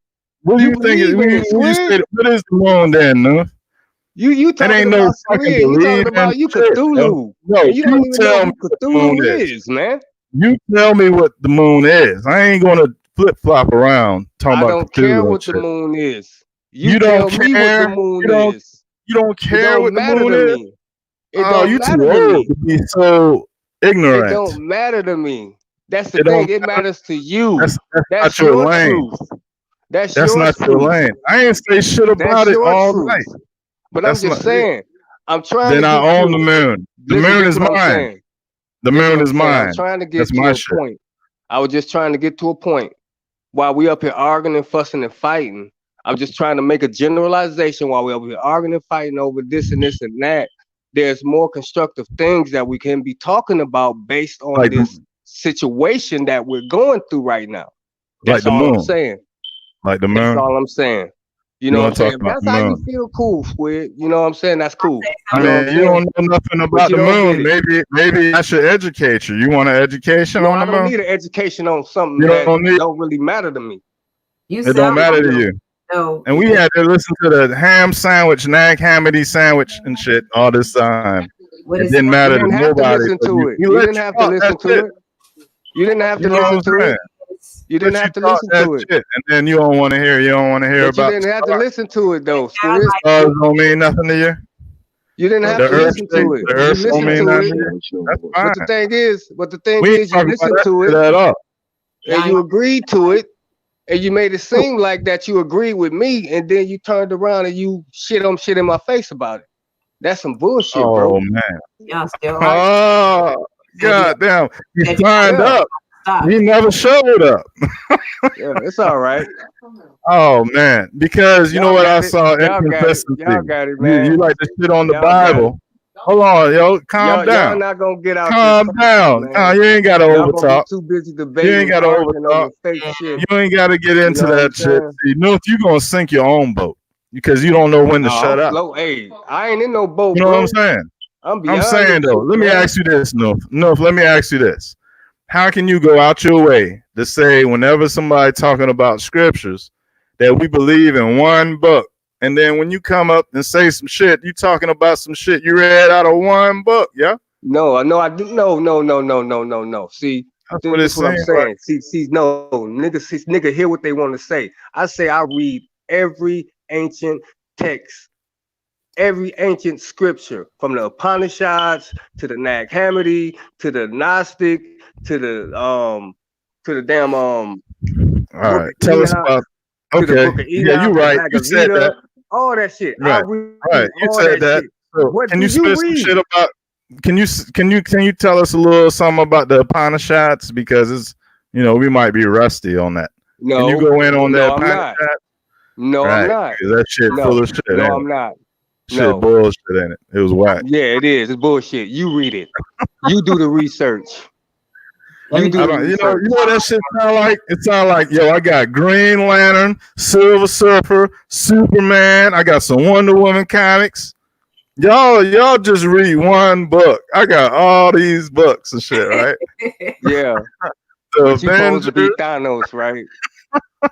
Speaker 2: What do
Speaker 1: You
Speaker 2: you think?
Speaker 1: believe in it,
Speaker 2: What you
Speaker 1: Squid.
Speaker 2: say? What is the moon then, no?
Speaker 1: You
Speaker 2: It
Speaker 1: talking
Speaker 2: ain't no
Speaker 1: about
Speaker 2: fucking
Speaker 1: Squid. You talking
Speaker 2: believing
Speaker 1: about you
Speaker 2: shit, yo.
Speaker 1: Cthulhu.
Speaker 2: No,
Speaker 1: And you don't
Speaker 2: you
Speaker 1: even know
Speaker 2: tell me
Speaker 1: who
Speaker 2: what the moon
Speaker 1: Cthulhu
Speaker 2: is.
Speaker 1: is, man.
Speaker 2: You tell me what the moon is. I ain't gonna flip flop around talking
Speaker 1: I
Speaker 2: about
Speaker 1: don't care
Speaker 2: Cthulhu and
Speaker 1: what the
Speaker 2: shit.
Speaker 1: moon is.
Speaker 2: You
Speaker 1: You
Speaker 2: don't
Speaker 1: tell me what the
Speaker 2: care.
Speaker 1: moon
Speaker 2: You don't.
Speaker 1: is.
Speaker 2: You don't
Speaker 1: It
Speaker 2: care
Speaker 1: don't
Speaker 2: what the
Speaker 1: matter
Speaker 2: moon
Speaker 1: to
Speaker 2: is.
Speaker 1: me. It
Speaker 2: Oh,
Speaker 1: don't
Speaker 2: you too
Speaker 1: matter to
Speaker 2: old
Speaker 1: me.
Speaker 2: to be so
Speaker 1: It
Speaker 2: ignorant.
Speaker 1: don't matter to me. That's the
Speaker 2: It don't
Speaker 1: thing. It
Speaker 2: matter.
Speaker 1: matters to you.
Speaker 2: That's
Speaker 1: That's
Speaker 2: not your
Speaker 1: your
Speaker 2: lane.
Speaker 1: truth. That's
Speaker 2: That's
Speaker 1: your
Speaker 2: not your
Speaker 1: truth.
Speaker 2: lane. I ain't say shit
Speaker 1: That's
Speaker 2: about it
Speaker 1: your
Speaker 2: all
Speaker 1: truth.
Speaker 2: night.
Speaker 1: But I'm
Speaker 2: That's not.
Speaker 1: just saying, I'm trying
Speaker 2: Then
Speaker 1: to
Speaker 2: I
Speaker 1: get
Speaker 2: own the
Speaker 1: you.
Speaker 2: moon. The
Speaker 1: Listen,
Speaker 2: moon
Speaker 1: this
Speaker 2: is
Speaker 1: what I'm
Speaker 2: mine.
Speaker 1: saying.
Speaker 2: The
Speaker 1: This what
Speaker 2: moon
Speaker 1: I'm
Speaker 2: is
Speaker 1: saying. I'm
Speaker 2: mine.
Speaker 1: trying to
Speaker 2: That's
Speaker 1: get to
Speaker 2: my
Speaker 1: a
Speaker 2: shit.
Speaker 1: point. I was just trying to get to a point. While we up here arguing and fussing and fighting, I'm just trying to make a generalization while we up here arguing and fighting over this and this and that. There's more constructive things that we can be talking about based on
Speaker 2: Like
Speaker 1: this
Speaker 2: the
Speaker 1: situation that we're going through right now.
Speaker 2: like
Speaker 1: That's
Speaker 2: the
Speaker 1: all I'm
Speaker 2: moon.
Speaker 1: saying.
Speaker 2: Like the
Speaker 1: That's
Speaker 2: moon.
Speaker 1: all I'm saying. You
Speaker 2: You
Speaker 1: know what I'm
Speaker 2: want to talk
Speaker 1: saying? If
Speaker 2: about
Speaker 1: that's
Speaker 2: the
Speaker 1: how you
Speaker 2: moon?
Speaker 1: feel, cool, Squid. You know what I'm saying? That's cool.
Speaker 2: I
Speaker 1: You know what I'm
Speaker 2: mean, you
Speaker 1: saying?
Speaker 2: don't know nothing
Speaker 1: But
Speaker 2: about
Speaker 1: you
Speaker 2: the
Speaker 1: don't get
Speaker 2: moon.
Speaker 1: it.
Speaker 2: Maybe I should educate you. You want an education
Speaker 1: No,
Speaker 2: on
Speaker 1: I
Speaker 2: the
Speaker 1: don't
Speaker 2: moon?
Speaker 1: need an education on something
Speaker 2: You
Speaker 1: that
Speaker 2: don't need.
Speaker 1: don't really matter to me.
Speaker 4: You
Speaker 2: It don't
Speaker 4: sound
Speaker 2: matter
Speaker 4: like
Speaker 2: to
Speaker 1: You know?
Speaker 2: you.
Speaker 4: so.
Speaker 2: And we had to listen to the ham sandwich, nag hamady sandwich and shit all this time.
Speaker 4: What
Speaker 2: It
Speaker 4: is
Speaker 2: didn't
Speaker 1: You
Speaker 2: matter to
Speaker 1: didn't have to
Speaker 2: nobody
Speaker 1: listen
Speaker 2: but
Speaker 1: to
Speaker 2: you.
Speaker 1: it.
Speaker 2: We
Speaker 1: You
Speaker 2: let
Speaker 1: didn't
Speaker 2: you
Speaker 1: have to
Speaker 2: talk that
Speaker 1: listen to
Speaker 2: shit.
Speaker 1: it. You didn't have to
Speaker 2: You know what
Speaker 1: listen
Speaker 2: I'm
Speaker 1: to
Speaker 2: saying?
Speaker 1: it. You
Speaker 2: Let
Speaker 1: didn't
Speaker 2: you
Speaker 1: have to
Speaker 2: talk
Speaker 1: listen
Speaker 2: that
Speaker 1: to it.
Speaker 2: shit, and then you don't want to hear. You don't want to hear
Speaker 1: But you
Speaker 2: about the
Speaker 1: didn't have to
Speaker 2: stars.
Speaker 1: listen to it though,
Speaker 4: sound
Speaker 1: Squid.
Speaker 4: like
Speaker 2: Stars don't mean nothing to you.
Speaker 1: You didn't have
Speaker 2: The
Speaker 1: to
Speaker 2: earth,
Speaker 1: listen to it.
Speaker 2: the
Speaker 1: You
Speaker 2: earth don't
Speaker 1: listened
Speaker 2: mean
Speaker 1: to
Speaker 2: nothing
Speaker 1: it.
Speaker 2: to you. That's
Speaker 1: But the
Speaker 2: fine.
Speaker 1: thing
Speaker 2: We ain't
Speaker 1: is, you
Speaker 2: talking about
Speaker 1: listened
Speaker 2: that
Speaker 1: to
Speaker 2: shit
Speaker 1: it
Speaker 2: at all.
Speaker 1: and you agreed to it, and you made it seem like that you agreed with me, and then you turned around and you shit in my face about it. That's some bullshit, bro.
Speaker 2: Oh man.
Speaker 4: y'all still arguing.
Speaker 2: Oh god damn. He
Speaker 4: Said you
Speaker 2: signed
Speaker 1: Yeah,
Speaker 2: up.
Speaker 4: stop.
Speaker 2: He never showed up.
Speaker 1: yeah, it's all right.
Speaker 2: Oh man. Because you know
Speaker 1: Y'all
Speaker 2: what I
Speaker 1: got it.
Speaker 2: saw?
Speaker 1: Y'all got it.
Speaker 2: Inconsistency.
Speaker 1: Y'all got it,
Speaker 2: You
Speaker 1: man.
Speaker 2: like to shit on the
Speaker 1: Y'all got it.
Speaker 2: Bible. Hold on, yo. Calm
Speaker 1: Y'all
Speaker 2: down.
Speaker 1: not gonna get out
Speaker 2: Calm
Speaker 1: this
Speaker 2: down.
Speaker 1: man.
Speaker 2: You ain't gotta
Speaker 1: Y'all gonna be
Speaker 2: overtalk.
Speaker 1: too busy
Speaker 2: You
Speaker 1: debating
Speaker 2: ain't
Speaker 1: and
Speaker 2: gotta
Speaker 1: arguing over
Speaker 2: overtalk.
Speaker 1: fake shit.
Speaker 2: You ain't gotta get
Speaker 1: You
Speaker 2: into
Speaker 1: know what I'm
Speaker 2: that shit.
Speaker 1: saying?
Speaker 2: See, North, you gonna sink your own boat because you don't know when to
Speaker 1: No,
Speaker 2: shut
Speaker 1: I'm
Speaker 2: up.
Speaker 1: slow. Hey, I ain't in no boat,
Speaker 2: You know what I'm
Speaker 1: bro.
Speaker 2: saying?
Speaker 1: I'm
Speaker 2: I'm
Speaker 1: beyond
Speaker 2: saying
Speaker 1: this
Speaker 2: though,
Speaker 1: shit,
Speaker 2: let me
Speaker 1: man.
Speaker 2: ask you this, North. North, let me ask you this. How can you go out your way to say whenever somebody talking about scriptures that we believe in one book, and then when you come up and say some shit, you talking about some shit you read out of one book, yeah?
Speaker 1: No, I didn't. No. See,
Speaker 2: That's
Speaker 1: this
Speaker 2: what it
Speaker 1: what I'm
Speaker 2: seems like.
Speaker 1: saying. No, nigga, hear what they want to say. I say I read every ancient text, every ancient scripture, from the Upanishads to the Nag Hammadi to the Gnostic to the damn
Speaker 2: All
Speaker 1: Book
Speaker 2: right.
Speaker 1: of
Speaker 2: Tell us
Speaker 1: Enoch,
Speaker 2: about
Speaker 1: to the
Speaker 2: okay.
Speaker 1: Book of
Speaker 2: Yeah, you're
Speaker 1: Enoch, the
Speaker 2: right. You said
Speaker 1: Bhagavad
Speaker 2: that.
Speaker 1: Gita, all that shit. I
Speaker 2: Right.
Speaker 1: read
Speaker 2: Right. You
Speaker 1: all
Speaker 2: said
Speaker 1: that
Speaker 2: that.
Speaker 1: shit.
Speaker 2: So
Speaker 1: What
Speaker 2: can
Speaker 1: do
Speaker 2: you
Speaker 1: you
Speaker 2: spit some
Speaker 1: read?
Speaker 2: shit about can you tell us a little something about the Upanishads? Because it's we might be rusty on that. Can you
Speaker 1: No,
Speaker 2: go in on
Speaker 1: no,
Speaker 2: that
Speaker 1: I'm not.
Speaker 2: Upanishad?
Speaker 1: No, I'm
Speaker 2: Right.
Speaker 1: not.
Speaker 2: 'Cause that shit
Speaker 1: No,
Speaker 2: full of shit,
Speaker 1: no,
Speaker 2: ain't
Speaker 1: I'm
Speaker 2: it?
Speaker 1: not.
Speaker 2: Shit
Speaker 1: No.
Speaker 2: bullshit, ain't it? It was whack.
Speaker 1: Yeah, it is. It's bullshit. You read it. You do the research.
Speaker 4: Let
Speaker 1: You
Speaker 4: me
Speaker 1: do
Speaker 2: I
Speaker 1: the
Speaker 2: don't,
Speaker 1: research.
Speaker 2: you know what that shit sound like? It sound like, yo, I got Green Lantern, Silver Surfer, Superman. I got some Wonder Woman comics. Y'all just read one book. I got all these books and shit, right?
Speaker 1: Yeah,
Speaker 2: The
Speaker 1: but you supposed to be
Speaker 2: Avengers.
Speaker 1: Thanos, right?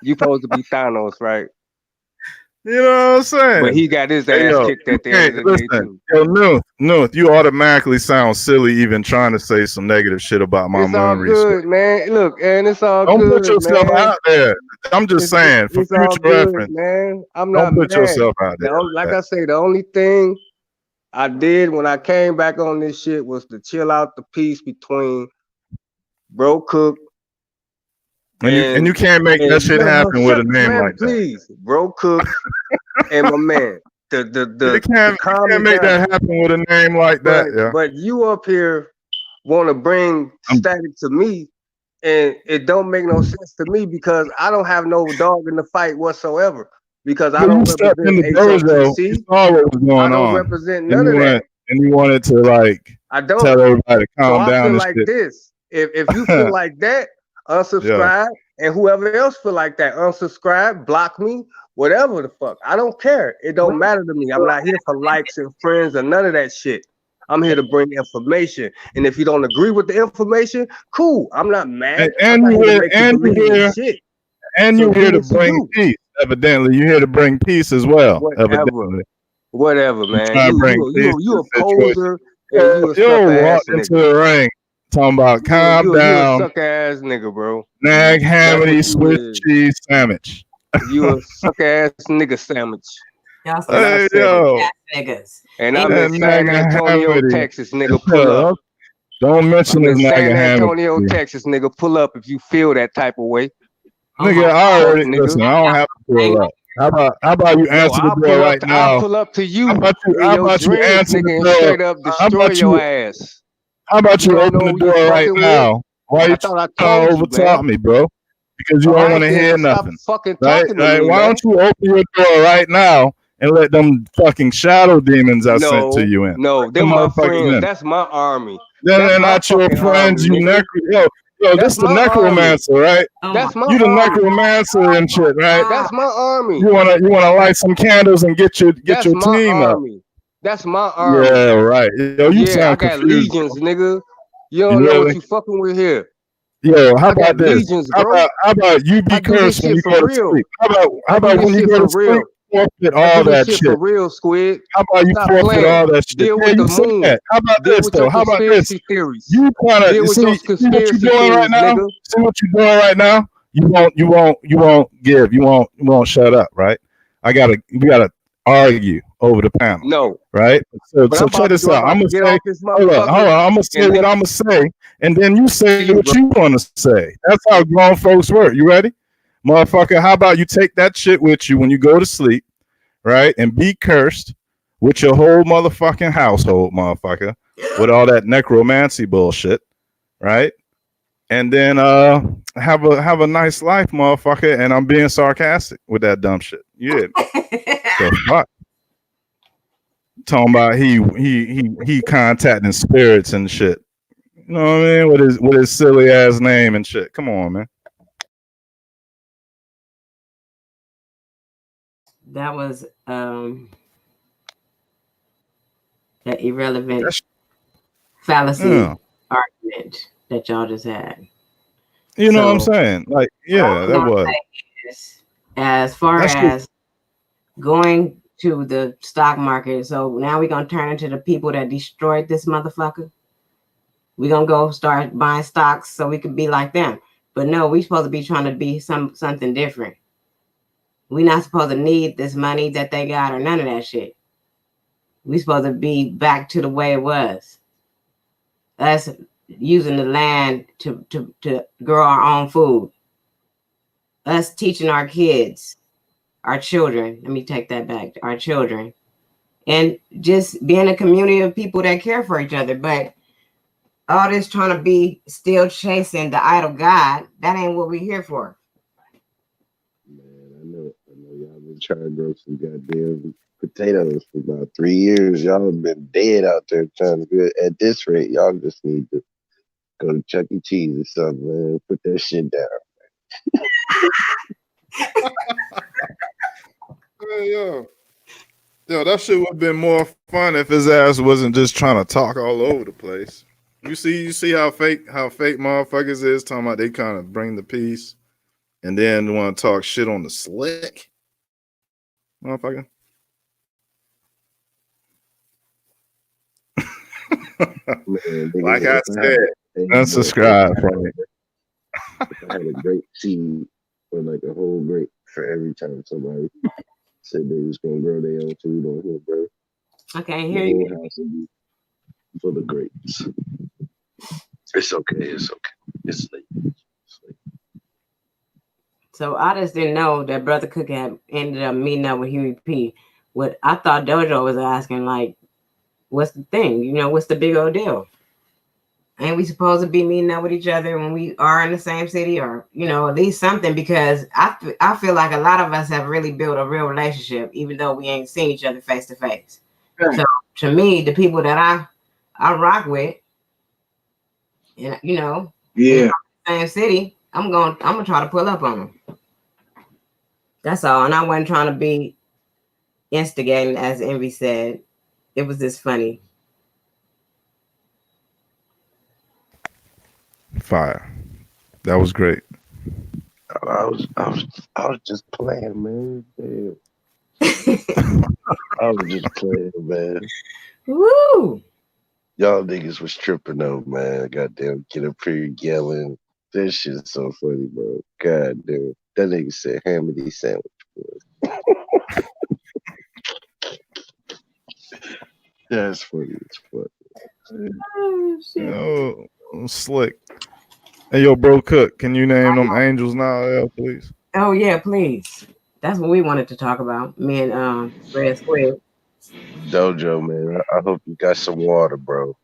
Speaker 1: You supposed to be Thanos, right?
Speaker 2: You know what I'm saying?
Speaker 1: But he got his
Speaker 2: Hey,
Speaker 1: ass
Speaker 2: yo,
Speaker 1: kicked
Speaker 2: you
Speaker 1: at the end of
Speaker 2: can't
Speaker 1: the day
Speaker 2: listen.
Speaker 1: too.
Speaker 2: Yo, Nuth, you automatically sound silly even trying to say some negative shit about my
Speaker 1: It's all
Speaker 2: moon research.
Speaker 1: good, man. Look, and it's all
Speaker 2: Don't put
Speaker 1: good,
Speaker 2: yourself
Speaker 1: man.
Speaker 2: out there. I'm just saying, for
Speaker 1: It's all
Speaker 2: future
Speaker 1: good,
Speaker 2: reference,
Speaker 1: man. I'm
Speaker 2: don't
Speaker 1: not
Speaker 2: put
Speaker 1: mad.
Speaker 2: yourself out there.
Speaker 1: Like I say, the only thing I did when I came back on this shit was to chill out the peace between Bro Cook
Speaker 2: And you can't make that shit happen with a name like that.
Speaker 1: please, Bro Cook and my man.
Speaker 2: You
Speaker 1: The
Speaker 2: can't
Speaker 1: calm
Speaker 2: make
Speaker 1: down.
Speaker 2: that happen with a name like that, yeah.
Speaker 1: But you up here want to bring static to me, and it don't make no sense to me because I don't have no dog in the fight whatsoever. Because I
Speaker 2: When
Speaker 1: don't
Speaker 2: you stepped in
Speaker 1: represent
Speaker 2: the dojo,
Speaker 1: HOTC.
Speaker 2: you saw what was
Speaker 1: I
Speaker 2: going
Speaker 1: don't
Speaker 2: on.
Speaker 1: represent
Speaker 2: And
Speaker 1: none
Speaker 2: you
Speaker 1: of that.
Speaker 2: and you wanted to like
Speaker 1: I don't.
Speaker 2: tell everybody to
Speaker 1: So
Speaker 2: calm
Speaker 1: I
Speaker 2: down
Speaker 1: feel
Speaker 2: and
Speaker 1: like
Speaker 2: shit.
Speaker 1: this. If you feel like that, unsubscribe, and whoever else feel like that, unsubscribe, block me, whatever the fuck. I don't care. It don't matter to me. I'm not here for likes and friends or none of that shit. I'm here to bring information. And if you don't agree with the information, cool. I'm not mad.
Speaker 2: And
Speaker 1: I'm not
Speaker 2: you
Speaker 1: here to
Speaker 2: here,
Speaker 1: make you
Speaker 2: and you
Speaker 1: believe in
Speaker 2: here,
Speaker 1: shit.
Speaker 2: and
Speaker 1: So
Speaker 2: you're
Speaker 1: do
Speaker 2: here to
Speaker 1: what you
Speaker 2: bring
Speaker 1: do.
Speaker 2: peace. Evidently, you're here to bring peace as well.
Speaker 1: Whatever.
Speaker 2: Evidently,
Speaker 1: Whatever,
Speaker 2: you're
Speaker 1: man.
Speaker 2: trying to bring peace
Speaker 1: You
Speaker 2: to
Speaker 1: a
Speaker 2: the situation.
Speaker 1: poser and you a
Speaker 2: Yo,
Speaker 1: sucker ass
Speaker 2: walked into
Speaker 1: nigga.
Speaker 2: the ring talking about calm
Speaker 1: You a
Speaker 2: down,
Speaker 1: sucker ass nigga, bro.
Speaker 2: nag
Speaker 1: That's
Speaker 2: hammy
Speaker 1: what
Speaker 2: Swiss
Speaker 1: you is.
Speaker 2: cheese sandwich.
Speaker 1: You a sucker ass nigga sandwich.
Speaker 4: Y'all
Speaker 1: And I
Speaker 2: Hey
Speaker 1: said it.
Speaker 2: yo,
Speaker 4: niggas.
Speaker 1: And I'm
Speaker 2: that
Speaker 1: in San
Speaker 2: naga
Speaker 1: Antonio,
Speaker 2: hammy.
Speaker 1: Texas, nigga. Pull up.
Speaker 2: Don't mention
Speaker 1: I'm
Speaker 2: this
Speaker 1: in
Speaker 2: naga
Speaker 1: San
Speaker 2: hammy.
Speaker 1: Antonio, Texas, nigga. Pull up if you feel that type of way.
Speaker 2: Nigga, I already
Speaker 1: Fuck, nigga.
Speaker 2: listen. I don't have to pull up. How about you
Speaker 1: No,
Speaker 2: answer the
Speaker 1: I'll
Speaker 2: door
Speaker 1: pull
Speaker 2: right
Speaker 1: up.
Speaker 2: now?
Speaker 1: I'll pull up to you
Speaker 2: How about you?
Speaker 1: in
Speaker 2: How
Speaker 1: your
Speaker 2: about you
Speaker 1: dreams,
Speaker 2: answer
Speaker 1: nigga,
Speaker 2: the
Speaker 1: and
Speaker 2: door?
Speaker 1: straight up
Speaker 2: How
Speaker 1: destroy
Speaker 2: about
Speaker 1: your
Speaker 2: you?
Speaker 1: ass.
Speaker 2: How about
Speaker 1: You
Speaker 2: you
Speaker 1: don't
Speaker 2: open
Speaker 1: know
Speaker 2: the
Speaker 1: who you
Speaker 2: door right
Speaker 1: fucking with.
Speaker 2: now? Why you
Speaker 1: I thought I
Speaker 2: trying to
Speaker 1: told you,
Speaker 2: overtalk
Speaker 1: man.
Speaker 2: me, bro? Because you
Speaker 1: All
Speaker 2: don't
Speaker 1: right,
Speaker 2: want to
Speaker 1: then,
Speaker 2: hear
Speaker 1: but stop
Speaker 2: nothing,
Speaker 1: fucking
Speaker 2: right?
Speaker 1: talking to
Speaker 2: Right?
Speaker 1: me,
Speaker 2: Why
Speaker 1: man.
Speaker 2: don't you open your door right now and let them fucking shadow demons I sent to
Speaker 1: No,
Speaker 2: you in?
Speaker 1: no,
Speaker 2: Let them
Speaker 1: them my
Speaker 2: motherfuckers
Speaker 1: friends.
Speaker 2: in.
Speaker 1: That's my army.
Speaker 2: Then
Speaker 1: That's
Speaker 2: they're
Speaker 1: my
Speaker 2: not your
Speaker 1: fucking
Speaker 2: friends,
Speaker 1: army,
Speaker 2: you
Speaker 1: nigga.
Speaker 2: Yo,
Speaker 1: That's
Speaker 2: this the
Speaker 1: my army.
Speaker 2: necromancer, right?
Speaker 1: That's my
Speaker 2: You the
Speaker 1: army.
Speaker 2: necromancer and shit, right?
Speaker 1: That's my army.
Speaker 2: You wanna light some candles and get your
Speaker 1: That's my
Speaker 2: team up.
Speaker 1: army. That's my army.
Speaker 2: Yeah, right. Yo, you
Speaker 1: Yeah, I
Speaker 2: sound
Speaker 1: got
Speaker 2: confused.
Speaker 1: legions, nigga. You don't know what
Speaker 2: Really?
Speaker 1: you fucking with here.
Speaker 2: Yo, how
Speaker 1: I got
Speaker 2: about this?
Speaker 1: legions, bro.
Speaker 2: How about you be
Speaker 1: I do this
Speaker 2: cursed when
Speaker 1: shit
Speaker 2: you
Speaker 1: for
Speaker 2: go to
Speaker 1: real.
Speaker 2: sleep? How
Speaker 1: I do
Speaker 2: about
Speaker 1: this
Speaker 2: when you
Speaker 1: shit
Speaker 2: go
Speaker 1: for
Speaker 2: to sleep,
Speaker 1: real.
Speaker 2: forfeit
Speaker 1: I
Speaker 2: all
Speaker 1: do this
Speaker 2: that
Speaker 1: shit for
Speaker 2: shit?
Speaker 1: real, Squid.
Speaker 2: How about you
Speaker 1: Stop
Speaker 2: forfeit
Speaker 1: playing.
Speaker 2: all that shit?
Speaker 1: Deal
Speaker 2: Yeah,
Speaker 1: with
Speaker 2: you
Speaker 1: the
Speaker 2: said
Speaker 1: moon.
Speaker 2: that. How about
Speaker 1: Deal
Speaker 2: this
Speaker 1: with
Speaker 2: though?
Speaker 1: your
Speaker 2: How about this?
Speaker 1: conspiracy theories.
Speaker 2: You kind of
Speaker 1: Deal with
Speaker 2: see
Speaker 1: your
Speaker 2: what you're
Speaker 1: conspiracy
Speaker 2: doing right
Speaker 1: theories,
Speaker 2: now.
Speaker 1: nigga.
Speaker 2: See what you're doing right now. You won't shut up, right? We gotta argue over the panel,
Speaker 1: No.
Speaker 2: right? So
Speaker 1: But I'm
Speaker 2: check
Speaker 1: about
Speaker 2: this
Speaker 1: to
Speaker 2: out. I'm gonna
Speaker 1: get
Speaker 2: say,
Speaker 1: off this
Speaker 2: hold on.
Speaker 1: motherfucker.
Speaker 2: I'm gonna say
Speaker 1: and
Speaker 2: what
Speaker 1: then
Speaker 2: I'm gonna say, and then you say
Speaker 1: you,
Speaker 2: what
Speaker 1: bro.
Speaker 2: you want to say. That's how grown folks work. You ready, motherfucker? How about you take that shit with you when you go to sleep, right? And be cursed with your whole motherfucking household, motherfucker, with all that necromancy bullshit, right? And then have a nice life, motherfucker. And I'm being sarcastic with that dumb shit. Yeah. The fuck? Talking about he contacting spirits and shit. You know what I mean? With his silly ass name and shit. Come on, man.
Speaker 4: That was an irrelevant fallacy argument that y'all just had.
Speaker 2: You know what I'm saying? Like, yeah, that was.
Speaker 4: As far as going to the stock market, so now we're gonna turn into the people that destroyed this motherfucker. We're gonna go start buying stocks so we could be like them. But no, we're supposed to be trying to be something different. We're not supposed to need this money that they got or none of that shit. We're supposed to be back to the way it was. Us using the land to grow our own food. Us teaching our kids, our children, let me take that back, our children. And just being a community of people that care for each other. But all this trying to be still chasing the idol God, that ain't what we're here for.
Speaker 8: Man, I know y'all been trying to grow some goddamn potatoes for about 3 years. Y'all have been dead out there trying to do it. At this rate, y'all just need to go to Chuck E. Cheese or something, man. Put that shit down.
Speaker 2: Yo, that shit would have been more fun if his ass wasn't just trying to talk all over the place. You see how fake motherfuckers is talking about they kind of bring the peace and then want to talk shit on the slick motherfucker.
Speaker 8: Man,
Speaker 2: like I said, unsubscribe from it.
Speaker 8: I had a great seed or like a whole grape for every time somebody said they was gonna grow their own food on here, bro.
Speaker 4: Okay, here you go.
Speaker 8: House would be full of grapes. It's okay. It's okay. It's late.
Speaker 4: So I just didn't know that Brother Cook had ended up meeting up with Huey P. What I thought Dojo was asking, like, what's the thing? You know, what's the big old deal? Ain't we supposed to be meeting up with each other when we are in the same city, or, you know, at least something? Because I feel like a lot of us have really built a real relationship, even though we ain't seen each other face to face. So to me, the people that I rock with, and you know,
Speaker 7: Yeah.
Speaker 4: same city, I'm gonna try to pull up on them. That's all. And I wasn't trying to be instigating, as Envy said. It was just funny.
Speaker 2: Fire. That was great.
Speaker 8: I was just playing, man. Damn. I was just playing, man.
Speaker 4: Woo!
Speaker 8: Y'all niggas was tripping though, man. Goddamn, get up here yelling. This shit is so funny, bro. God damn. That nigga said hamity sandwich, boy. That's funny as fuck.
Speaker 4: Oh, shit.
Speaker 2: Oh, slick. Hey, yo, bro, Cook, can you name them angels now, please?
Speaker 4: Oh yeah, please. That's what we wanted to talk about. Me and Red Squid.
Speaker 8: Dojo, man. I hope you got some water, bro.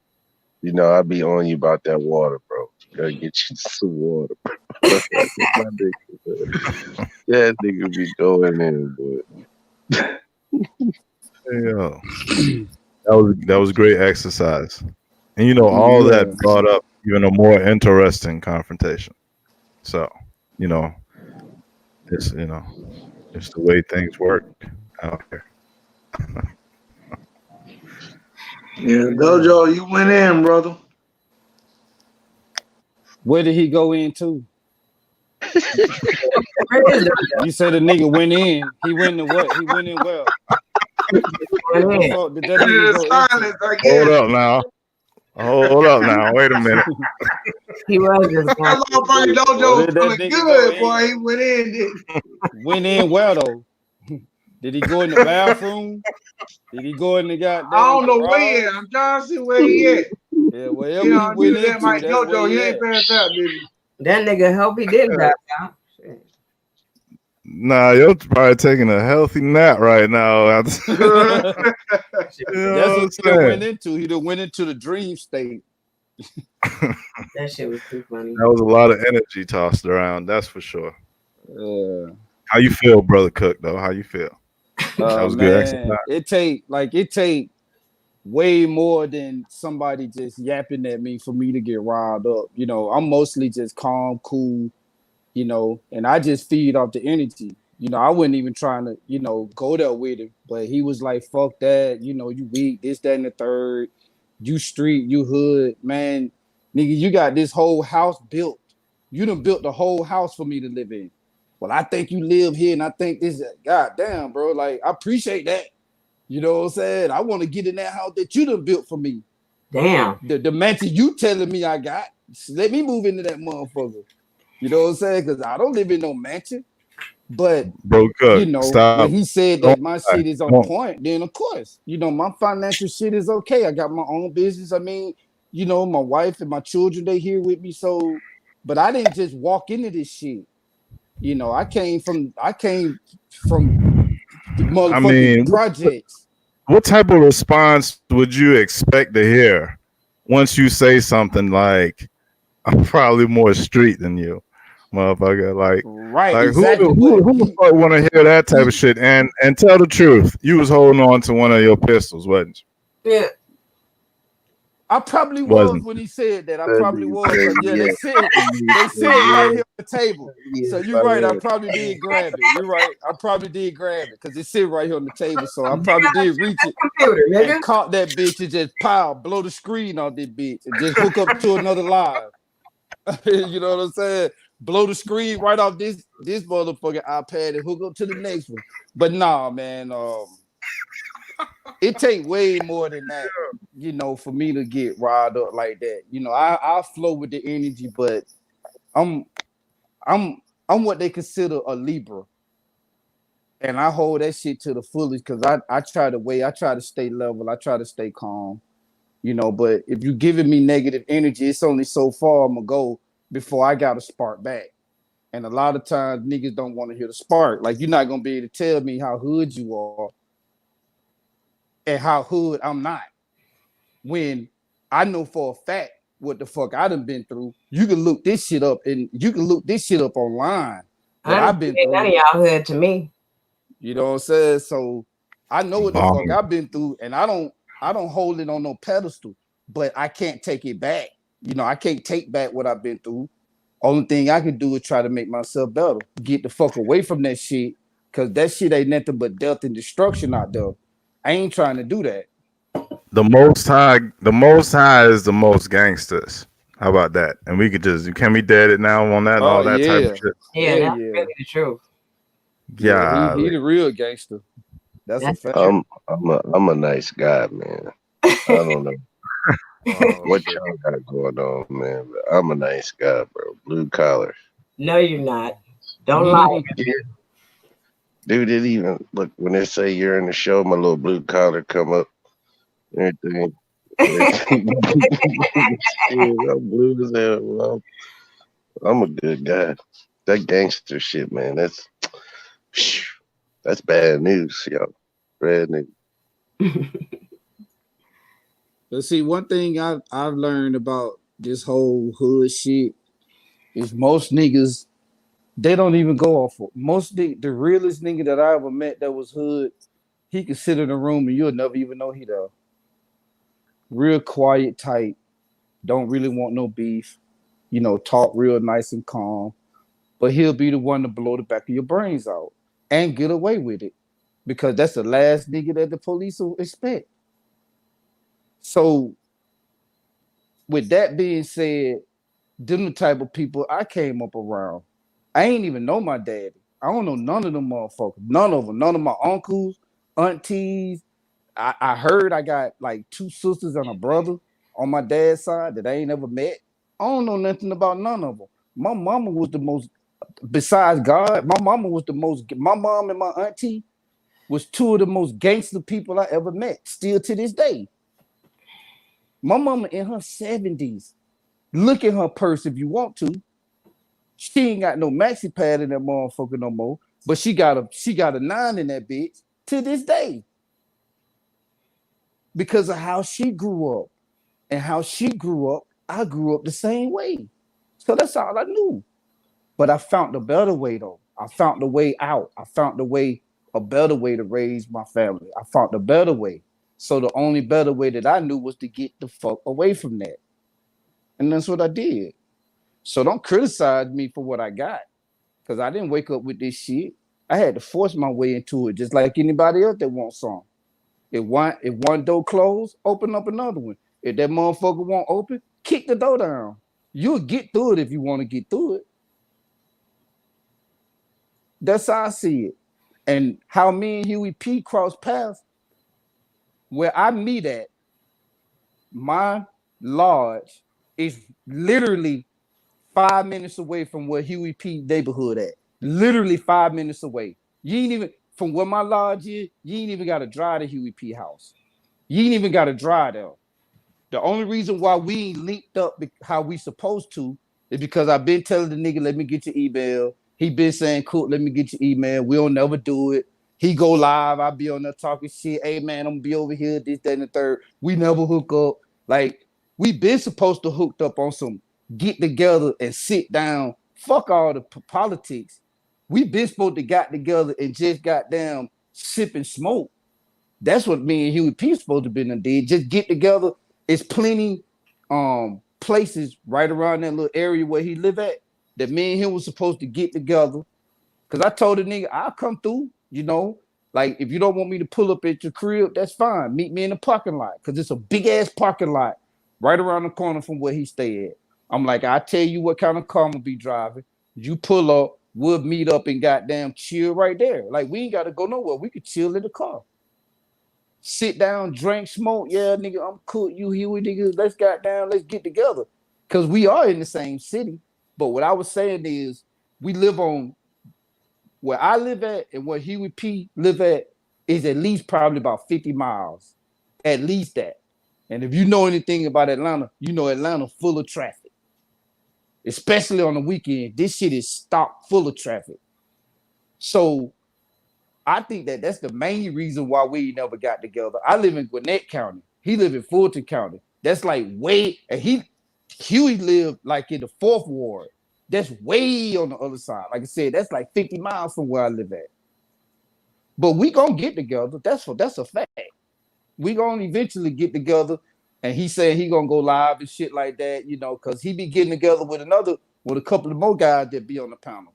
Speaker 8: You know, I be on you about that water, bro. Gotta get you some water, bro. My nigga, that nigga be going in, boy.
Speaker 2: Yeah. That was great exercise. And you know, all that brought up even a more interesting confrontation. So, you know, it's the way things work out here.
Speaker 7: Yeah, Dojo, you went in, brother.
Speaker 5: Where did he go into? You said the nigga went in. He went in what? He went in well. What fuck did that nigga go
Speaker 7: Silence,
Speaker 5: into?
Speaker 7: I guess.
Speaker 2: Hold up now. Wait a minute.
Speaker 4: He was just
Speaker 7: That
Speaker 4: going.
Speaker 7: motherfucking Dojo
Speaker 5: Where
Speaker 7: was
Speaker 5: did that
Speaker 7: feeling
Speaker 5: nigga
Speaker 7: good,
Speaker 5: go
Speaker 7: boy.
Speaker 5: in?
Speaker 7: He went in, did
Speaker 5: Went in well though. Did he go in the bathroom? Did he go in the goddamn
Speaker 7: I don't know where he
Speaker 5: garage?
Speaker 7: at. I'm trying to see where he at.
Speaker 5: Yeah, wherever
Speaker 7: You
Speaker 5: he
Speaker 7: know,
Speaker 5: went
Speaker 7: that
Speaker 5: into,
Speaker 7: Mike
Speaker 5: that's where
Speaker 7: Dojo,
Speaker 5: he
Speaker 7: he ain't
Speaker 5: at.
Speaker 7: passed out, did he?
Speaker 4: That nigga hope he did that, y'all. Shit.
Speaker 2: Nah, you're probably taking a healthy nap right now.
Speaker 5: That's
Speaker 2: You know
Speaker 5: what he done went into. He done went into the dream state.
Speaker 4: That shit was too funny.
Speaker 2: That was a lot of energy tossed around, that's for sure.
Speaker 5: Yeah.
Speaker 2: How you feel, brother Cook, though? How you feel? That was good exercise.
Speaker 5: It take way more than somebody just yapping at me for me to get riled up. You know, I'm mostly just calm, cool, you know, and I just feed off the energy. You know, I wasn't even trying to, you know, go there with him, but he was like, fuck that, you know, you weak, this, that, and the third, you street, you hood, man, nigga, you got this whole house built. You done built the whole house for me to live in. Well, I think you live here, and I think this, god damn, bro, like, I appreciate that. You know what I'm saying? I want to get in that house that you done built for me.
Speaker 4: Damn.
Speaker 5: The mansion you telling me I got, let me move into that motherfucker. You know what I'm saying? Because I don't live in no mansion. But,
Speaker 2: Bro, Cook,
Speaker 5: you know,
Speaker 2: stop.
Speaker 5: when he said that my shit is on point, then of course, you know, my financial shit is okay. I got my own business. I mean, you know, my wife and my children, they here with me. So, but I didn't just walk into this shit. You know, I came from the motherfucking projects.
Speaker 2: What type of response would you expect to hear once you say something like, I'm probably more street than you, motherfucker? Like,
Speaker 5: right, exactly.
Speaker 2: Who the fuck want to hear that type of shit? And tell the truth, you was holding on to one of your pistols, wasn't you?
Speaker 4: Yeah.
Speaker 5: I probably was when he said that. I probably was. Yeah, they said right here on the table. So you're right. I probably did grab it. You're right. I probably did grab it because it sit right here on the table. So I probably did reach it and caught that bitch and just blow the screen off this bitch and just hook up to another live. You know what I'm saying? Blow the screen right off this motherfucking iPad and hook up to the next one. But nah, man. It take way more than that, you know, for me to get riled up like that. You know, I flow with the energy, but I'm what they consider a Libra. And I hold that shit to the fullest because I try to stay level, I try to stay calm, you know, but if you giving me negative energy, it's only so far I'm gonna go before I gotta spark back. And a lot of times niggas don't want to hear the spark. Like, you're not gonna be able to tell me how hood you are and how hood I'm not, when I know for a fact what the fuck I done been through. You can look this shit up and you can look this shit up online. What I've been through.
Speaker 4: None of y'all hood to me.
Speaker 5: You know what I'm saying? So I know what the fuck I've been through, and I don't I don't hold it on no pedestal, but I can't take it back. I can't take back what I've been through. Only thing I can do is try to make myself better. Get the fuck away from that shit. Cause that shit ain't nothing but death and destruction out there. I ain't trying to do that.
Speaker 2: The Most High is the most gangsters. How about that? And we could can we dead it now on that and
Speaker 5: Oh
Speaker 2: all that type
Speaker 5: yeah.
Speaker 2: of shit.
Speaker 4: Yeah,
Speaker 5: Hell
Speaker 4: that's
Speaker 5: yeah.
Speaker 4: really the truth.
Speaker 2: Yeah,
Speaker 5: He the real gangster. That's a
Speaker 4: That's
Speaker 5: fact.
Speaker 8: I'm a nice guy, man. I don't know
Speaker 1: Oh,
Speaker 8: what
Speaker 1: shit.
Speaker 8: y'all got going on, man. But I'm a nice guy, bro. Blue collar.
Speaker 4: No, you're not. Don't lie.
Speaker 8: Dude, it even look when they say you're in the show, my little blue collar come up. Everything. Yeah, I'm blue as hell. Well, I'm a good guy. That gangster shit, man. That's bad news, yo. Bad news.
Speaker 5: But see, one thing I've learned about this whole hood shit is most niggas they don't even go off of the realest nigga that I ever met that was hood. He could sit in a room and you'll never even know he there. Real quiet type, don't really want no beef, talk real nice and calm. But he'll be the one to blow the back of your brains out and get away with it. Because that's the last nigga that the police will expect. So with that being said, them the type of people I came up around. I ain't even know my daddy. I don't know none of them motherfuckers. None of them. None of my uncles, aunties. I heard I got like 2 sisters and a brother on my dad's side that I ain't ever met. I don't know nothing about none of them. My mama was the most, besides God, my mom and my auntie was 2 of the most gangster people I ever met, still to this day. My mama in her 70s. Look at her purse if you want to. She ain't got no maxi pad in that motherfucker no more, but she got a 9 in that bitch to this day because of how she grew up. And how she grew up, I grew up the same way. So that's all I knew. But I found a better way though. I found the way out. I found a better way to raise my family. I found a better way. So the only better way that I knew was to get the fuck away from that. And that's what I did. So don't criticize me for what I got. Because I didn't wake up with this shit. I had to force my way into it, just like anybody else that wants some. If one door closed, open up another one. If that motherfucker won't open, kick the door down. You'll get through it if you want to get through it. That's how I see it. And how me and Huey P cross paths, where I meet at, my lodge is literally 5 minutes away from where Huey P neighborhood at. Literally 5 minutes away. You ain't even, from where my lodge is, you ain't even got to drive to Huey P house. You ain't even got to drive there. The only reason why we ain't linked up how we supposed to is because I've been telling the nigga, let me get your email. He been saying, cool, let me get your email. We'll never do it. He go live. I be on there talking shit. Hey, man, I'm going to be over here, this, that, and the third. We never hook up. Like, we been supposed to hooked up on some get together and sit down. Fuck all the politics. We been supposed to got together and just got down sipping smoke. That's what me and Huey P supposed to been and did. Just get together. It's plenty places right around that little area where he live at that me and him was supposed to get together. Cause I told the nigga, I'll come through, like if you don't want me to pull up at your crib, that's fine. Meet me in the parking lot. Cause it's a big ass parking lot right around the corner from where he stay at. I'm like, I'll tell you what kind of car I'm gonna be driving. You pull up, we'll meet up and goddamn chill right there. Like we ain't gotta go nowhere. We could chill in the car. Sit down, drink, smoke. Yeah, nigga, I'm cool. You Huey, nigga, let's get together. Cause we are in the same city. But what I was saying is we live on where I live at and where Huey P live at is at least probably about 50 miles. At least that. And if you know anything about Atlanta, you know Atlanta full of traffic. Especially on the weekend. This shit is stopped full of traffic. So I think that's the main reason why we never got together. I live in Gwinnett County. He live in Fulton County. That's like way, and Huey lived like in the 4th ward. That's way on the other side. Like I said, that's like 50 miles from where I live at. But we gonna get together. That's a fact. we gonna eventually get together. And he said he gonna go live and shit like that, you know, because he be getting together with a couple of more guys that be on the panel,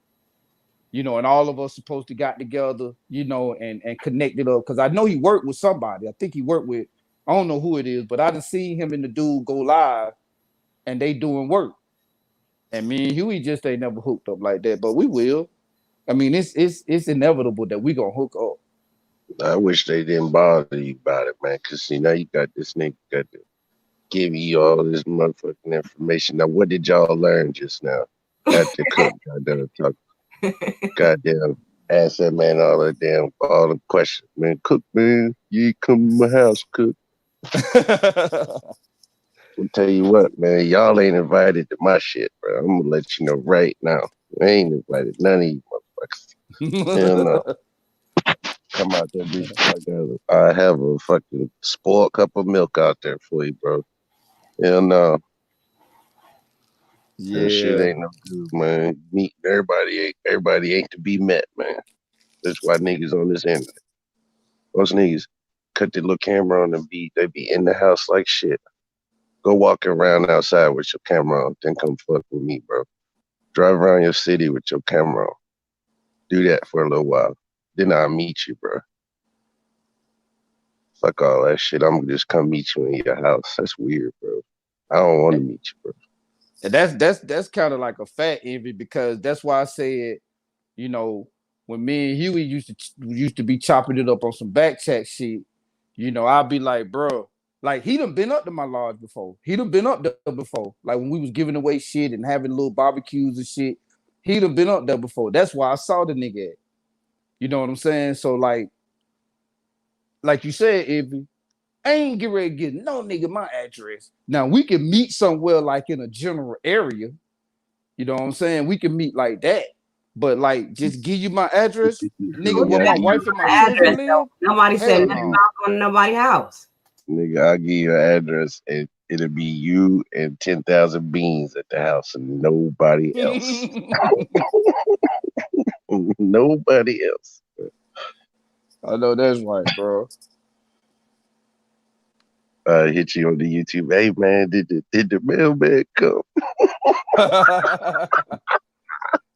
Speaker 5: you know, and all of us supposed to got together, you know, and connected up. Because I know he worked with somebody. I think he worked with, I don't know who it is, but I done seen him and the dude go live, and they doing work. And me and Huey just ain't never hooked up like that, but we will. I mean, it's inevitable that we gonna hook up.
Speaker 8: I wish they didn't bother you about it, man. Cause see now you got this nigga got to give you all this motherfucking information. Now, what did y'all learn just now? After Cook goddamn talk, goddamn ask that man all the questions, man. Cook, man, you ain't come to my house, Cook. I'll tell you what, man, y'all ain't invited to my shit, bro. I'm gonna let you know right now. I ain't invited none of you motherfuckers. Hell no. Come out there, bitch. I have a fucking spoiled cup of milk out there for you, bro. Hell no.
Speaker 5: Yeah.
Speaker 8: That shit ain't no good, man. Meet everybody ain't to be met, man. That's why niggas on this internet. Most niggas cut their little camera on and they be in the house like shit. Go walk around outside with your camera on, then come fuck with me, bro. Drive around your city with your camera on. Do that for a little while. Then I'll meet you, bro. Fuck all that shit. I'm gonna just come meet you in your house. That's weird, bro. I don't want to meet you, bro.
Speaker 5: And that's kind of like a fat envy, because that's why I said, you know, when me and Huey used to be chopping it up on some back chat shit, you know, I'd be like, bro, like he done been up to my lodge before. He done been up there before. Like when we was giving away shit and having little barbecues and shit, he done been up there before. That's why I saw the nigga at. You know what I'm saying? So like you said, Envy, I ain't get ready to get no nigga my address. Now we can meet somewhere like in a general area. You know what I'm saying? We can meet like that. But like just give you my address, nigga, where my wife and my children live.
Speaker 4: Nobody said nothing about going to nobody's house.
Speaker 8: Nigga, I'll give you an address and it'll be you and 10,000 beans at the house and nobody else. Nobody else.
Speaker 5: I know that's right, bro.
Speaker 8: Hit you on the YouTube. Hey man, did the mailman come?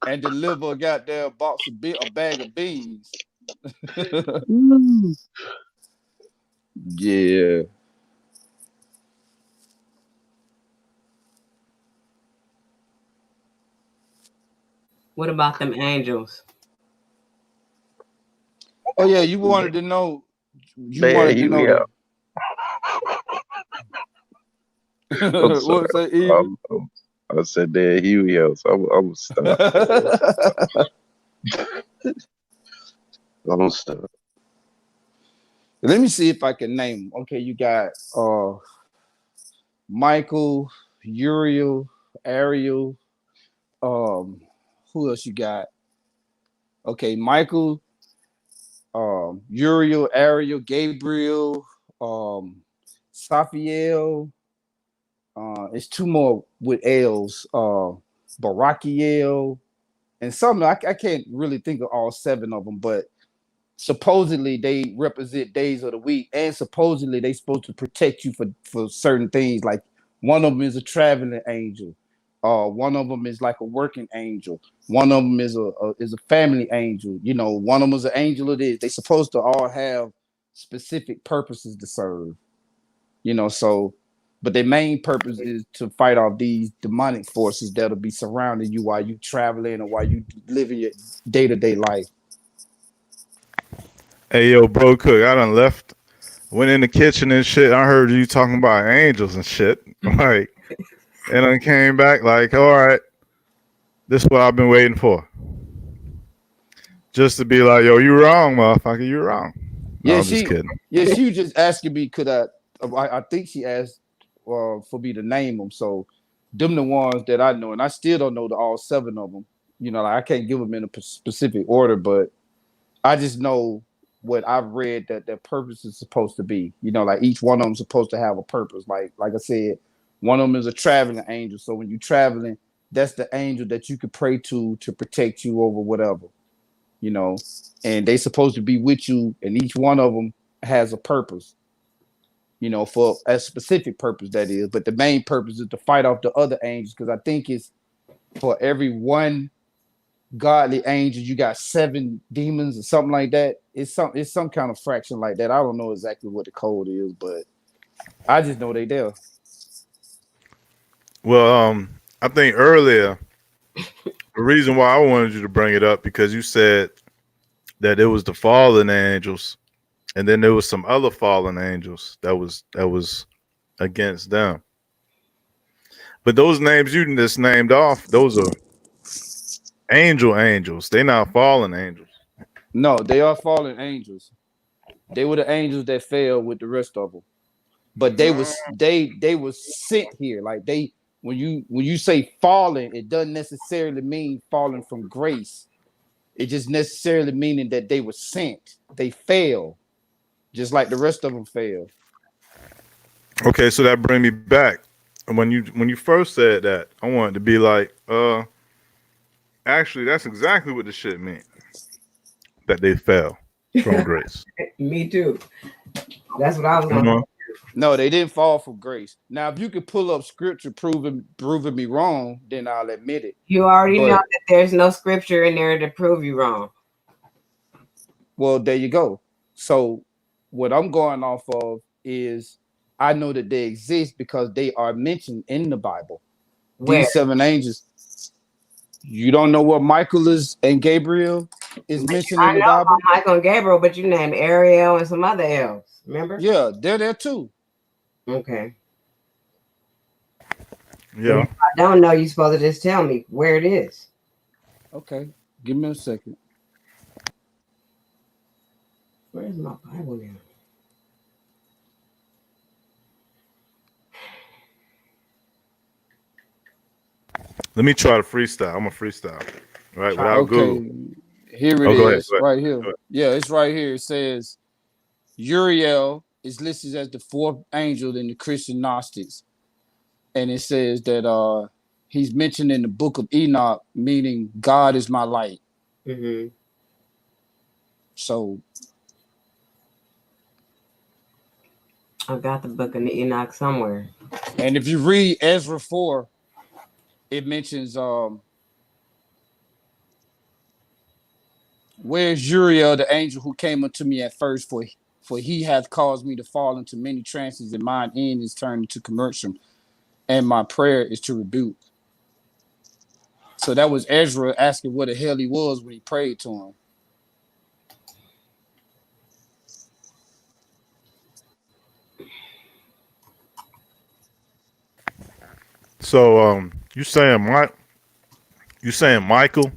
Speaker 5: And deliver a goddamn box of a bag of beans. Yeah.
Speaker 4: What about them angels?
Speaker 5: Oh yeah, you wanted to know.
Speaker 8: What's that? I said there, Huey else. I'm stop. I'm stop.
Speaker 5: Let me see if I can name them. Okay, you got Michael, Uriel, Ariel. Who else you got? Okay, Michael, Uriel, Ariel, Gabriel, Safiel. It's two more with L's. Barakiel, and some I can't really think of all 7 of them, but supposedly they represent days of the week, and supposedly they supposed to protect you for certain things. Like one of them is a traveling angel, one of them is like a working angel, one of them is a family angel. You know, one of them is an angel of this. They supposed to all have specific purposes to serve. You know, so. But their main purpose is to fight off these demonic forces that'll be surrounding you while you traveling or while you living your day-to-day life.
Speaker 2: Hey, yo, bro, Cook, I done left, went in the kitchen and shit. I heard you talking about angels and shit. Like, and then came back like, all right, this is what I've been waiting for. Just to be like, yo, you wrong, motherfucker, you wrong. No, I'm just kidding.
Speaker 5: Yeah, she was just asking me, could I think she asked for me to name them. So them the ones that I know, and I still don't know all 7 of them. You know, like I can't give them in a specific order, but I just know what I've read that their purpose is supposed to be. You know, like each one of them supposed to have a purpose. Like I said, one of them is a traveling angel. So when you're traveling, that's the angel that you could pray to protect you over whatever. You know, and they supposed to be with you, and each one of them has a purpose. you know, for a specific purpose that is. But the main purpose is to fight off the other angels, because I think it's for every one godly angel, you got 7 demons or something like that. It's some kind of fraction like that. I don't know exactly what the code is, but I just know they there.
Speaker 2: Well, I think earlier the reason why I wanted you to bring it up because you said that it was the fallen angels, and then there was some other fallen angels that was against them. But those names you just named off, those are angels. They're not fallen angels.
Speaker 5: No, they are fallen angels. They were the angels that fell with the rest of them. But they was sent here. Like when you say fallen, it doesn't necessarily mean fallen from grace. It just necessarily meaning that they were sent. They fell, just like the rest of them fell.
Speaker 2: Okay, so that brings me back. When you first said that, I wanted to be like, actually, that's exactly what the shit meant. That they fell from grace.
Speaker 4: Me too. That's what I was going to.
Speaker 5: No, they didn't fall from grace. Now, if you could pull up scripture proving me wrong, then I'll admit it.
Speaker 4: You already know that there's no scripture in there to prove you wrong.
Speaker 5: Well, there you go. So what I'm going off of is I know that they exist because they are mentioned in the Bible.
Speaker 4: Where?
Speaker 5: These 7 angels. You don't know what Michael is and Gabriel is mentioned in the Bible?
Speaker 4: I know Michael and Gabriel, but you named Ariel and some other elves. Remember?
Speaker 5: Yeah, they're there too.
Speaker 4: Okay.
Speaker 2: Yeah.
Speaker 4: If I don't know, you're supposed to just tell me where it is.
Speaker 5: Okay. Give me a second.
Speaker 4: Where's my Bible now?
Speaker 2: Let me try to freestyle. I'm a freestyle. Right? Without
Speaker 5: Okay.
Speaker 2: Google.
Speaker 5: Here it is. Go ahead. Right here. Yeah, it's right here. It says Uriel is listed as the 4th angel in the Christian Gnostics. And it says that he's mentioned in the book of Enoch, meaning God is my light.
Speaker 4: Mm-hmm.
Speaker 5: So
Speaker 4: I got the book of Enoch somewhere.
Speaker 5: And if you read Ezra 4, it mentions where's Uriel, the angel who came unto me at first, for he hath caused me to fall into many trances, and mine end is turned into commercium, and my prayer is to rebuke. So that was Ezra asking what the hell he was when he prayed to him.
Speaker 2: So you saying Michael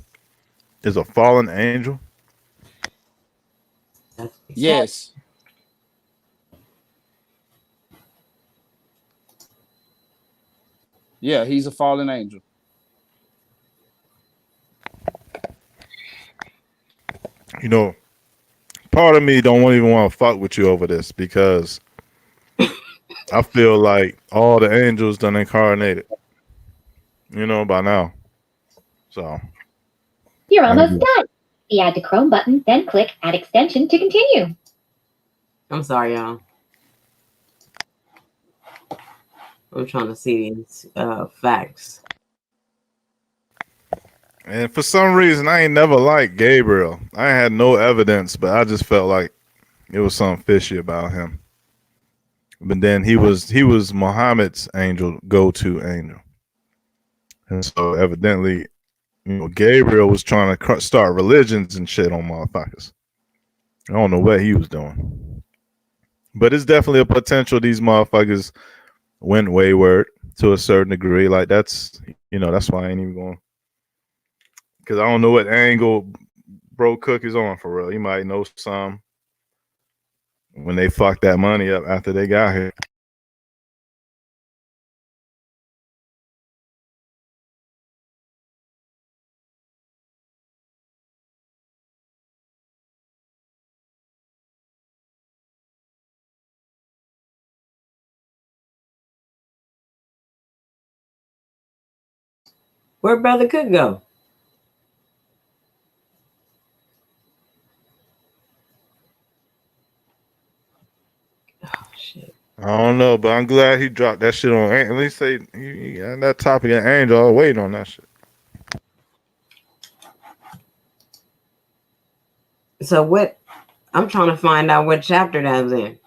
Speaker 2: is a fallen angel?
Speaker 5: Yes. Yeah, he's a fallen angel.
Speaker 2: You know, part of me don't even want to fuck with you over this because I feel like all the angels done incarnated, you know, by now. So
Speaker 9: you're almost done. The Add to Chrome button, then click Add Extension to continue.
Speaker 4: I'm sorry, y'all. I'm trying to see these facts.
Speaker 2: And for some reason, I ain't never liked Gabriel. I had no evidence, but I just felt like it was something fishy about him. But then he was Muhammad's angel, go-to angel, and so evidently, you know, Gabriel was trying to start religions and shit on motherfuckers. I don't know what he was doing, but it's definitely a potential these motherfuckers went wayward to a certain degree. Like that's why I ain't even going. Because I don't know what angle Bro Cook is on for real. He might know some when they fucked that money up after they got here.
Speaker 4: Where'd Brother Cook go? Oh shit!
Speaker 2: I I don't know, but I'm glad he dropped that shit on. At least say he got that topic of Angel. I was waiting on that shit.
Speaker 4: So what? I'm trying to find out what chapter that was in.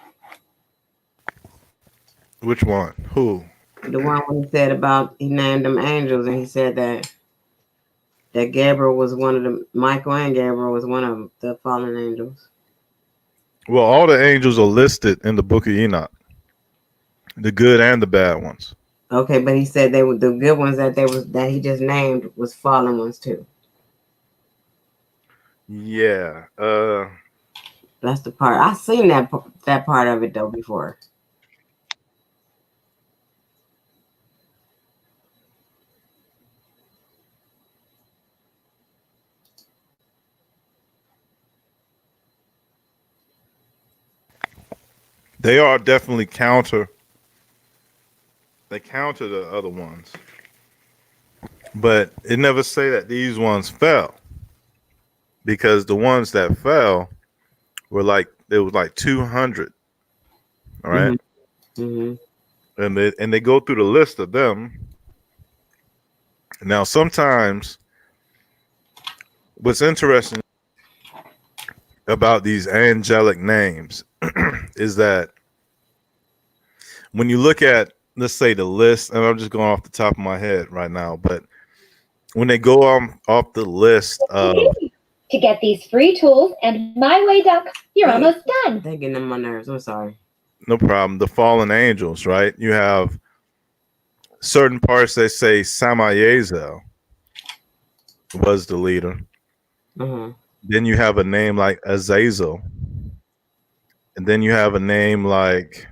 Speaker 2: Which one? Who?
Speaker 4: The one when he said about he named them angels, and he said that Gabriel was one of them. Michael and Gabriel was one of the fallen angels.
Speaker 2: Well, all the angels are listed in the book of Enoch, the good and the bad ones.
Speaker 4: Okay, but he said they were the good ones that he just named was fallen ones too.
Speaker 2: Yeah.
Speaker 4: That's the part I seen that part of it though before.
Speaker 2: They are definitely counter. They counter the other ones, but it never say that these ones fell, because the ones that fell were like it was like 200. All right, and they go through the list of them. Now, sometimes what's interesting about these angelic names is that when you look at, let's say, the list, and I'm just going off the top of my head right now, but when they go off the list of
Speaker 9: To get these free tools and My Way Duck, you're almost done.
Speaker 4: They're getting on my nerves. I'm sorry.
Speaker 2: no problem, the fallen angels, right? You have certain parts that say Samayezel was the leader. Then you have a name like Azazel, and then you have a name like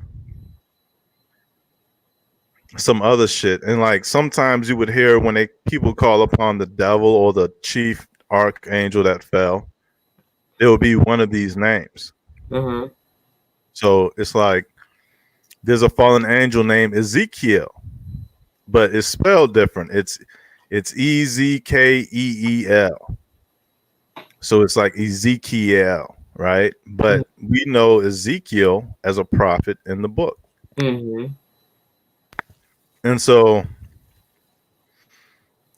Speaker 2: some other shit. And like sometimes you would hear when people call upon the devil or the chief archangel that fell, it would be one of these names. So it's like there's a fallen angel named Ezekiel, but it's spelled different. It's Ezkeel. So it's like Ezekiel, right? But we know Ezekiel as a prophet in the book. And so,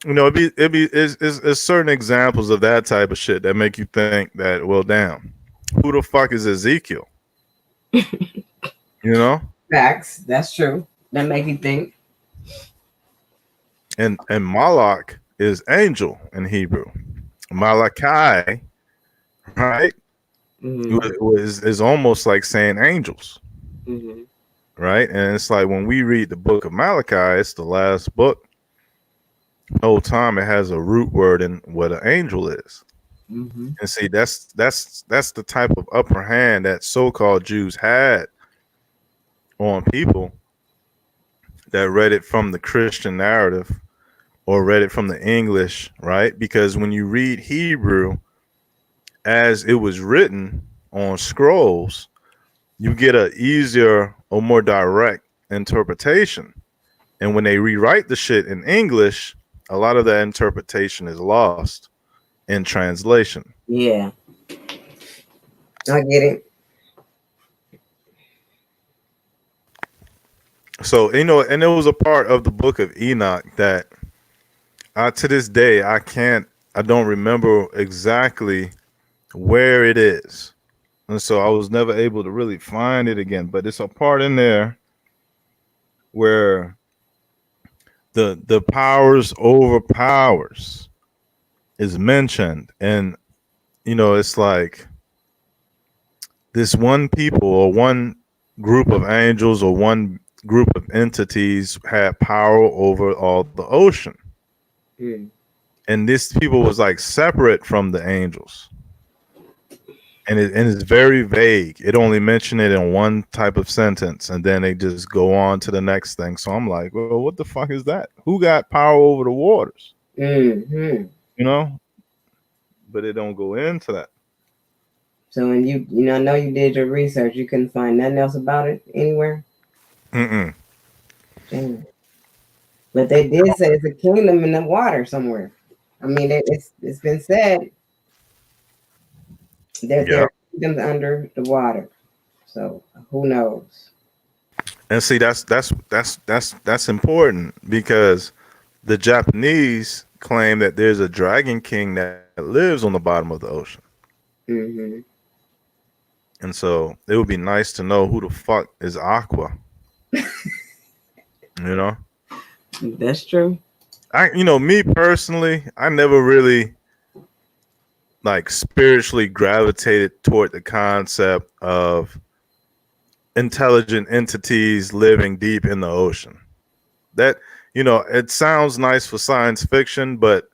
Speaker 2: you know, it's certain examples of that type of shit that make you think that, well, damn, who the fuck is Ezekiel? You know?
Speaker 4: Facts. That's true. That make you think.
Speaker 2: And Malak is angel in Hebrew. Malachi, right? Is almost like saying angels. Right? And it's like when we read the book of Malachi, it's the last book. The whole time it has a root word in what an angel is. And see, that's the type of upper hand that so-called Jews had on people that read it from the Christian narrative or read it from the English, right? Because when you read Hebrew as it was written on scrolls, you get an easier or more direct interpretation. And when they rewrite the shit in English, a lot of that interpretation is lost in translation.
Speaker 4: Yeah. I get it.
Speaker 2: So, you know, and it was a part of the book of Enoch that to this day, I don't remember exactly where it is. And so I was never able to really find it again, but it's a part in there where the powers over powers is mentioned. And, you know, it's like this one people or one group of angels or one group of entities had power over all the ocean. And this people was like separate from the angels. And it's very vague. It only mentioned it in one type of sentence, and then they just go on to the next thing. So I'm like, well, what the fuck is that? Who got power over the waters? You know? But it don't go into that.
Speaker 4: So when you know you did your research, you couldn't find nothing else about it anywhere?
Speaker 2: Damn.
Speaker 4: But they did say it's a kingdom in the water somewhere. I mean, it's been said that there are kingdoms under the water. So who knows?
Speaker 2: And see, that's important because the Japanese claim that there's a dragon king that lives on the bottom of the ocean.
Speaker 4: Mm-hmm.
Speaker 2: And so it would be nice to know who the fuck is Aqua. You know?
Speaker 4: That's true.
Speaker 2: Me personally, I never really like spiritually gravitated toward the concept of intelligent entities living deep in the ocean. That, it sounds nice for science fiction, but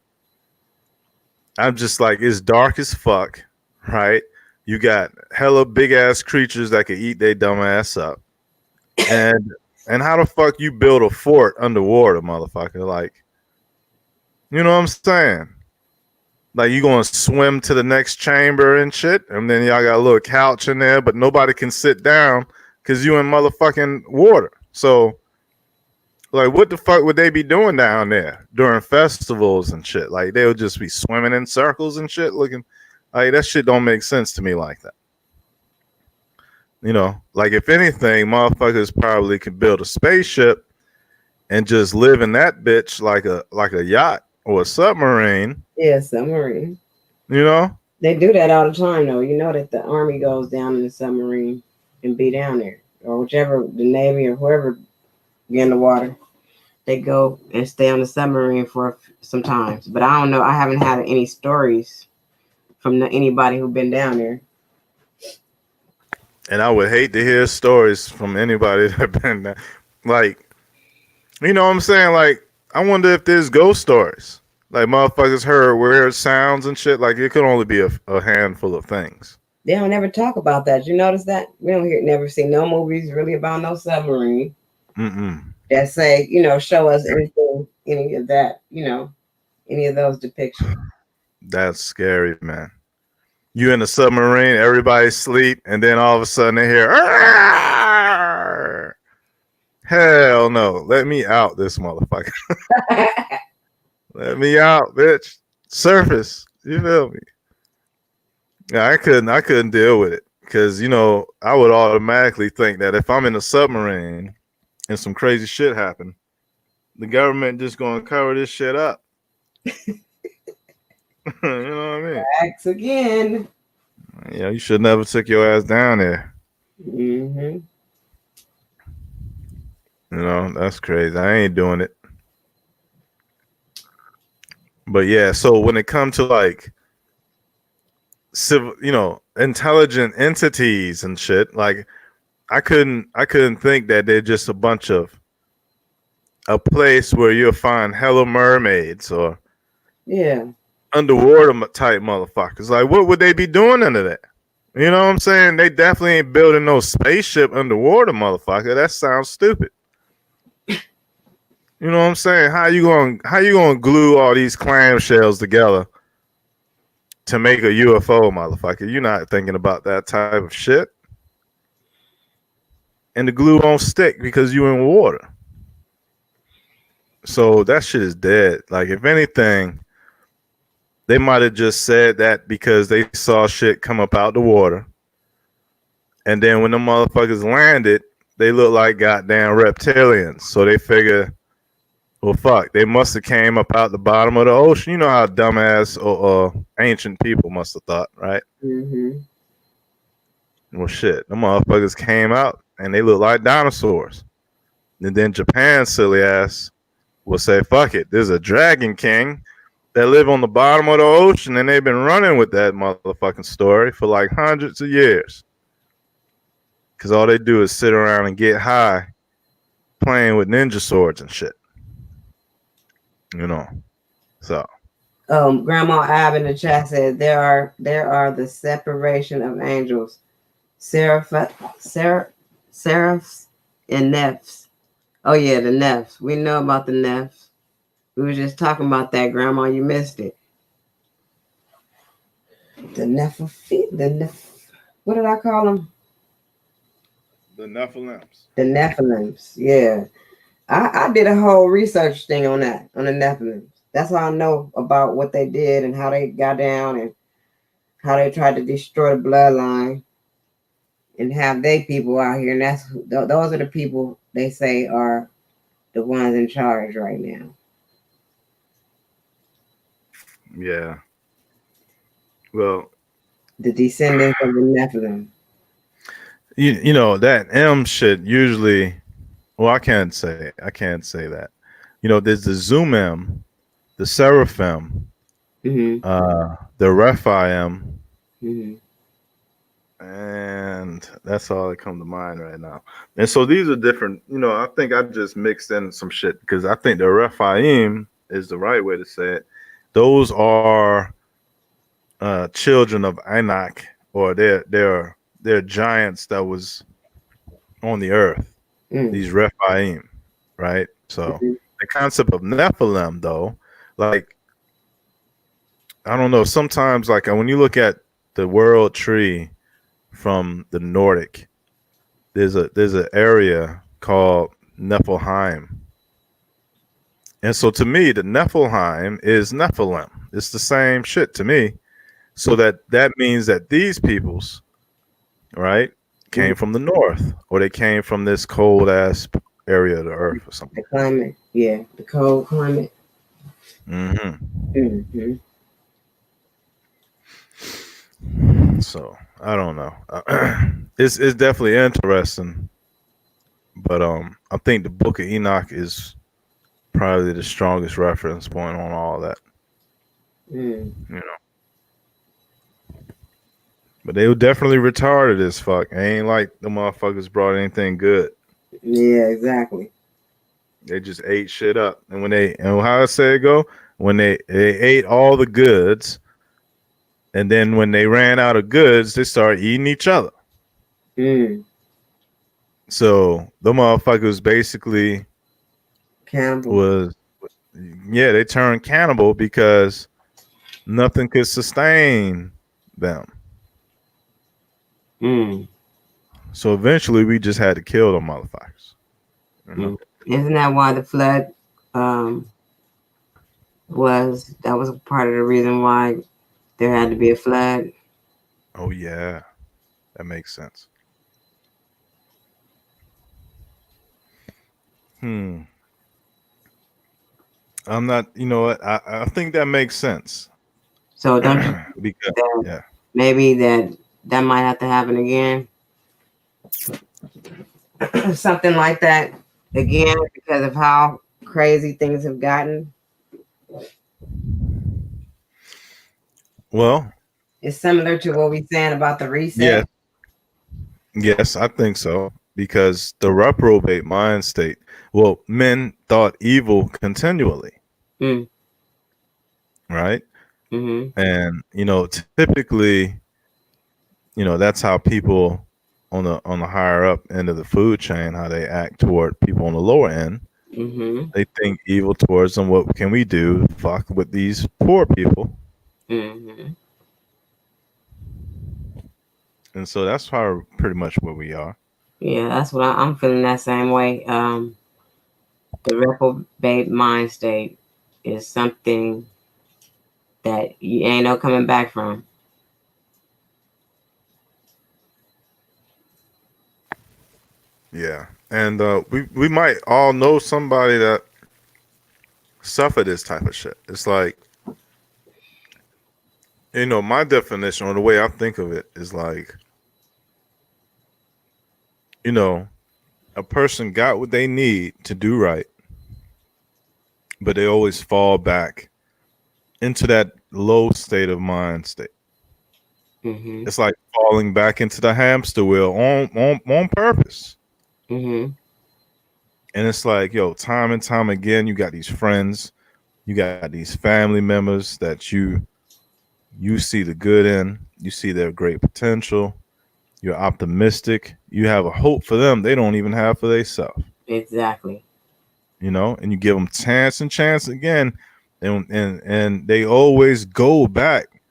Speaker 2: I'm just like, it's dark as fuck, right? You got hella big ass creatures that could eat their dumb ass up. And how the fuck you build a fort underwater, motherfucker? Like, you know what I'm saying? Like, you gonna swim to the next chamber and shit, and then y'all got a little couch in there, but nobody can sit down because you in motherfucking water. So, like, what the fuck would they be doing down there during festivals and shit? Like, they would just be swimming in circles and shit, looking like that shit don't make sense to me like that. Like, if anything, motherfuckers probably could build a spaceship and just live in that bitch like a yacht or a submarine.
Speaker 4: Yeah, submarine.
Speaker 2: They
Speaker 4: do that all the time, though. You know that the Army goes down in the submarine and be down there, or whichever, the Navy or whoever be in the water. They go and stay on the submarine for some times. But I don't know. I haven't had any stories from anybody who's been down there.
Speaker 2: And I would hate to hear stories from anybody that been there. Like, you know what I'm saying? Like, I wonder if there's ghost stories. Like, motherfuckers heard weird sounds and shit. Like, it could only be a handful of things.
Speaker 4: They don't ever talk about that. You notice that? We don't never see no movies really about no submarine. That say, show us anything, any of that, any of those depictions.
Speaker 2: That's scary, man. You in a submarine, everybody sleep, and then all of a sudden they hear, Arr! Hell no, let me out, this motherfucker. Let me out, bitch. Surface, you feel me? Yeah, I couldn't deal with it because I would automatically think that if I'm in a submarine and some crazy shit happen, the government just gonna cover this shit up. You know what I mean?
Speaker 4: Facts again.
Speaker 2: Yeah, you should never took your ass down there.
Speaker 4: Mm-hmm.
Speaker 2: That's crazy. I ain't doing it. But yeah, so when it comes to like civil, intelligent entities and shit, like I couldn't think that they're just a bunch of a place where you'll find hella mermaids or underwater type motherfuckers. Like, what would they be doing under that? You know what I'm saying? They definitely ain't building no spaceship underwater, motherfucker. That sounds stupid. You know what I'm saying? How you gonna glue all these clamshells together to make a UFO, motherfucker? You're not thinking about that type of shit. And the glue won't stick because you in water. So that shit is dead. Like, if anything, they might have just said that because they saw shit come up out the water. And then when the motherfuckers landed, they look like goddamn reptilians. So they figure, well, fuck, they must have came up out the bottom of the ocean. You know how dumbass or ancient people must have thought, right?
Speaker 4: Mm-hmm.
Speaker 2: Well, shit, the motherfuckers came out and they look like dinosaurs. And then Japan's silly ass will say, fuck it, there's a dragon king that live on the bottom of the ocean, and they've been running with that motherfucking story for like hundreds of years. Because all they do is sit around and get high playing with ninja swords and shit. So.
Speaker 4: Grandma Ab in the chat said there are the separation of angels, seraphs and nephs. Oh yeah, the nephs. We know about the nephs. We were just talking about that, Grandma. You missed it. What did I call them?
Speaker 2: The Nephilims.
Speaker 4: The Nephilims. Yeah, I did a whole research thing on that, on the Nephilims. That's how I know about what they did and how they got down and how they tried to destroy the bloodline. and have they people out here, and those are the people they say are the ones in charge right now.
Speaker 2: Yeah. Well,
Speaker 4: the descendants of the Nephilim.
Speaker 2: You know that M shit usually. Well, I can't say that. You know, there's the Zoom-M, the Seraphim, the Rephaim, and that's all that come to mind right now. And so these are different. You know, I think I just mixed in some shit because I think the Rephaim is the right way to say it. Those are children of Anak, or they're giants that was on the earth. These Rephaim, right? So the concept of Nephilim, though, like I don't know. Sometimes, like when you look at the world tree from the Nordic, there's an area called Nephilim, and so to me, the Nephilim is Nephilim. It's the same shit to me. So that means that these peoples, right, came from the north, or they came from this cold ass area of the earth or something.
Speaker 4: The climate, yeah, the cold climate.
Speaker 2: So I don't know. It's definitely interesting, but I think the Book of Enoch is probably the strongest reference point on all that. You know. But they were definitely retarded as fuck. It ain't like the motherfuckers brought anything good.
Speaker 4: Yeah, exactly.
Speaker 2: They just ate shit up. And how I say it go? When they ate all the goods, and then when they ran out of goods, they started eating each other. So the motherfuckers basically
Speaker 4: cannibal.
Speaker 2: They turned cannibal because nothing could sustain them. So eventually we just had to kill them motherfuckers. You know?
Speaker 4: Isn't that why the flood was part of the reason why there had to be a flood?
Speaker 2: Oh yeah, that makes sense. I'm not, you know what? I think that makes sense.
Speaker 4: So don't you
Speaker 2: because
Speaker 4: maybe that might have to happen again? Something like that again because of how crazy things have gotten.
Speaker 2: Well,
Speaker 4: it's similar to what we're saying about the reset.
Speaker 2: Yes, I think so. Because the reprobate mind state, well, men thought evil continually. Right? And you know, typically, you know, that's how people on the higher up end of the food chain, how they act toward people on the lower end. They think evil towards them. What can we do? Fuck with these poor people. And so that's how pretty much where we are.
Speaker 4: Yeah, that's what I'm feeling that same way. The reprobate mind state is something that you ain't no coming back from.
Speaker 2: Yeah, and we might all know somebody that suffer this type of shit. It's like, you know, my definition or the way I think of it is like, you know, a person got what they need to do right, but they always fall back into that low state of mind state. It's like falling back into the hamster wheel on purpose. And it's like, yo, time and time again, you got these friends, you got these family members that you see the good in, you see their great potential, you're optimistic, you have a hope for them they don't even have for themselves.
Speaker 4: Exactly.
Speaker 2: You know, and you give them chance and chance again, and they always go back,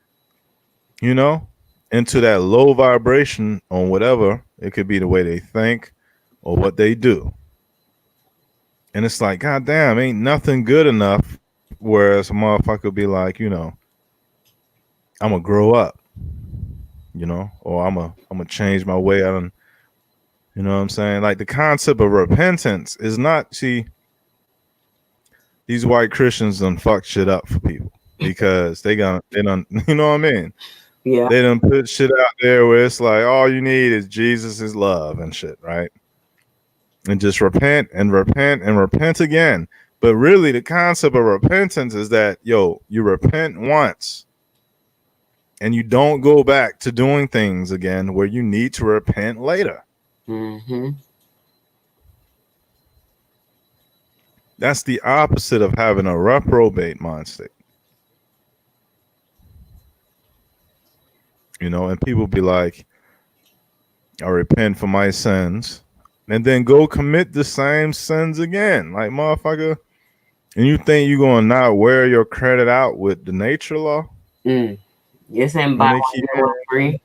Speaker 2: you know, into that low vibration on whatever. It could be the way they think or what they do. And it's like, God damn, ain't nothing good enough. Whereas a motherfucker be like, you know, I'm gonna grow up, you know, or I'm gonna change my way. You know what I'm saying? Like the concept of repentance is not, see, these white Christians done fuck shit up for people because they done, you know what I mean?
Speaker 4: Yeah.
Speaker 2: They done put shit out there where it's like all you need is Jesus' love and shit, right? And just repent and repent and repent again. But really the concept of repentance is that, yo, you repent once and you don't go back to doing things again where you need to repent later.
Speaker 4: Mm-hmm.
Speaker 2: That's the opposite of having a reprobate mindset. You know, and people be like, I repent for my sins, and then go commit the same sins again. Like, motherfucker, and you think you're going to not wear your credit out with the nature law?
Speaker 4: This ain't buy one, get one free.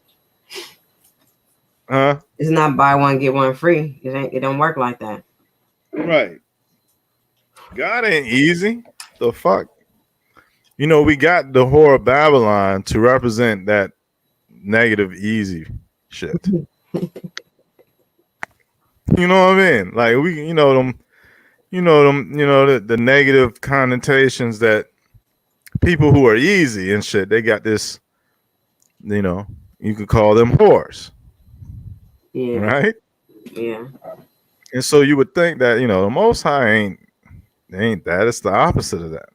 Speaker 2: Huh?
Speaker 4: It's not buy one, get one free. It don't work like that.
Speaker 2: Right. God ain't easy. The fuck? You know, we got the whore of Babylon to represent that negative easy shit. You know what I mean? Like we, the negative connotations that people who are easy and shit, they got this, you know, you could call them whores.
Speaker 4: Yeah.
Speaker 2: Right?
Speaker 4: Yeah.
Speaker 2: And so you would think that, you know, the Most High ain't that. It's the opposite of that.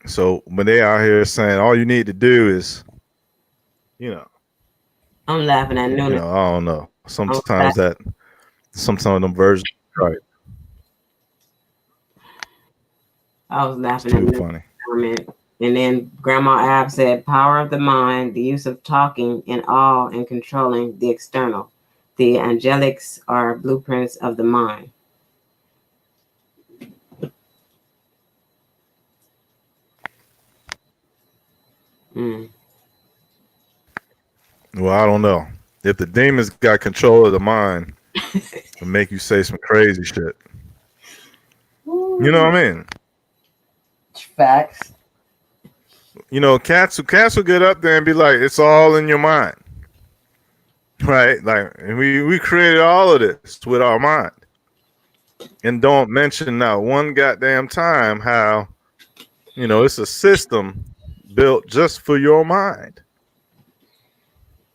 Speaker 2: So when they out here saying all you need to do is, you know,
Speaker 4: I'm laughing at
Speaker 2: you
Speaker 4: Nuna.
Speaker 2: know, I don't know. Sometimes them versions, right?
Speaker 4: I was laughing
Speaker 2: Too
Speaker 4: at Nuna
Speaker 2: funny.
Speaker 4: comment. And then Grandma Ab said, power of the mind, the use of talking in awe and controlling the external. The angelics are blueprints of the mind.
Speaker 2: Well, I don't know. If the demons got control of the mind, it'll make you say some crazy shit. You know what I mean?
Speaker 4: Facts.
Speaker 2: You know, cats will get up there and be like, it's all in your mind. Right? Like we created all of this with our mind. And don't mention now one goddamn time how, you know, it's a system built just for your mind.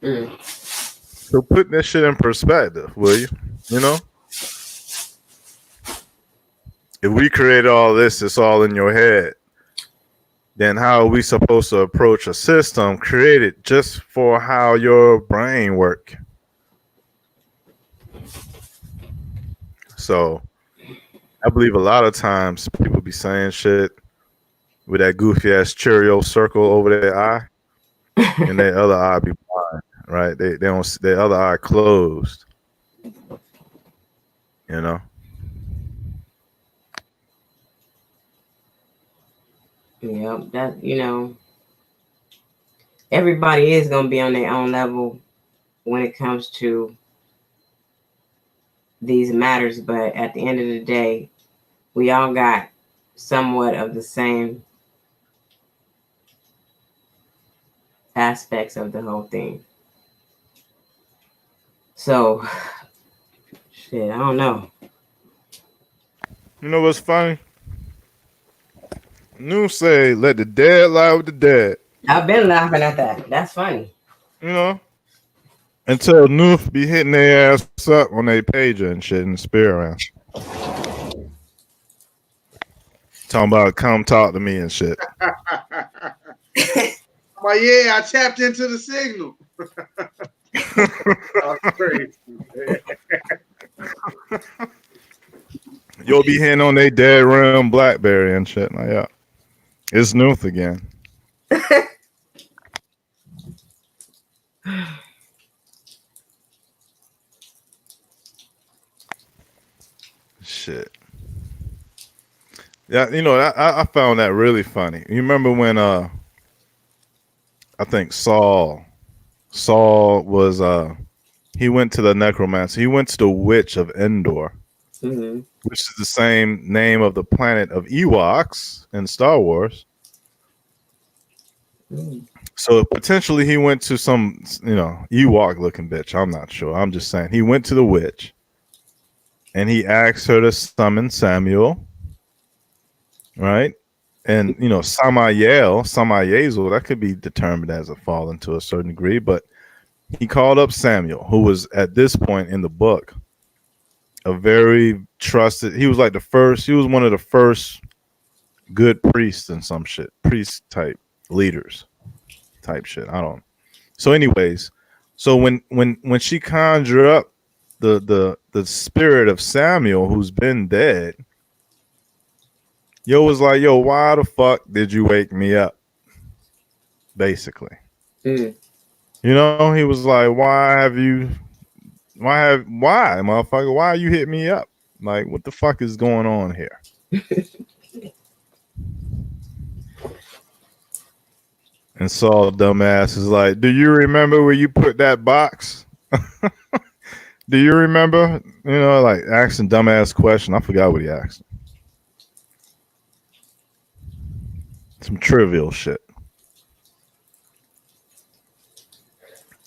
Speaker 2: So put this shit in perspective, will you? You know? If we created all this, it's all in your head. Then how are we supposed to approach a system created just for how your brain work? So I believe a lot of times people be saying shit with that goofy ass Cheerio circle over their eye, and their other eye be blind, right? They don't, their other eye closed. You know?
Speaker 4: Yeah, that, you know, everybody is gonna be on their own level when it comes to these matters, but at the end of the day, we all got somewhat of the same aspects of the whole thing. So, shit, I don't know.
Speaker 2: You know what's funny? New say, let the dead lie with the dead.
Speaker 4: I've been laughing at that. That's funny.
Speaker 2: You know? Until Noof be hitting their ass up on their pager and shit in the spirit round. Talking about come talk to me and shit.
Speaker 7: Well, yeah, I tapped into the signal. That's crazy.
Speaker 2: You'll be hitting on their dead rim BlackBerry and shit. Like, yeah. It's Noof again. Shit. Yeah, you know, I found that really funny. You remember when I think Saul was he went to the necromancer. He went to the witch of Endor, which is the same name of the planet of Ewoks in Star Wars. So potentially he went to some, Ewok looking bitch. I'm not sure. I'm just saying he went to the witch and he asked her to summon Samuel, right? And Samael, that could be determined as a fallen to a certain degree, but he called up Samuel, who was at this point in the book a very trusted. He was like he was one of the first good priests and some shit, priest type leaders type shit. I don't. So, anyways, so when she conjured up the spirit of Samuel, who's been dead, Yo was like, yo, why the fuck did you wake me up? Basically.
Speaker 4: Mm.
Speaker 2: He was like, why, motherfucker? Why you hit me up? Like, what the fuck is going on here? And Saul, dumbass, is like, do you remember where you put that box? Do you remember? Like asking dumbass question. I forgot what he asked. Some trivial shit.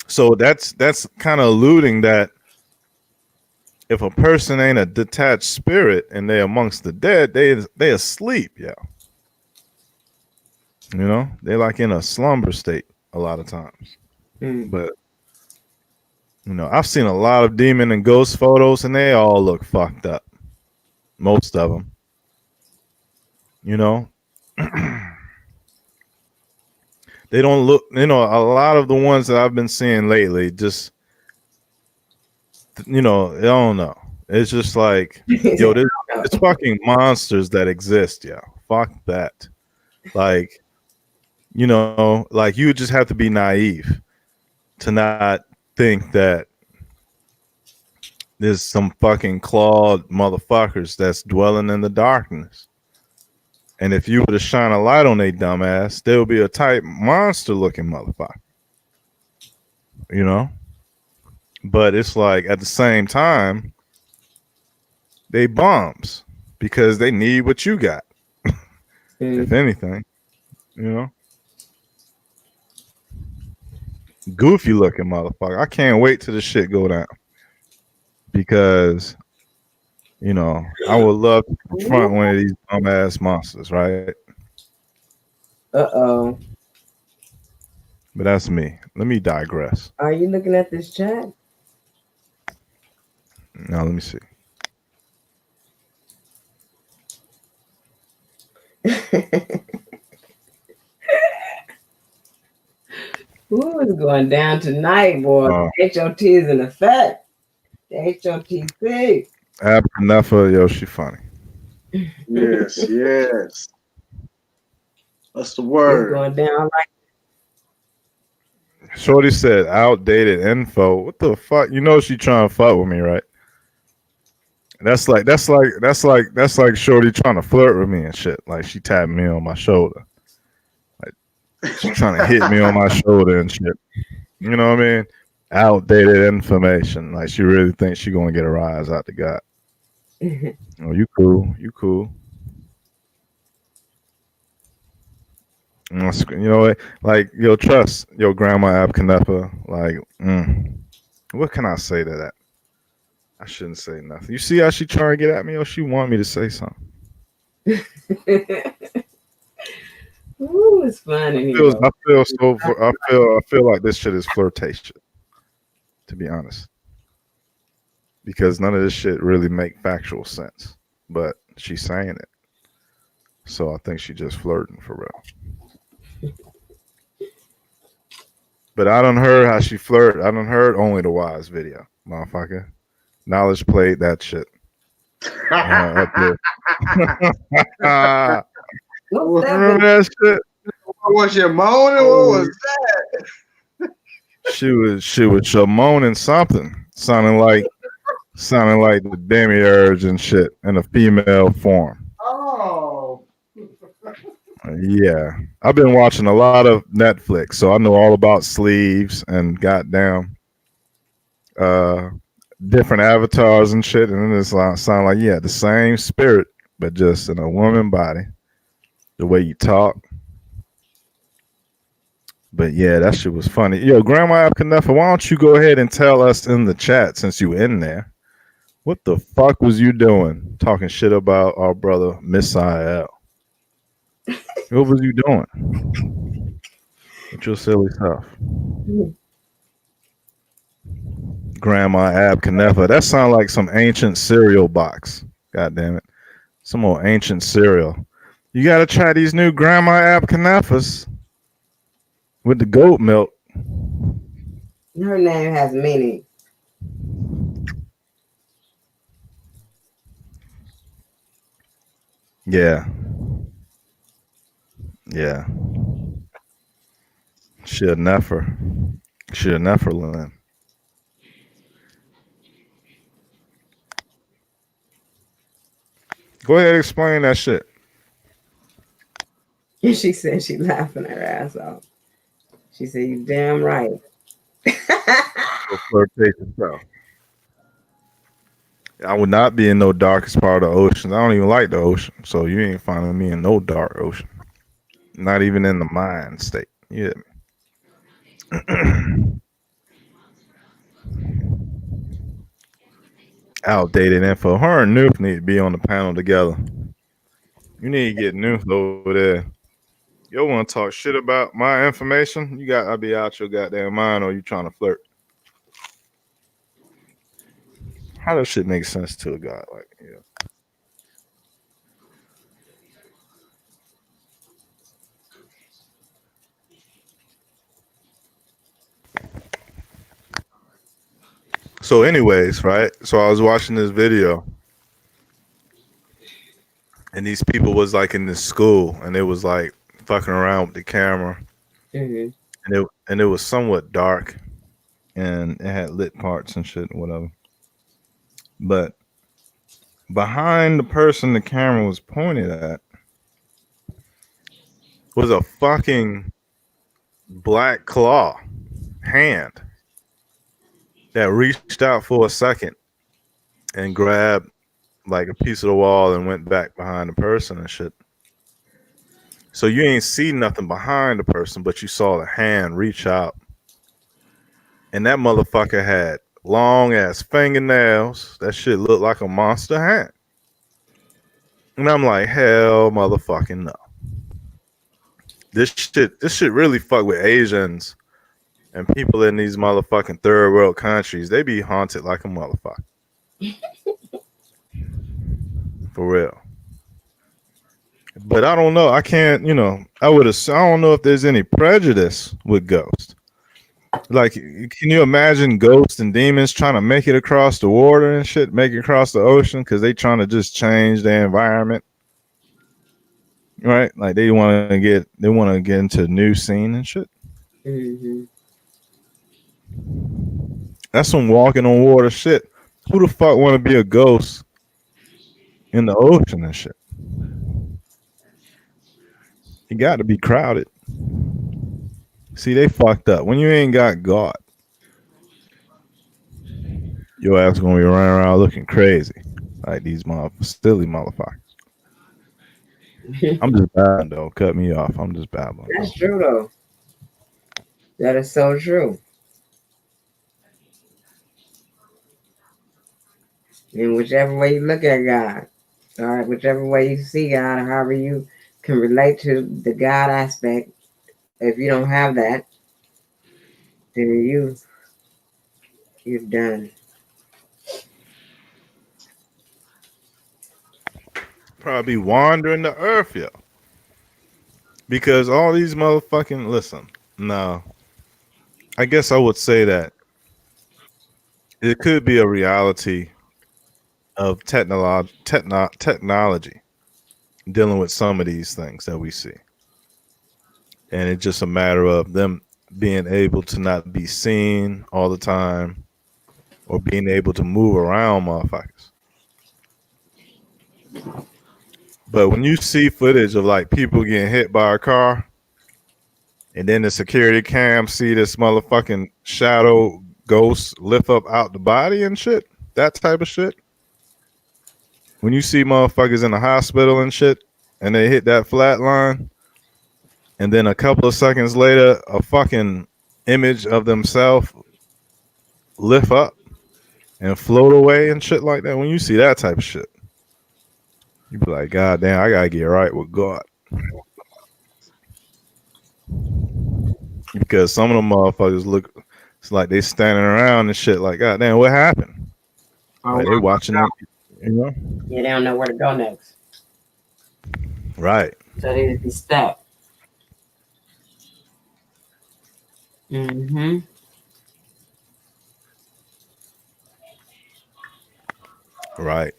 Speaker 2: So that's kind of alluding that if a person ain't a detached spirit and they amongst the dead, they asleep, yeah. They like in a slumber state a lot of times. But I've seen a lot of demon and ghost photos and they all look fucked up. Most of them. They don't look, a lot of the ones that I've been seeing lately just, I don't know. It's just like, yo, it's fucking monsters that exist, yeah. Fuck that. Like, like you just have to be naive to not think that there's some fucking clawed motherfuckers that's dwelling in the darkness. And if you were to shine a light on they dumbass, there will be a type monster looking motherfucker. But it's like at the same time, they bombs because they need what you got. If anything, Goofy looking motherfucker. I can't wait till the shit go down. Because I would love to confront one of these dumbass monsters, right?
Speaker 4: Uh-oh.
Speaker 2: But that's me. Let me digress.
Speaker 4: Are you looking at this chat?
Speaker 2: Now let me see.
Speaker 4: Ooh, it's going down tonight, boy. HOT is in effect. The HOTC.
Speaker 2: Abnefa, yo, she funny.
Speaker 7: Yes, yes. That's the word.
Speaker 4: It's going down like.
Speaker 2: Shorty said outdated info. What the fuck? She trying to fuck with me, right? That's like Shorty trying to flirt with me and shit. Like she tapped me on my shoulder. Like she's trying to hit me on my shoulder and shit. You know what I mean? Outdated information. Like she really thinks she gonna get a rise out the gut. Oh, you cool. You cool. Like yo, trust your grandma Abkanepa. Like, what can I say to that? I shouldn't say nothing. You see how she trying to get at me, or she want me to say something?
Speaker 4: Ooh, it's funny.
Speaker 2: I feel like this shit is flirtation. To be honest, because none of this shit really make factual sense, but she's saying it, so I think she just flirting for real. But I done heard how she flirt. I done heard Only the Wise video, motherfucker. Knowledge played that shit. Up there. Remember that shit?
Speaker 7: What was your moaning? What was that?
Speaker 2: She was moaning something, sounding like the demiurge and shit in a female form.
Speaker 7: Oh.
Speaker 2: Yeah, I've been watching a lot of Netflix, so I know all about sleeves and goddamn different avatars and shit. And then it's sound like the same spirit, but just in a woman body. The way you talk, But yeah, that shit was funny. Yo, Grandma Abkanefa, why don't you go ahead and tell us in the chat since you in there? What the fuck was you doing talking shit about our brother Misael? What was you doing with your silly stuff? Grandma Abkanefa. That sounds like some ancient cereal box. God damn it. Some more ancient cereal. You gotta try these new Grandma Abkanefas with the goat milk.
Speaker 4: Her name has meaning.
Speaker 2: Yeah. Yeah. She'll never learn. Go ahead and explain that shit.
Speaker 4: She said she laughing her ass off. She said, "You damn right."
Speaker 2: Flirtation stuff. I would not be in no darkest part of the ocean. I don't even like the ocean, so you ain't finding me in no dark ocean. Not even in the mind state. Yeah. Outdated info. Her and Nuke need to be on the panel together. You need to get Nuke over there. You want to talk shit about my information? You got to be out your goddamn mind, or you trying to flirt? How does shit make sense to a guy like you? So, anyways, right? So I was watching this video, and these people was like in this school, and it was like fucking around with the camera, and it was somewhat dark, and it had lit parts and shit, whatever. But behind the person the camera was pointed at was a fucking black claw hand that reached out for a second and grabbed like a piece of the wall and went back behind the person and shit. So you ain't see nothing behind the person, but you saw the hand reach out. And that motherfucker had long ass fingernails. That shit looked like a monster hand. And I'm like, hell motherfucking no. This shit really fuck with Asians and people in these motherfucking third world countries. They be haunted like a motherfucker. For real. But I don't know. I can't, I don't know if there's any prejudice with ghosts. Like, can you imagine ghosts and demons trying to make it across the water and shit, make it across the ocean because they trying to just change their environment? Right? Like they want to get into a new scene and shit.
Speaker 4: Mm-hmm.
Speaker 2: That's some walking on water shit. Who the fuck want to be a ghost in the ocean and shit? You got to be crowded. See, they fucked up. When you ain't got God, your ass gonna be running around looking crazy, like these silly motherfuckers. I'm just babbling though. Cut me off. I'm just babbling.
Speaker 4: That's true though. That is so true. And whichever way you look at God, all right, whichever way you see God, or however you can relate to the God aspect, if you don't have that, then you're done.
Speaker 2: Probably wandering the earth, yo. Because all these motherfucking no. I guess I would say that it could be a reality of technology dealing with some of these things that we see. And it's just a matter of them being able to not be seen all the time or being able to move around motherfuckers. But when you see footage of like people getting hit by a car and then the security cam see this motherfucking shadow ghost lift up out the body and shit, that type of shit. When you see motherfuckers in the hospital and shit and they hit that flat line and then a couple of seconds later, a fucking image of themselves lift up and float away and shit like that. When you see that type of shit, you be like, God damn, I gotta get right with God. Because some of them motherfuckers look, it's like they standing around and shit like, God damn, what happened?
Speaker 4: Oh,
Speaker 2: Like they watching it, you know?
Speaker 4: yeah, they don't know where to go next.
Speaker 2: Right.
Speaker 4: So they just be stuck. Mm-hmm.
Speaker 2: Right.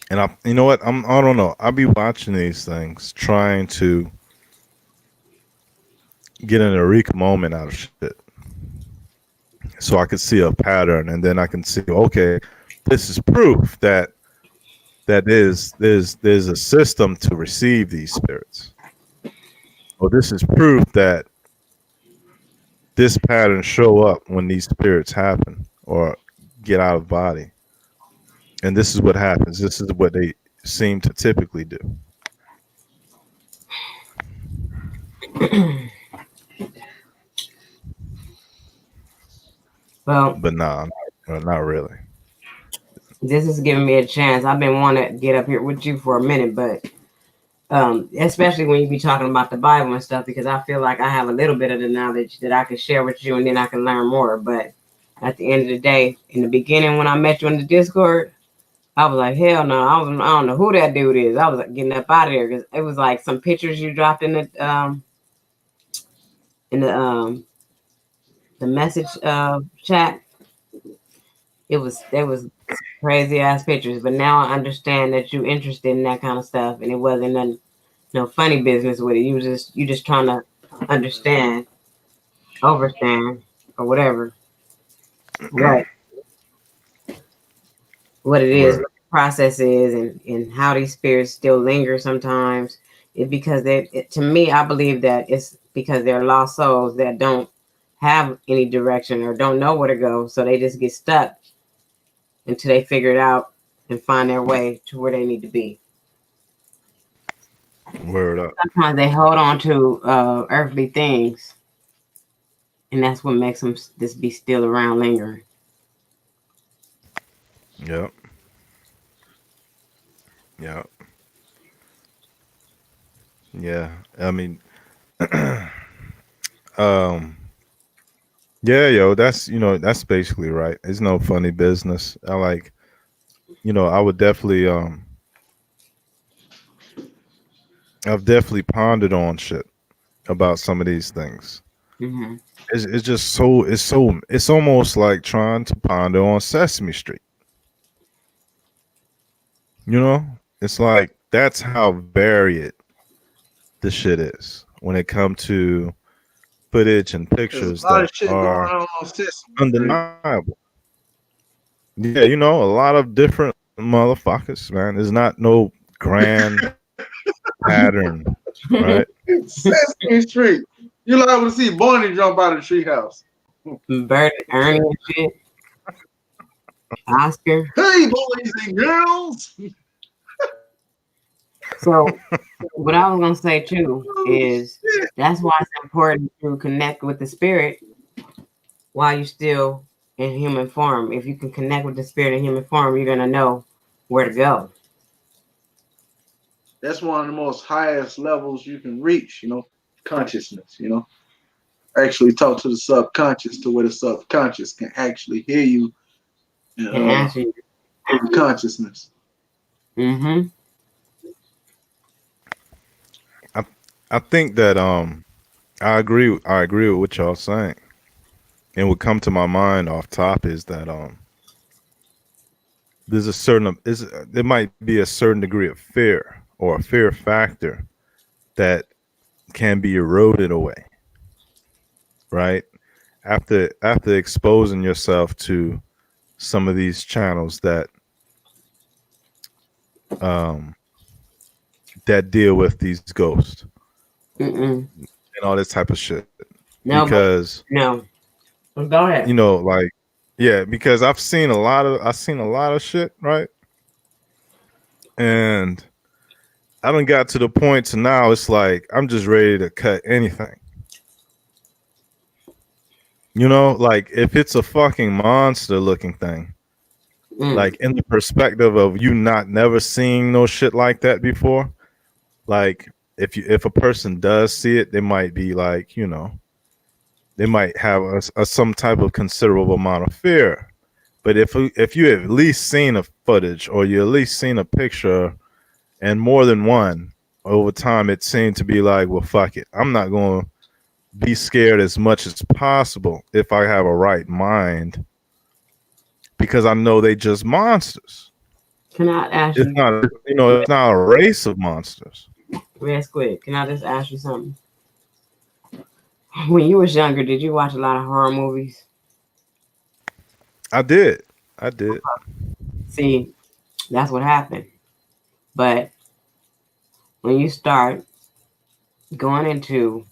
Speaker 2: And you know what? I don't know. I'll be watching these things, trying to get an eureka moment out of shit, so I could see a pattern, and then I can see, okay, this is proof that there's a system to receive these spirits, or this is proof that this pattern show up when these spirits happen or get out of body, and this is what happens. This is what they seem to typically do.
Speaker 4: Well,
Speaker 2: But nah, not really.
Speaker 4: this is giving me a chance. I've been wanting to get up here with you for a minute, but especially when you be talking about the Bible and stuff, because I feel like I have a little bit of the knowledge that I can share with you, and then I can learn more. But at the end of the day, in the beginning when I met you in the Discord, I was like, hell no, I don't know who that dude is. I was like, getting up out of there because it was like some pictures you dropped in the message chat. It was crazy ass pictures, but now I understand that you interested in that kind of stuff, and it wasn't no funny business with it. You just trying to understand, overstand, or whatever, right? What it is,
Speaker 2: Word.
Speaker 4: what the process is, and how these spirits still linger sometimes. It because to me, I believe that it's because they're lost souls that don't have any direction or don't know where to go, so they just get stuck until they figure it out and find their way to where they need to be.
Speaker 2: Word up.
Speaker 4: Sometimes they hold on to earthly things, and that's what makes them just be still around lingering.
Speaker 2: Yep. Yep. Yeah. I mean, yeah, yo, that's basically right. It's no funny business. I would definitely I've definitely pondered on shit about some of these things.
Speaker 4: Mm-hmm.
Speaker 2: It's just it's almost like trying to ponder on Sesame Street. You know? It's like that's how varied the shit is when it comes to footage and
Speaker 7: There's
Speaker 2: pictures
Speaker 7: a lot
Speaker 2: that
Speaker 7: of shit going
Speaker 2: are
Speaker 7: on Sesame Street.
Speaker 2: undeniable. Yeah, a lot of different motherfuckers, man. There's not no grand pattern, right?
Speaker 7: Sesame Street. You liable to see Barney jump out of the treehouse.
Speaker 4: Bert, Ernie, and shit. Oscar.
Speaker 7: Hey, boys and girls.
Speaker 4: So, what I was gonna say too is that's why it's important to connect with the spirit while you're still in human form. If you can connect with the spirit in human form, you're gonna know where to go.
Speaker 7: That's one of the most highest levels you can reach, consciousness, Actually talk to the subconscious to where the subconscious can actually hear you and
Speaker 4: answer you.
Speaker 7: Consciousness.
Speaker 4: Mm-hmm.
Speaker 2: I think that I agree with what y'all saying. And what come to my mind off top is that there might be a certain degree of fear or a fear factor that can be eroded away, right? After exposing yourself to some of these channels that deal with these ghosts and all this type of shit.
Speaker 4: No,
Speaker 2: because
Speaker 4: no. Go ahead.
Speaker 2: Because I've seen a lot of shit, right? And I done got to the point to now it's like I'm just ready to cut anything. You know, like if it's a fucking monster looking thing, like in the perspective of you not never seeing no shit like that before, like if a person does see it, they might be like, you know, they might have a some type of considerable amount of fear. But if you have at least seen a footage or you at least seen a picture and more than one over time, it seemed to be like, well, fuck it, I'm not going to be scared as much as possible if I have a right mind, because I know they just monsters.
Speaker 4: Can I ask
Speaker 2: It's
Speaker 4: you?
Speaker 2: not, you know, it's not a race of monsters.
Speaker 4: Real quick, can I just ask you something? When you was younger, did you watch a lot of horror movies?
Speaker 2: I did.
Speaker 4: See, that's what happened. But when you start going into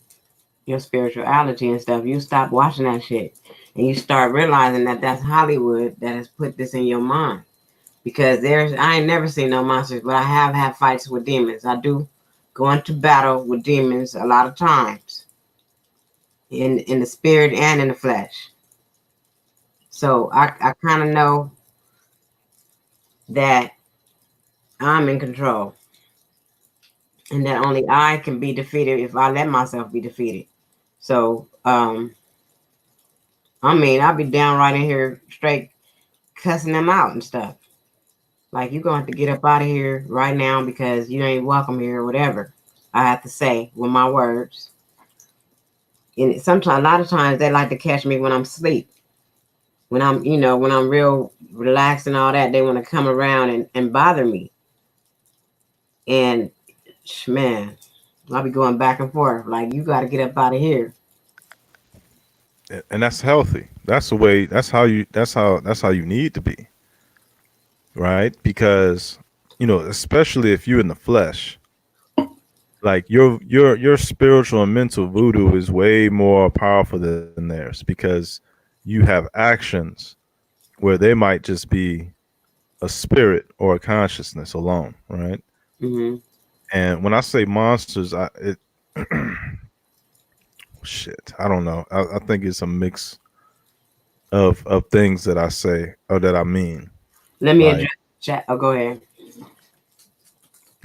Speaker 4: your spirituality and stuff, you stop watching that shit. And you start realizing that that's Hollywood that has put this in your mind. Because I ain't never seen no monsters, but I have had fights with demons. I do go into battle with demons a lot of times. In the spirit and in the flesh. So I kind of know that I'm in control. And that only I can be defeated if I let myself be defeated. So, I mean, I'll be downright in here straight cussing them out and stuff. Like, you're going to have to get up out of here right now because you ain't welcome here or whatever I have to say with my words. And sometimes, a lot of times, they like to catch me when I'm asleep. When I'm, you know, when I'm real relaxed and all that, they want to come around and bother me. And, man, I'll be going back and forth. Like, you got to get up out of here.
Speaker 2: And that's healthy. That's the way. That's how you need to be, right? Because, you know, especially if you're in the flesh, like your spiritual and mental voodoo is way more powerful than theirs, because you have actions where they might just be a spirit or a consciousness alone, right?
Speaker 4: Mm-hmm.
Speaker 2: And when I say monsters, shit, I don't know. I think it's a mix of things that I say or that I mean.
Speaker 4: Let me address chat. Oh, go ahead.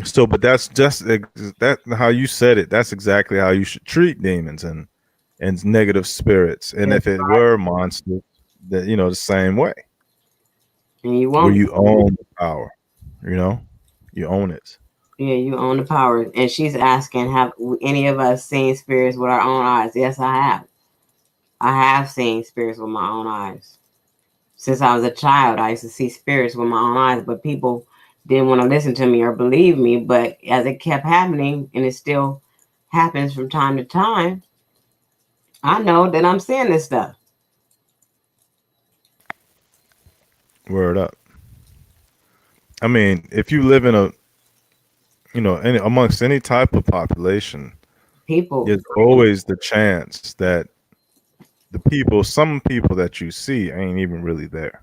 Speaker 2: So, but that's just that how you said it. That's exactly how you should treat demons and negative spirits. And if it were monsters, that, you know, the same way.
Speaker 4: And you
Speaker 2: where
Speaker 4: won't.
Speaker 2: you own the power, you know, you own it.
Speaker 4: Yeah, you own the power. And she's asking, have any of us seen spirits with our own eyes? Yes, I have. I have seen spirits with my own eyes. Since I was a child, I used to see spirits with my own eyes, but people didn't want to listen to me or believe me. But as it kept happening, and it still happens from time to time, I know that I'm seeing this stuff.
Speaker 2: Word up. I mean, if you live in amongst any type of population, there's always the chance that some people that you see ain't even really there.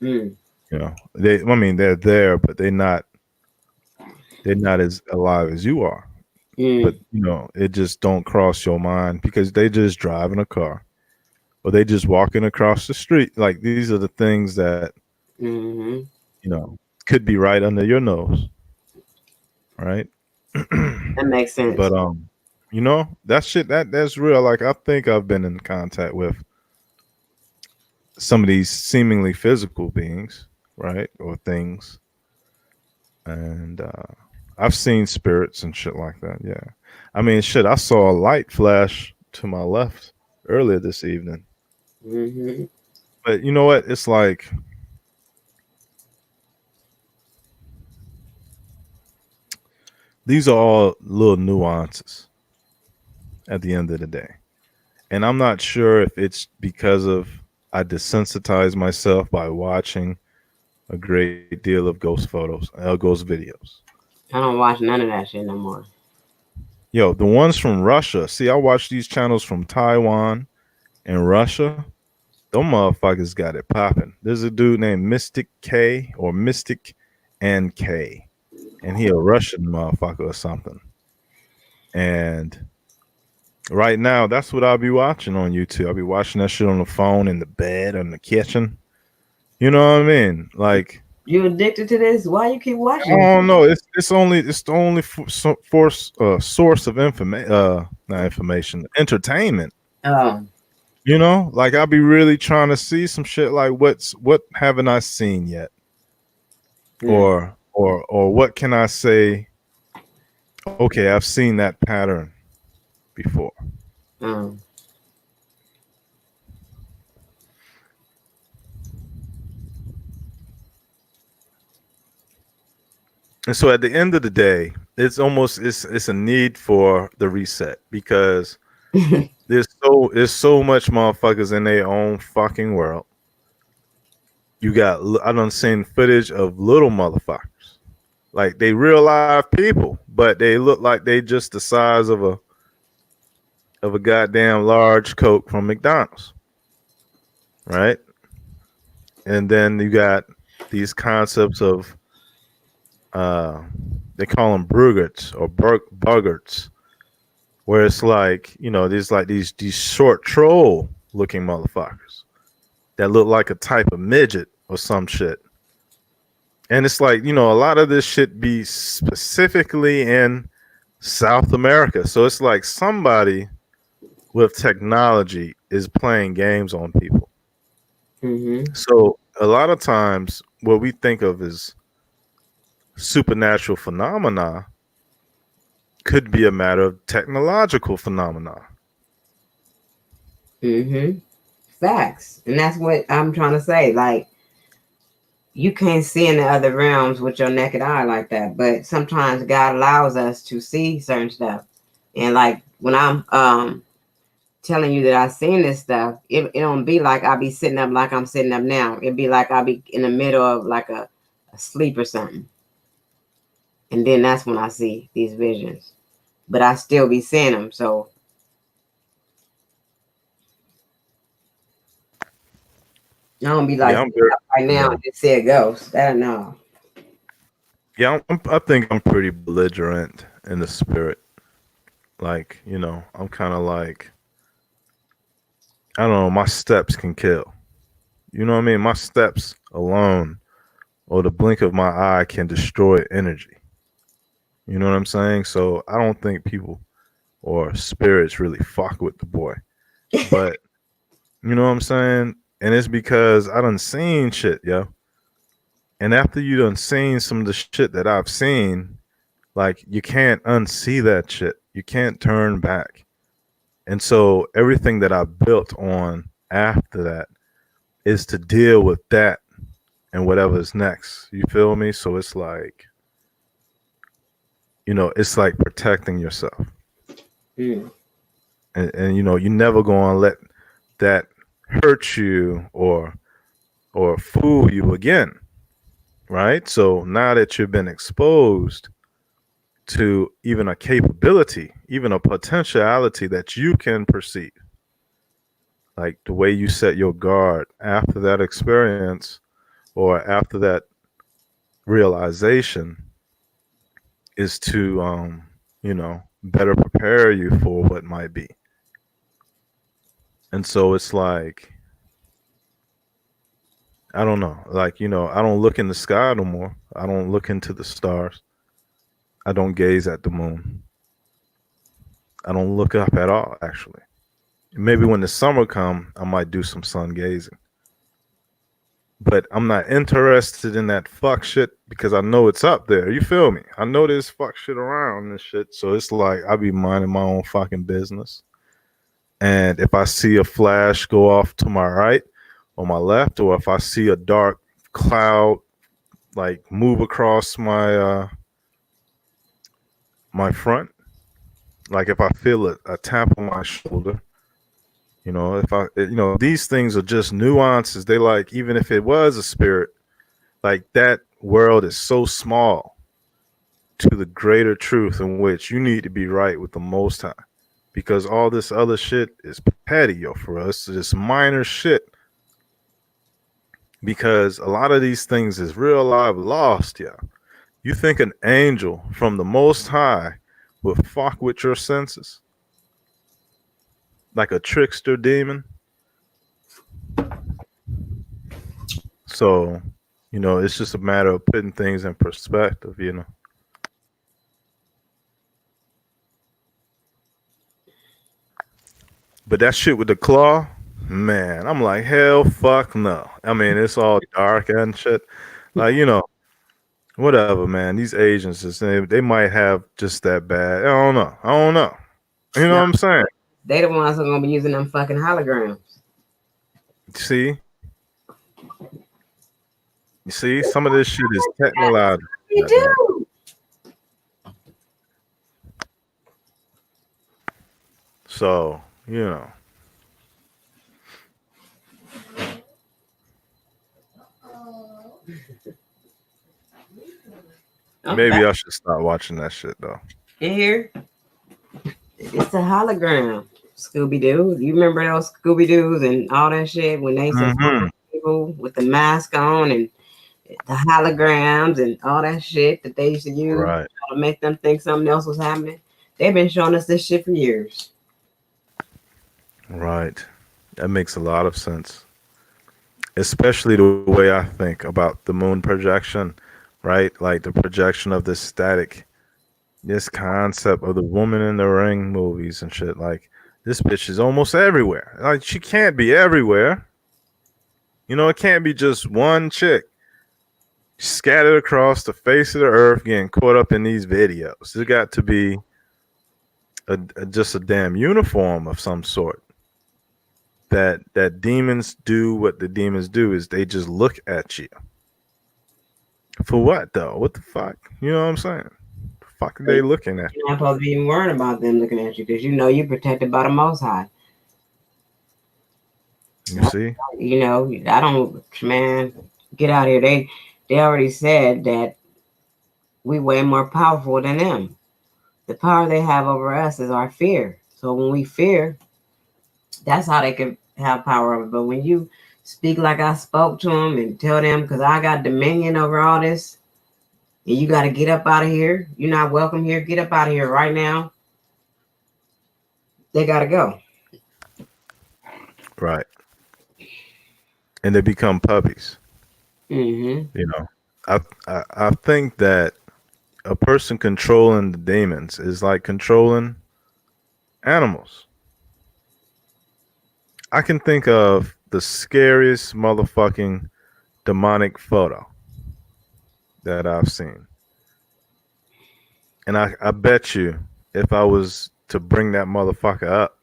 Speaker 4: Mm.
Speaker 2: You know, they're there, but they're not as alive as you are.
Speaker 4: Mm.
Speaker 2: But, you know, it just don't cross your mind because they just driving a car or they just walking across the street. Like, these are the things that,
Speaker 4: mm-hmm.
Speaker 2: you know, could be right under your nose. Right.
Speaker 4: That makes sense.
Speaker 2: But, you know, that shit, that's real. Like, I think I've been in contact with some of these seemingly physical beings, right? Or things. And I've seen spirits and shit like that. Yeah. I mean, shit, I saw a light flash to my left earlier this evening.
Speaker 4: Mm-hmm. But
Speaker 2: you know what? It's like, these are all little nuances at the end of the day. And I'm not sure if it's because of I desensitize myself by watching a great deal of ghost photos, ghost videos.
Speaker 4: I don't watch none of that shit no more.
Speaker 2: Yo, the ones from Russia. See, I watch these channels from Taiwan and Russia. Them motherfuckers got it popping. There's a dude named Mystic K or Mystic NK. and he a Russian motherfucker or something. And right now, that's what I'll be watching on YouTube. I'll be watching that shit on the phone, in the bed, or in the kitchen. You know what I mean? Like,
Speaker 4: You addicted to this? Why you keep
Speaker 2: I
Speaker 4: watching?
Speaker 2: don't know. It's the only source of information. Not information, entertainment.
Speaker 4: Oh,
Speaker 2: You know, like I'll be really trying to see some shit. Like, what haven't I seen yet? Or what can I say? Okay, I've seen that pattern before.
Speaker 4: oh.
Speaker 2: And so at the end of the day, it's a need for the reset, because there's so much motherfuckers in their own fucking world. You got, I done seen footage of little motherfuckers. Like, they real live people, but they look like they just the size of a goddamn large Coke from McDonald's. Right? And then you got these concepts of they call them bruggerts or buggerts, where it's like, you know, there's like these short troll looking motherfuckers that look like a type of midget or some shit. And it's like, you know, a lot of this shit be specifically in South America. So it's like somebody with technology is playing games on people.
Speaker 4: Mm-hmm.
Speaker 2: So a lot of times what we think of as supernatural phenomena could be a matter of technological phenomena.
Speaker 4: Mm-hmm. Facts. And that's what I'm trying to say. Like, you can't see in the other realms with your naked eye like that, but sometimes God allows us to see certain stuff. And like when I'm telling you that I've seen this stuff, it don't be like I'll be sitting up like I'm sitting up now. It'd be like I'll be in the middle of like a sleep or something. And then that's when I see these visions. But I still be seeing them. So I don't be like,
Speaker 2: Yeah, I'm very,
Speaker 4: right now, I just see a ghost. That no.
Speaker 2: yeah, I think I'm pretty belligerent in the spirit. Like, you know, I'm kind of like, I don't know, my steps can kill. You know what I mean? My steps alone or the blink of my eye can destroy energy. You know what I'm saying? So I don't think people or spirits really fuck with the boy. But you know what I'm saying? And it's because I done seen shit, yo. And after you done seen some of the shit that I've seen, like, you can't unsee that shit. You can't turn back. And so everything that I built on after that is to deal with that and whatever's next. You feel me? So it's like, you know, it's like protecting yourself.
Speaker 4: Mm.
Speaker 2: And you know, you never gonna let that hurt you or fool you again. Right? So now that you've been exposed to even a capability, even a potentiality that you can perceive, like the way you set your guard after that experience or after that realization is to you know, better prepare you for what might be. And so it's like, I don't know, like, you know, I don't look in the sky no more. I don't look into the stars. I don't gaze at the moon. I don't look up at all, actually. Maybe when the summer come, I might do some sun gazing. But I'm not interested in that fuck shit because I know it's up there. You feel me? I know there's fuck shit around and shit. So it's like I be minding my own fucking business. And if I see a flash go off to my right or my left, or if I see a dark cloud like move across my my front, like if I feel a tap on my shoulder, you know, if I, you know, these things are just nuances. They like, even if it was a spirit, like that world is so small to the greater truth in which you need to be right with the Most High, because all this other shit is petty, yo, for us. It's minor shit. Because a lot of these things is real life lost, yeah. You think an angel from the Most High would fuck with your senses? Like a trickster demon? So, it's just a matter of putting things in perspective, But that shit with the claw, man, I'm like, hell fuck no. I mean, it's all dark and shit. Like, whatever, man. These Asians, they might have just that bad. I don't know. You know what I'm saying?
Speaker 4: They the ones who are gonna be using them fucking holograms.
Speaker 2: See? You see, some of this shit is technological.
Speaker 4: You do.
Speaker 2: So, maybe I should start watching that shit though.
Speaker 4: In here, it's a hologram. Scooby Doo. You remember those Scooby Doos and all that shit when they used to fuck people with the mask on and the holograms and all that shit that they used to use to make them think something else was happening. They've been showing us this shit for years.
Speaker 2: Right. That makes a lot of sense. Especially the way I think about the moon projection, right? Like the projection of this static, this concept of the woman in the ring movies and shit. Like, this bitch is almost everywhere. Like, she can't be everywhere. It can't be just one chick scattered across the face of the earth getting caught up in these videos. There's got to be just a damn uniform of some sort. That demons do what the demons do is they just look at you. For what though? What the fuck? You know what I'm saying? The fuck are they looking at?
Speaker 4: You're not supposed to be even worried about them looking at you because you're protected by the Most High.
Speaker 2: You see?
Speaker 4: I don't, man, get out of here. They already said that we way more powerful than them. The power they have over us is our fear. So when we fear, that's how they can have power over it. But when you speak like I spoke to them and tell them, because I got dominion over all this, and you got to get up out of here. You're not welcome here. Get up out of here right now. They got to go.
Speaker 2: Right. And they become puppies.
Speaker 4: Mm-hmm.
Speaker 2: I think that a person controlling the demons is like controlling animals. I can think of the scariest motherfucking demonic photo that I've seen. And I bet you if I was to bring that motherfucker up.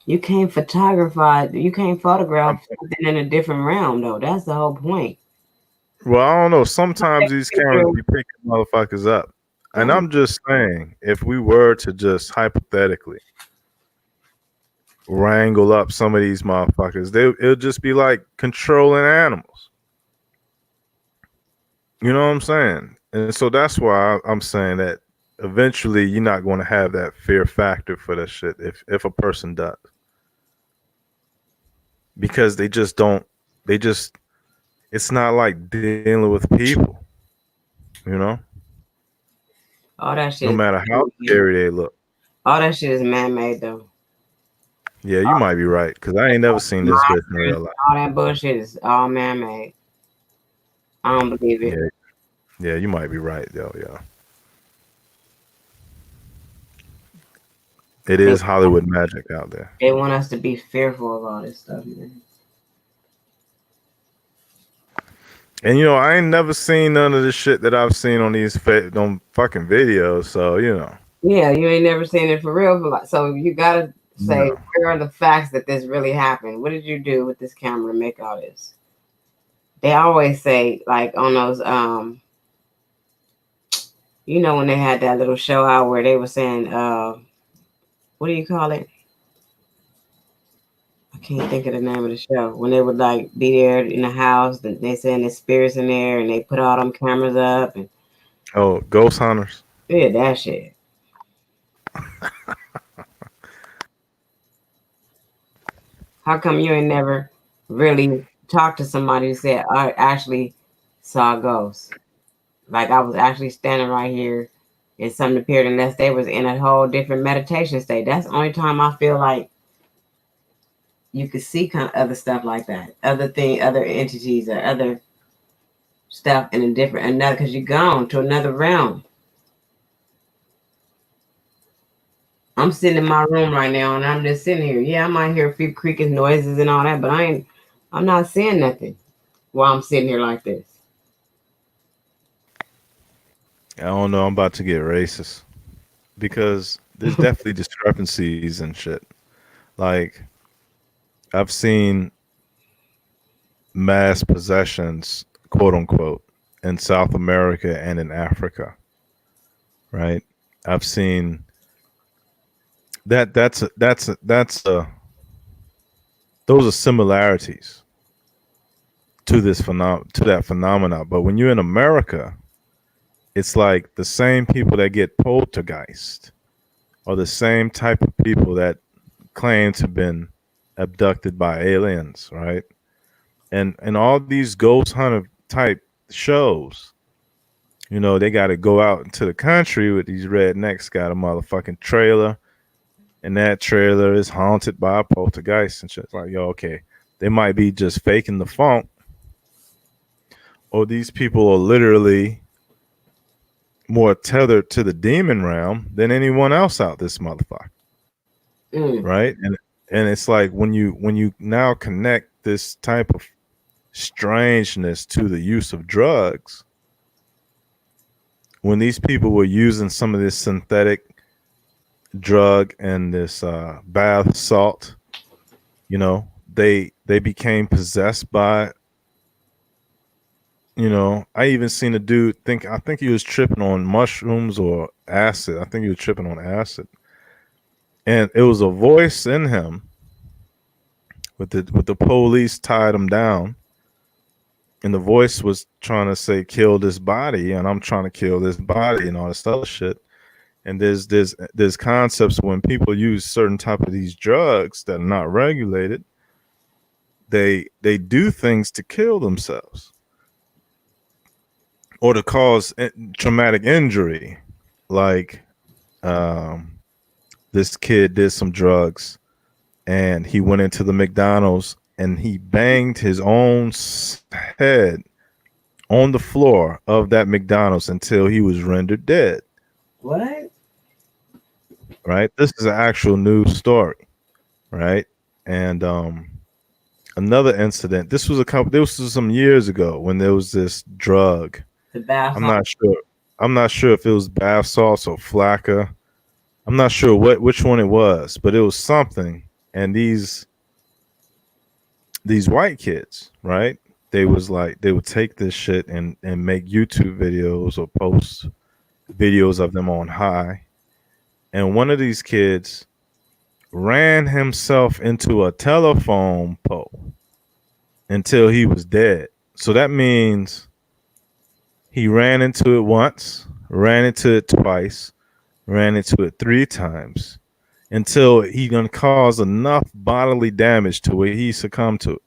Speaker 4: You can't photograph something in a different realm, though. That's the whole point.
Speaker 2: Well, I don't know. Sometimes these cameras be picking motherfuckers up. And I'm just saying, if we were to just hypothetically wrangle up some of these motherfuckers, it'll just be like controlling animals. You know what I'm saying? And so that's why I'm saying that eventually you're not going to have that fear factor for that shit if a person does. Because it's not like dealing with people,
Speaker 4: All that shit.
Speaker 2: No matter how scary they look.
Speaker 4: All that shit is man-made, though.
Speaker 2: Yeah, you might be right, because I ain't never seen this bitch in real life.
Speaker 4: All that bullshit is all man-made. I don't believe it.
Speaker 2: Yeah, you might be right, though, yeah. It is Hollywood magic out there.
Speaker 4: They want us to be fearful of all this stuff, man.
Speaker 2: And I ain't never seen none of the shit that I've seen on these fucking videos. So
Speaker 4: Yeah, you ain't never seen it for real. So you gotta say, where are the facts that this really happened? What did you do with this camera to make all this? They always say, like on those, when they had that little show out where they were saying, what do you call it? I can't think of the name of the show. When they would like be there in the house, they saying there's spirits in there, and they put all them cameras up. And
Speaker 2: ghost hunters.
Speaker 4: Yeah, that shit. How come you ain't never really talked to somebody who said I actually saw a ghost? Like I was actually standing right here and something appeared unless they was in a whole different meditation state. That's the only time I feel like you could see kind of other stuff like that. Other entities or other stuff in a different another because you're gone to another realm. I'm sitting in my room right now and I'm just sitting here. Yeah, I might hear a few creaking noises and all that, but I'm not seeing nothing while I'm sitting here like this.
Speaker 2: I don't know. I'm about to get racist because there's definitely discrepancies and shit. Like I've seen mass possessions, quote unquote, in South America and in Africa. Right? I've seen that's those are similarities to that phenomena. But when you're in America, it's like the same people that get poltergeist are the same type of people that claim to have been abducted by aliens, right? And all these ghost hunter type shows, you know, they got to go out into the country with these rednecks, got a motherfucking trailer, and that trailer is haunted by a poltergeist and shit. It's like, yo, okay, they might be just faking the funk, or these people are literally more tethered to the demon realm than anyone else out this motherfucker. Right? And it's like when you now connect this type of strangeness to the use of drugs, when these people were using some of this synthetic drug and this bath salt, you know, they became possessed by, you know, I even seen a dude I think he was tripping on mushrooms or acid. I think he was tripping on acid. And it was a voice in him with the police tied him down. And the voice was trying to say, kill this body, and I'm trying to kill this body and all this other shit. And there's concepts when people use certain type of these drugs that are not regulated, they do things to kill themselves or to cause traumatic injury. Like this kid did some drugs and he went into the McDonald's and he banged his own head on the floor of that McDonald's until he was rendered dead.
Speaker 4: What?
Speaker 2: Right? This is an actual news story. Right? And another incident. This was some years ago when there was this drug.
Speaker 4: The bath.
Speaker 2: I'm not sure if it was bath salts or Flakka. I'm not sure which one it was, but it was something. And these white kids, right? They would take this shit and make YouTube videos or post videos of them on high. And one of these kids ran himself into a telephone pole until he was dead. So that means he ran into it once, ran into it twice, ran into it 3 times until he gonna cause enough bodily damage to where he succumbed to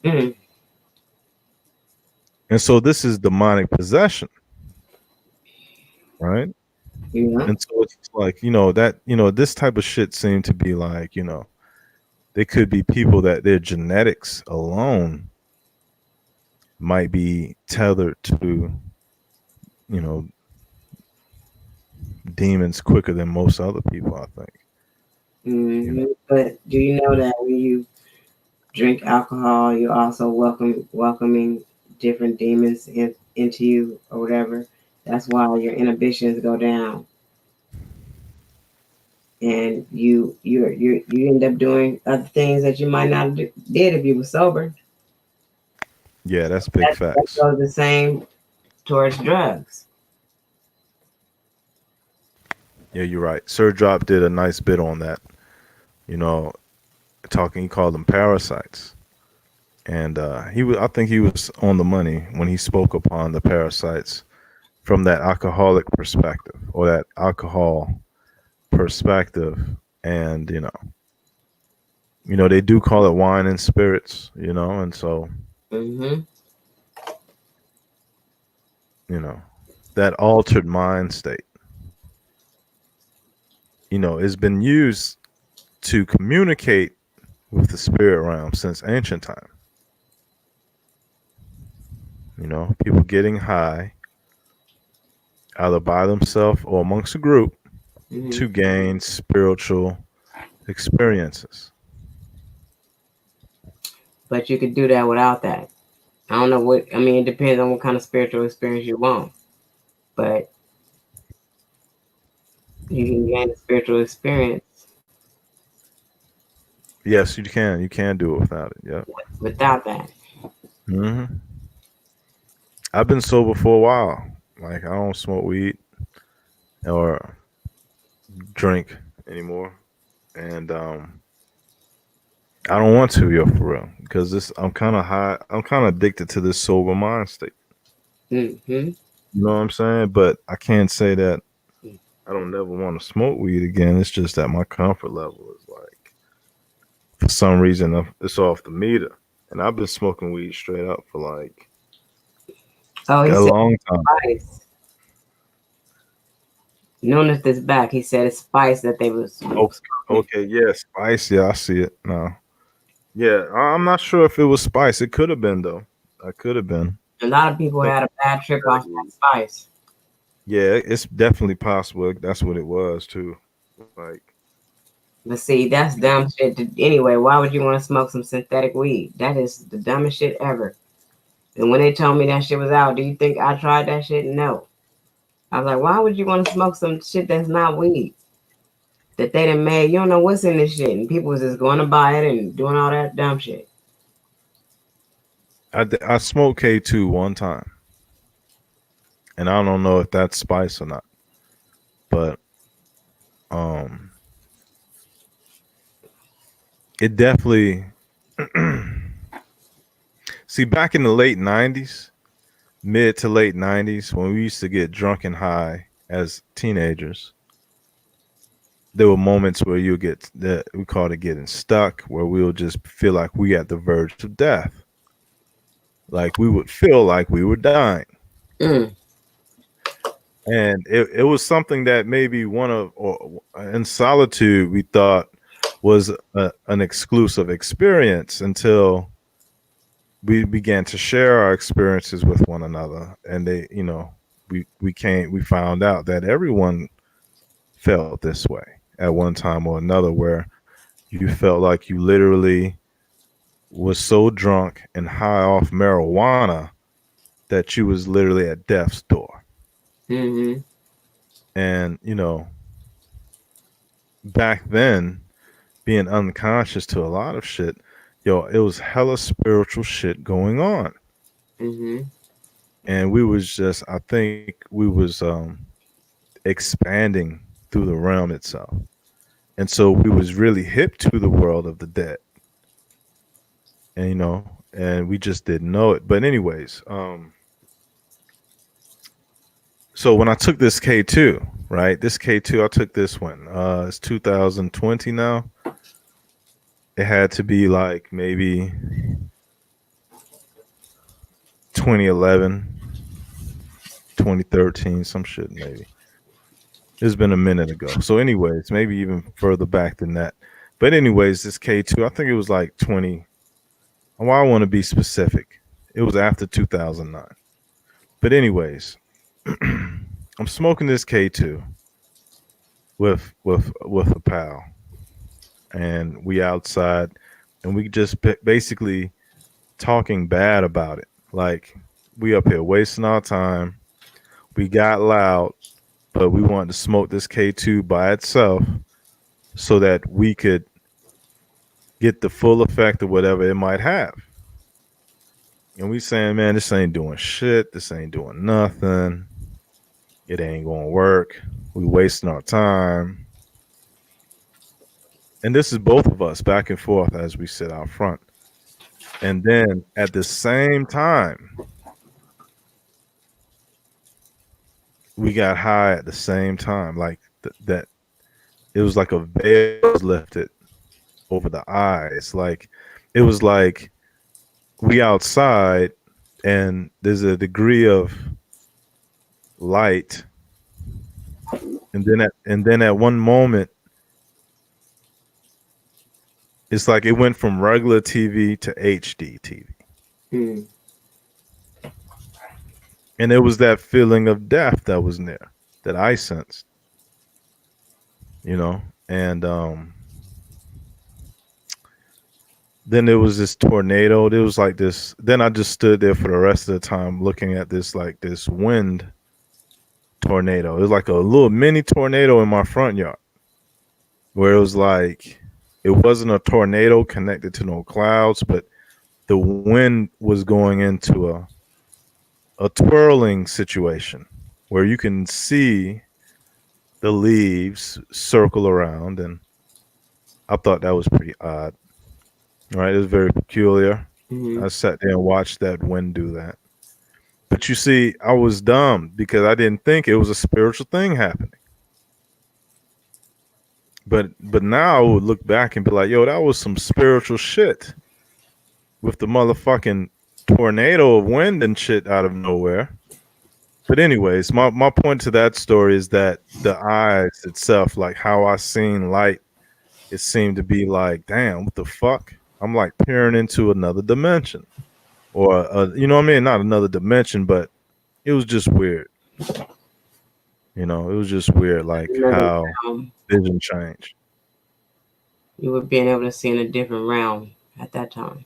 Speaker 2: it. And so this is demonic possession, right?
Speaker 4: Yeah.
Speaker 2: And so it's like, you know, that, you know, this type of shit seemed to be like, you know, they could be people that their genetics alone might be tethered to, you know, demons quicker than most other people, I think.
Speaker 4: You know? But do you know that when you drink alcohol, you're also welcoming different demons into you or whatever? That's why your inhibitions go down, and you end up doing other things that you might not have did if you were sober.
Speaker 2: Yeah, that's big facts.
Speaker 4: That goes the same towards drugs.
Speaker 2: Yeah, you're right. Sir Drop did a nice bit on that. You know, he called them parasites. And I think he was on the money when he spoke upon the parasites from that alcoholic perspective or that alcohol perspective. And, you know, they do call it wine and spirits, you know, and so, you know, that altered mind state, you know, it's been used to communicate with the spirit realm since ancient time. You know, people getting high either by themselves or amongst a group to gain spiritual experiences.
Speaker 4: But you could do that without that. I don't know what, I mean, it depends on what kind of spiritual experience you want. But you can gain a spiritual experience
Speaker 2: Yes, you can. You can do it without it. Yep.
Speaker 4: without that.
Speaker 2: I've been sober for a while. Like, I don't smoke weed or drink anymore, and I don't want to, yo, for real, because this I'm kind of high. I'm kind of addicted to this sober mind state. You know what I'm saying? But I can't say that I don't never want to smoke weed again. It's just that my comfort level is like, for some reason, it's off the meter, and I've been smoking weed straight up for like a long time.
Speaker 4: Spice. Notice this back. He said it's spice that they was.
Speaker 2: Okay, yeah, spice. Yeah, I see it now. Yeah, I'm not sure if it was spice. It could have been though. I could have been.
Speaker 4: A lot of people had a bad trip off that spice.
Speaker 2: Yeah, it's definitely possible. That's what it was too. Like,
Speaker 4: but see, that's dumb shit. Anyway, why would you want to smoke some synthetic weed? That is the dumbest shit ever. And when they told me that shit was out, do you think I tried that shit? No. I was like, why would you want to smoke some shit that's not weed? That they done made. You don't know what's in this shit. And people was just going to buy it and doing all that dumb shit.
Speaker 2: I smoked K2 one time. And I don't know if that's spice or not. But it definitely see, back in the late 90s, mid to late 90s, when we used to get drunk and high as teenagers, there were moments where you get that we called it getting stuck, where we would just feel like we at the verge of death. Like we would feel like we were dying. And it was something that maybe in solitude we thought was an exclusive experience until we began to share our experiences with one another, and they, you know, we found out that everyone felt this way at one time or another, where you felt like you literally was so drunk and high off marijuana that you was literally at death's door. And you know, back then, being unconscious to a lot of shit, yo, it was hella spiritual shit going on. And we was just, I think we was expanding through the realm itself. And so we was really hip to the world of the dead. And you know, and we just didn't know it. But anyways, so when I took this K2, right? This K2, I took this one. It's 2020 now. It had to be like maybe 2011, 2013, some shit maybe. It's been a minute ago. So anyways, maybe even further back than that. But anyways, this K2, I think it was like 20. Well, I want to be specific. It was after 2009. But anyways, I'm smoking this K2 with a pal, and we outside, and we just basically talking bad about it. Like, we up here wasting our time. We got loud, but we wanted to smoke this K2 by itself so that we could get the full effect of whatever it might have. And we saying, man, this ain't doing shit. This ain't doing nothing. It ain't gonna work. We wasting our time. And this is both of us back and forth as we sit out front. And then at the same time, we got high at the same time. Like that, it was like a veil was lifted over the eyes. Like it was like we outside, and there's a degree of light, and then at one moment, it's like it went from regular TV to HD TV.
Speaker 4: Mm.
Speaker 2: And it was that feeling of death that was near, that I sensed, you know. And then there was this tornado. There was like this. Then I just stood there for the rest of the time looking at this, like this wind tornado. It was like a little mini tornado in my front yard, where it was like, it wasn't a tornado connected to no clouds, but the wind was going into a twirling situation where you can see the leaves circle around, and I thought that was pretty odd. Right, it was very peculiar.
Speaker 4: Mhm.
Speaker 2: I sat there and watched that wind do that. But you see, I was dumb because I didn't think it was a spiritual thing happening. But now I would look back and be like, yo, that was some spiritual shit with the motherfucking tornado of wind and shit out of nowhere. But anyways, my point to that story is that the eyes itself, like how I seen light, it seemed to be like, damn, what the fuck? I'm like peering into another dimension, or you know what I mean? Not another dimension, but it was just weird. You know, it was just weird, like how vision changed.
Speaker 4: You were being able to see in a different realm at that time.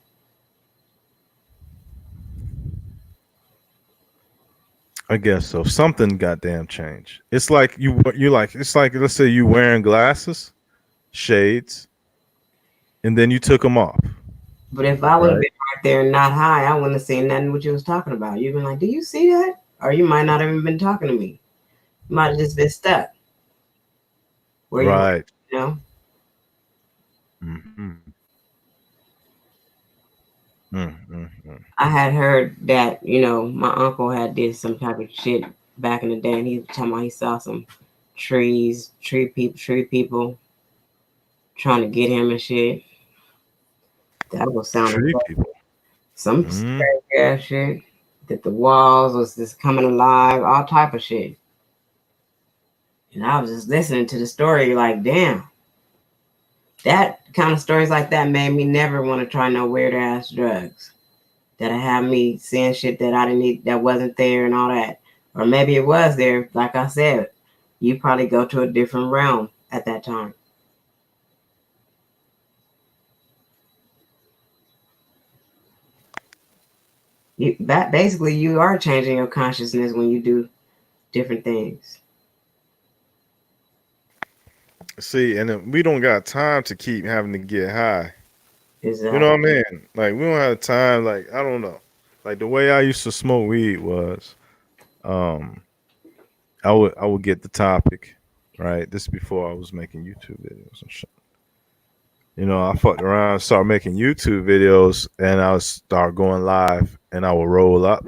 Speaker 2: I guess so. Something goddamn changed. It's like you like, it's like, let's say you wearing glasses, shades, and then you took them off.
Speaker 4: But if I would have been right there and not high, I wouldn't have seen nothing what you was talking about. You'd been like, do you see that? Or you might not have even been talking to me. You might have just been stuck. Where
Speaker 2: Right.
Speaker 4: you know?
Speaker 2: Mm-hmm. Mm-hmm.
Speaker 4: I had heard that, you know, my uncle had did some type of shit back in the day, and he was talking about he saw some tree people trying to get him and shit. That was sounding
Speaker 2: Tree
Speaker 4: like
Speaker 2: people.
Speaker 4: some strange ass shit. That the walls was just coming alive, all type of shit. And I was just listening to the story, like, damn. That kind of stories like that made me never want to try no weird ass drugs. That'll have me seeing shit that I didn't need, that wasn't there and all that. Or maybe it was there. Like I said, you probably go to a different realm at that time. Basically you are changing your consciousness when you do different things.
Speaker 2: See, and then we don't got time to keep having to get high.
Speaker 4: Exactly.
Speaker 2: You know what I mean? Like, we don't have time. Like, I don't know. Like, the way I used to smoke weed was, I would get the topic, right? This is before I was making YouTube videos and shit. You know, I fucked around, started making YouTube videos, and I would start going live, and I would roll up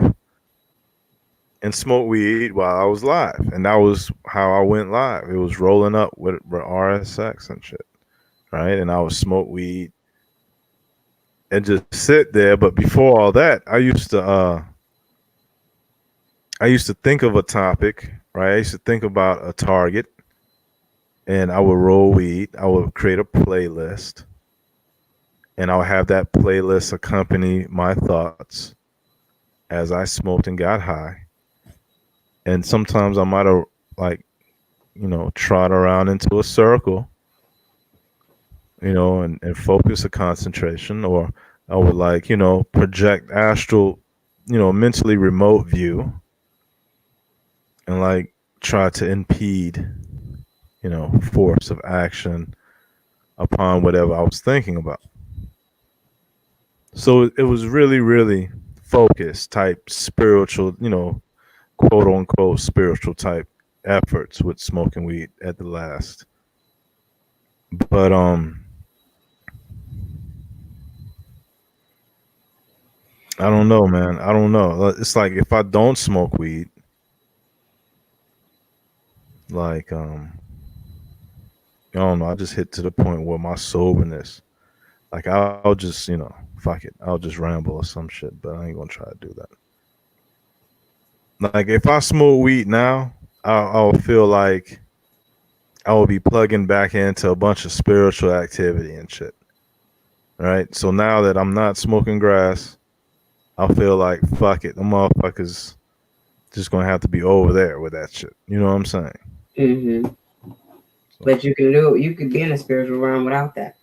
Speaker 2: and smoke weed while I was live, and that was how I went live. It was rolling up with RSX and shit, right? And I would smoke weed and just sit there. But before all that, I used to think of a topic, right? I used to think about a target, and I would roll weed. I would create a playlist, and I would have that playlist accompany my thoughts as I smoked and got high. And sometimes I might have, like, you know, trot around into a circle, you know, and focus a concentration, or I would, like, you know, project astral, you know, mentally remote view, and like try to impede, you know, force of action upon whatever I was thinking about. So it was really, really focused type spiritual, you know, quote unquote spiritual type efforts with smoking weed at the last. But I don't know, man. I don't know. It's like, if I don't smoke weed, like, I don't know, I just hit to the point where my soberness, like, I'll just, you know, fuck it, I'll just ramble or some shit, but I ain't gonna try to do that. Like if I smoke weed now, I'll feel like I will be plugging back into a bunch of spiritual activity and shit. Right. So now that I'm not smoking grass, I'll feel like fuck it, the motherfuckers just gonna have to be over there with that shit. You know what I'm saying?
Speaker 4: Mm-hmm. But you could be in a spiritual realm without that.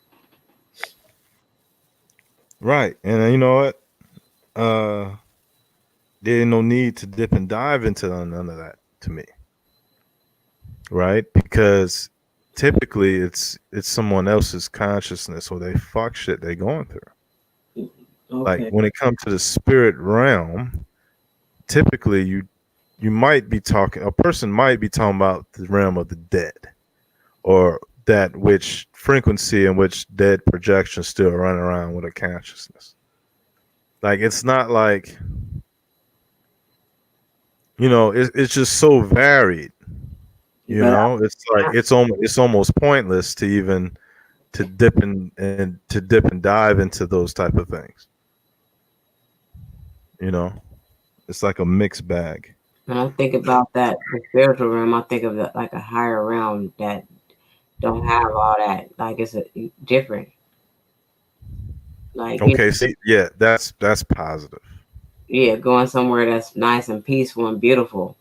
Speaker 2: Right. And you know what? There ain't no need to dip and dive into none of that to me. Right? Because typically it's someone else's consciousness or they fuck shit they going through.
Speaker 4: Okay.
Speaker 2: Like when it comes to the spirit realm, typically you might be talking, a person might be talking about the realm of the dead, or that which frequency in which dead projections still run around with a consciousness. Like it's not like, you know, it's just so varied. You
Speaker 4: But
Speaker 2: know, it's like it's almost pointless to even to dip and dive into those type of things. You know, it's like a mixed bag.
Speaker 4: when I think about that, the spiritual realm, I think of it like a higher realm that don't have all that. Like it's different. Like
Speaker 2: Okay, see, yeah, that's positive.
Speaker 4: yeah, going somewhere that's nice and peaceful and beautiful.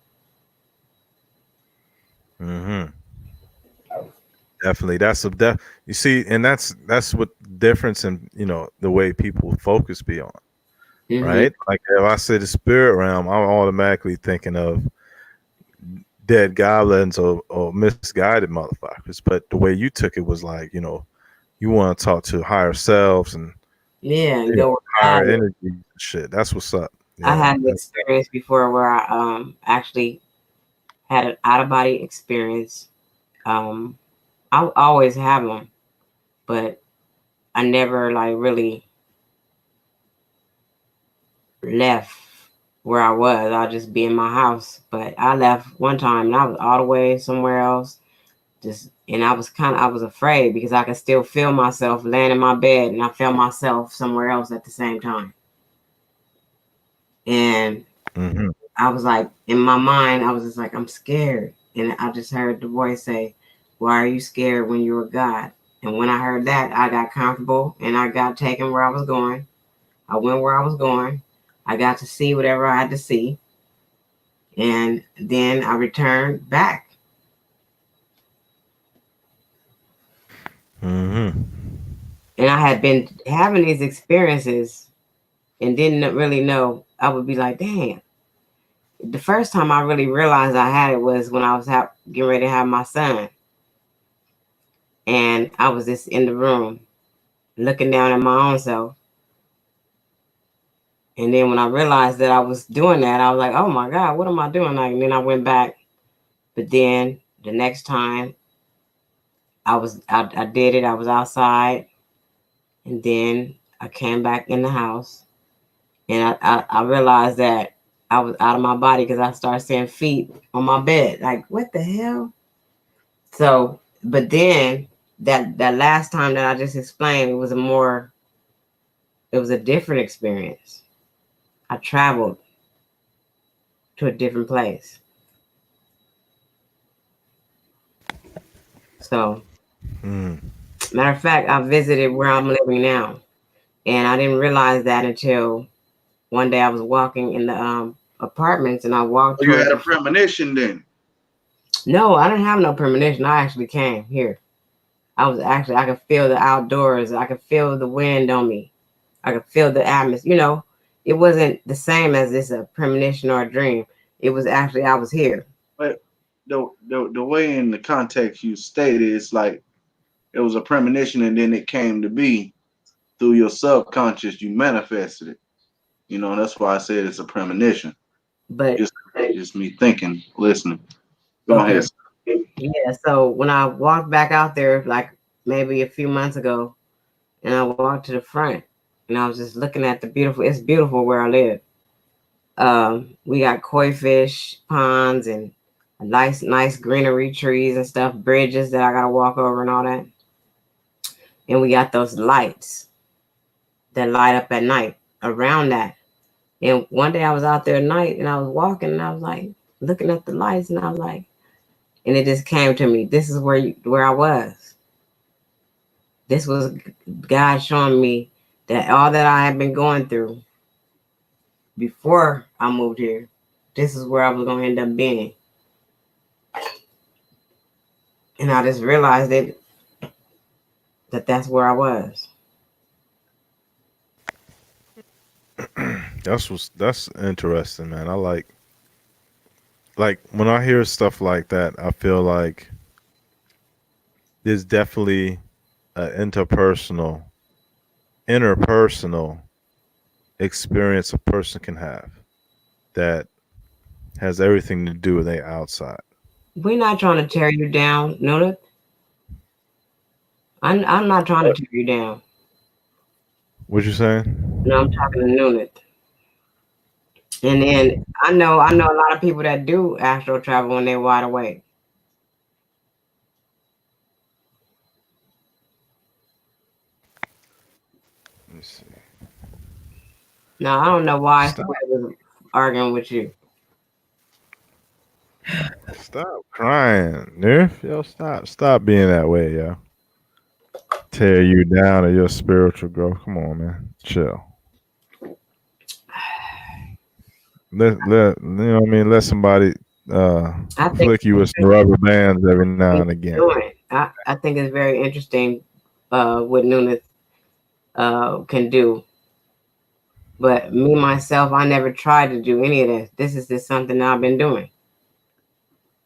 Speaker 2: Mm-hmm. Definitely, that's you see, and that's what difference in, you know, the way people focus be on,
Speaker 4: Mm-hmm.
Speaker 2: right? Like if I say the spirit realm, I'm automatically thinking of dead goblins or misguided motherfuckers. But the way you took it was like, you know, you want to talk to higher selves and,
Speaker 4: Yeah, and
Speaker 2: you know,
Speaker 4: go
Speaker 2: higher
Speaker 4: where
Speaker 2: energy and shit. That's what's up.
Speaker 4: I
Speaker 2: Yeah,
Speaker 4: had an experience before where I actually had an out of body experience. I always have them, but I never like really left where I was. I'll just be in my house. But I left one time and I was all the way somewhere else. And I was afraid because I could still feel myself laying in my bed and I felt myself somewhere else at the same time. And
Speaker 2: mm-hmm.
Speaker 4: I was like, in my mind, I was just like, I'm scared. And I just heard the voice say, why are you scared when you're God? And when I heard that, I got comfortable and I got taken where I was going. I went where I was going. I got to see whatever I had to see. And then I returned back.
Speaker 2: Mm-hmm.
Speaker 4: And I had been having these experiences and didn't really know. I would be like, damn. The first time I really realized I had it was when I was getting ready to have my son. And I was just in the room looking down at my own self. And then when I realized that I was doing that, I was like, oh my God, what am I doing? Like, and then I went back. But then the next time I did it, I was outside. And then I came back in the house. And I realized that I was out of my body because I started seeing feet on my bed. Like, what the hell? So, but then that last time that I just explained, it was a different experience. I traveled to a different place. So, matter of fact, I visited where I'm living now, and I didn't realize that until one day I was walking in the apartments, and I walked.
Speaker 7: Oh, you had a premonition then?
Speaker 4: No, I didn't have no premonition. I actually came here. I could feel the outdoors. I could feel the wind on me. I could feel the atmosphere. You know, it wasn't the same as this a premonition or a dream. It was actually I was here.
Speaker 7: But the way in the context you stated, it's like it was a premonition and then it came to be through your subconscious. You manifested it. You know, that's why I said it's a premonition.
Speaker 4: But
Speaker 7: just me thinking, listening. Go ahead.
Speaker 4: Yeah, so when I walked back out there, like maybe a few months ago, and I walked to the front, and I was just looking at it's beautiful where I live. We got koi fish ponds and nice greenery trees and stuff, bridges that I gotta walk over and all that. And we got those lights that light up at night around that. And one day I was out there at night and I was walking and I was like looking at the lights and I was like, and it just came to me. This is where I was. This was God showing me that all that I had been going through before I moved here, this is where I was going to end up being. And I just realized that that's where I was.
Speaker 2: That's interesting, man. I like when I hear stuff like that, I feel like there's definitely an interpersonal experience a person can have that has everything to do with their outside.
Speaker 4: We're not trying to tear you down, Nuna. I'm not trying to tear you down.
Speaker 2: What you saying?
Speaker 4: No, I'm talking to Nunit. And then I know a lot of people that do astral travel when they're wide awake.
Speaker 2: Let me see.
Speaker 4: Now I don't know why I was arguing with you.
Speaker 2: Stop crying, Nerf. Yo, stop being that way, yo. Tear you down or your spiritual growth. Come on, man. Chill. Let you know what I mean? Let somebody flick you with some rubber bands every now and again.
Speaker 4: I think it's very interesting what Nunez can do. But me, myself, I never tried to do any of this. This is just something that I've been doing.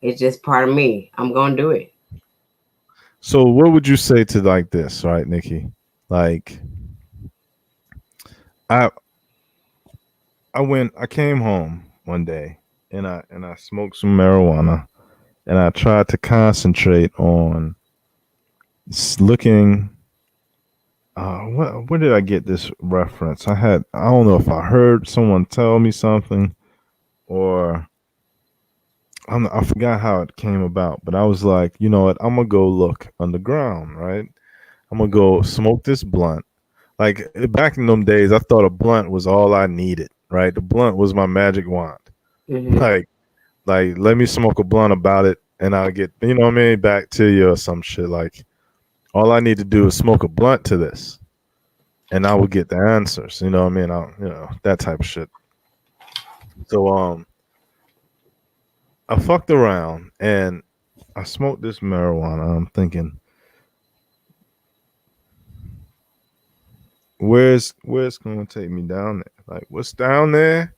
Speaker 4: It's just part of me. I'm going to do it.
Speaker 2: So what would you say to like this, right, Nikki? Like, I came home one day and I smoked some marijuana and I tried to concentrate on looking. Where did I get this reference? I don't know if I heard someone tell me something or I forgot how it came about, but I was like, you know what? I'm gonna go look underground, right? I'm gonna go smoke this blunt. Like back in them days, I thought a blunt was all I needed, right? The blunt was my magic wand.
Speaker 4: Mm-hmm.
Speaker 2: Like let me smoke a blunt about it, and I'll get, you know what I mean, back to you or some shit. Like all I need to do is smoke a blunt to this, and I will get the answers. You know what I mean? That type of shit. So I fucked around and I smoked this marijuana. I'm thinking, where's going to take me down there? Like, what's down there?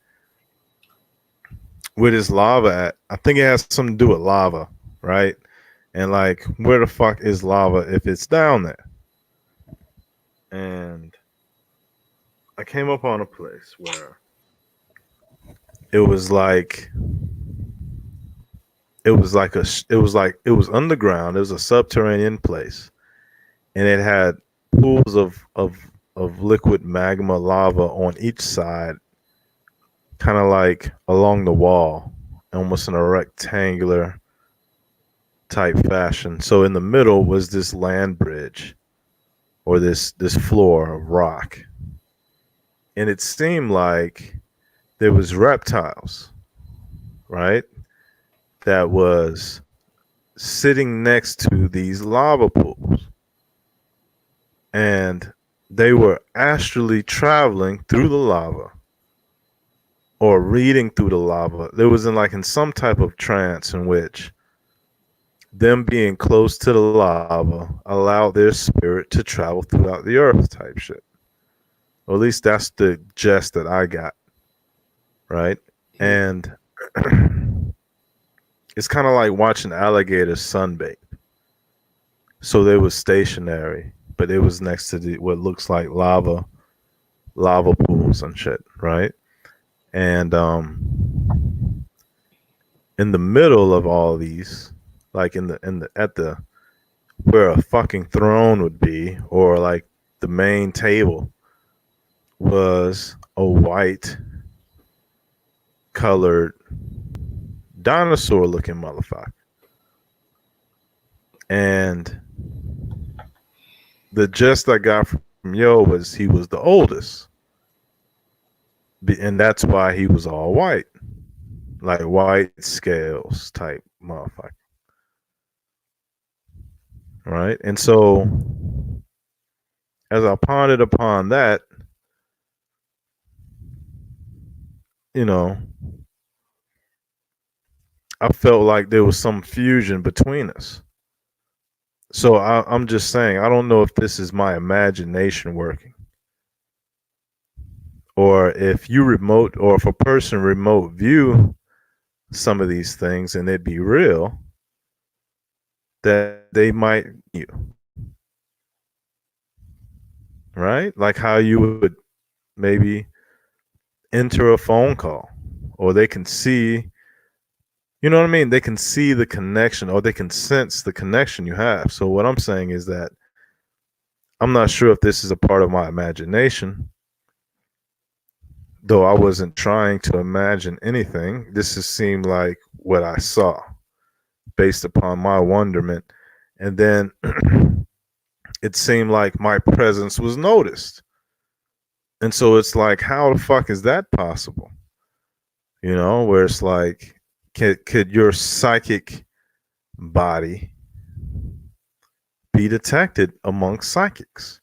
Speaker 2: Where is lava at? I think it has something to do with lava, right? And like, where the fuck is lava if it's down there? And I came up on a place where it was underground. It was a subterranean place, and it had pools of liquid magma lava on each side, kind of like along the wall, almost in a rectangular type fashion. So in the middle was this land bridge or this floor of rock, and it seemed like there was reptiles, right, that was sitting next to these lava pools, and they were astrally traveling through the lava or reading through the lava. There was in some type of trance in which them being close to the lava allowed their spirit to travel throughout the earth type shit. Or at least that's the gist that I got, right? And it's kind of like watching alligators sunbathe. So they were stationary, but it was next to what looks like lava pools and shit, right? And in the middle of all of these, like at the where a fucking throne would be, or like the main table, was a white colored dinosaur looking motherfucker. And the gist I got from Yo was he was the oldest. And that's why he was all white, like white scales type motherfucker, right? And so, as I pondered upon that, you know, I felt like there was some fusion between us. So I'm just saying, I don't know if this is my imagination working, or if you remote, or if a person remote view some of these things and it be real, that they might you, right? Like how you would maybe enter a phone call, or they can see, you know what I mean? They can see the connection, or they can sense the connection you have. So what I'm saying is that I'm not sure if this is a part of my imagination, though I wasn't trying to imagine anything. This just seemed like what I saw based upon my wonderment. And then it seemed like my presence was noticed. And so it's like, how the fuck is that possible? You know, where it's like, could your psychic body be detected amongst psychics?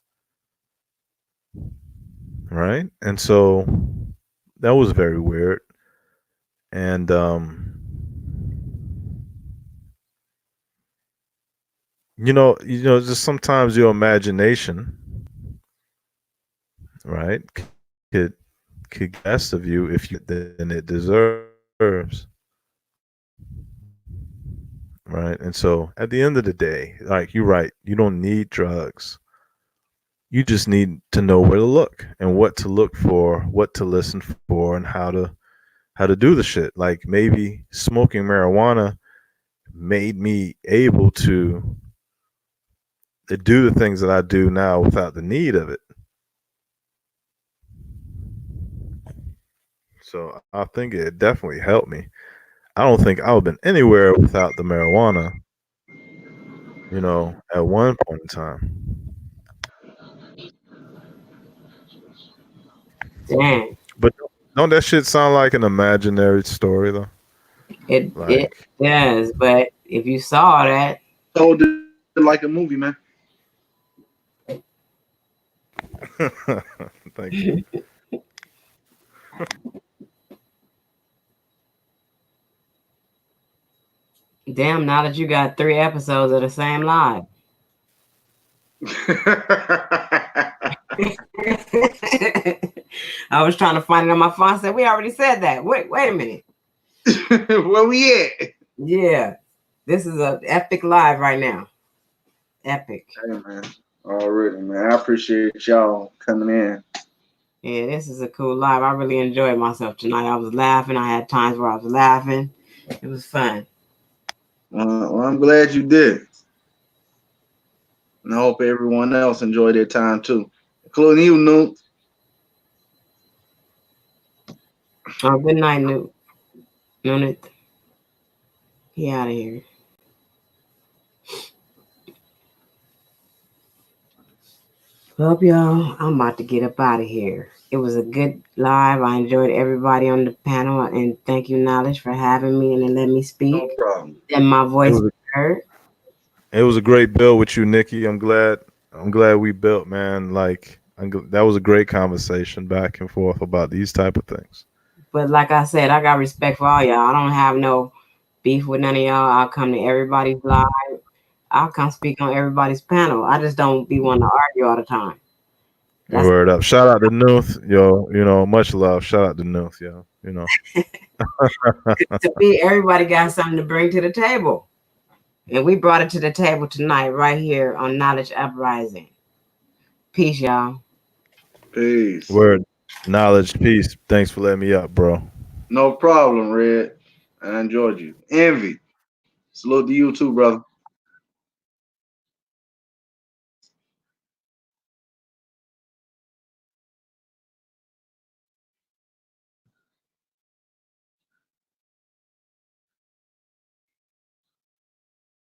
Speaker 2: Right? And so that was very weird. And you know, just sometimes your imagination, right, could guess of you if you than it deserves. Right. And so at the end of the day, like you're right, you don't need drugs. You just need to know where to look and what to look for, what to listen for, and how to do the shit. Like maybe smoking marijuana made me able to do the things that I do now without the need of it. So I think it definitely helped me. I don't think I would have been anywhere without the marijuana, you know, at one point in time.
Speaker 4: Dang.
Speaker 2: But don't that shit sound like an imaginary story though?
Speaker 4: It
Speaker 2: Like,
Speaker 4: does, but if you saw that,
Speaker 7: Told it like a movie, man.
Speaker 2: thank you.
Speaker 4: damn, now that you got 3 episodes of the same live. I was trying to find it on my phone. I said, we already said that. Wait a minute.
Speaker 7: Where we at?
Speaker 4: Yeah. This is an epic live right now. Epic.
Speaker 7: Hey, man. Already, man. I appreciate y'all coming in.
Speaker 4: Yeah, this is a cool live. I really enjoyed myself tonight. I was laughing. I had times where I was laughing. It was fun.
Speaker 7: Well, I'm glad you did. And I hope everyone else enjoyed their time too, including you, Newt.
Speaker 4: Oh, good night, Newt. Newt. He out of here. Hope y'all. I'm about to get up out of here. It was a good live. I enjoyed everybody on the panel, and thank you, Knowledge, for having me and letting me speak.
Speaker 7: No problem.
Speaker 4: And my voice was heard.
Speaker 2: It was a great build with you, Nikki. I'm glad we built, man. Like that was a great conversation back and forth about these type of things.
Speaker 4: But like I said, I got respect for all y'all. I don't have no beef with none of y'all. I'll come to everybody's live. I'll come speak on everybody's panel. I just don't be wanting to argue all the time. That's
Speaker 2: Word up. Shout out to Nuth, yo. You know, much love. Shout out to Nuth, yo. You know.
Speaker 4: To me, everybody got something to bring to the table. And we brought it to the table tonight, right here on Knowledge Uprising. Peace, y'all.
Speaker 7: Peace.
Speaker 2: Word. Knowledge, peace. Thanks for letting me up, bro.
Speaker 7: No problem, Red. I enjoyed you. Envy. Salute to you too, brother.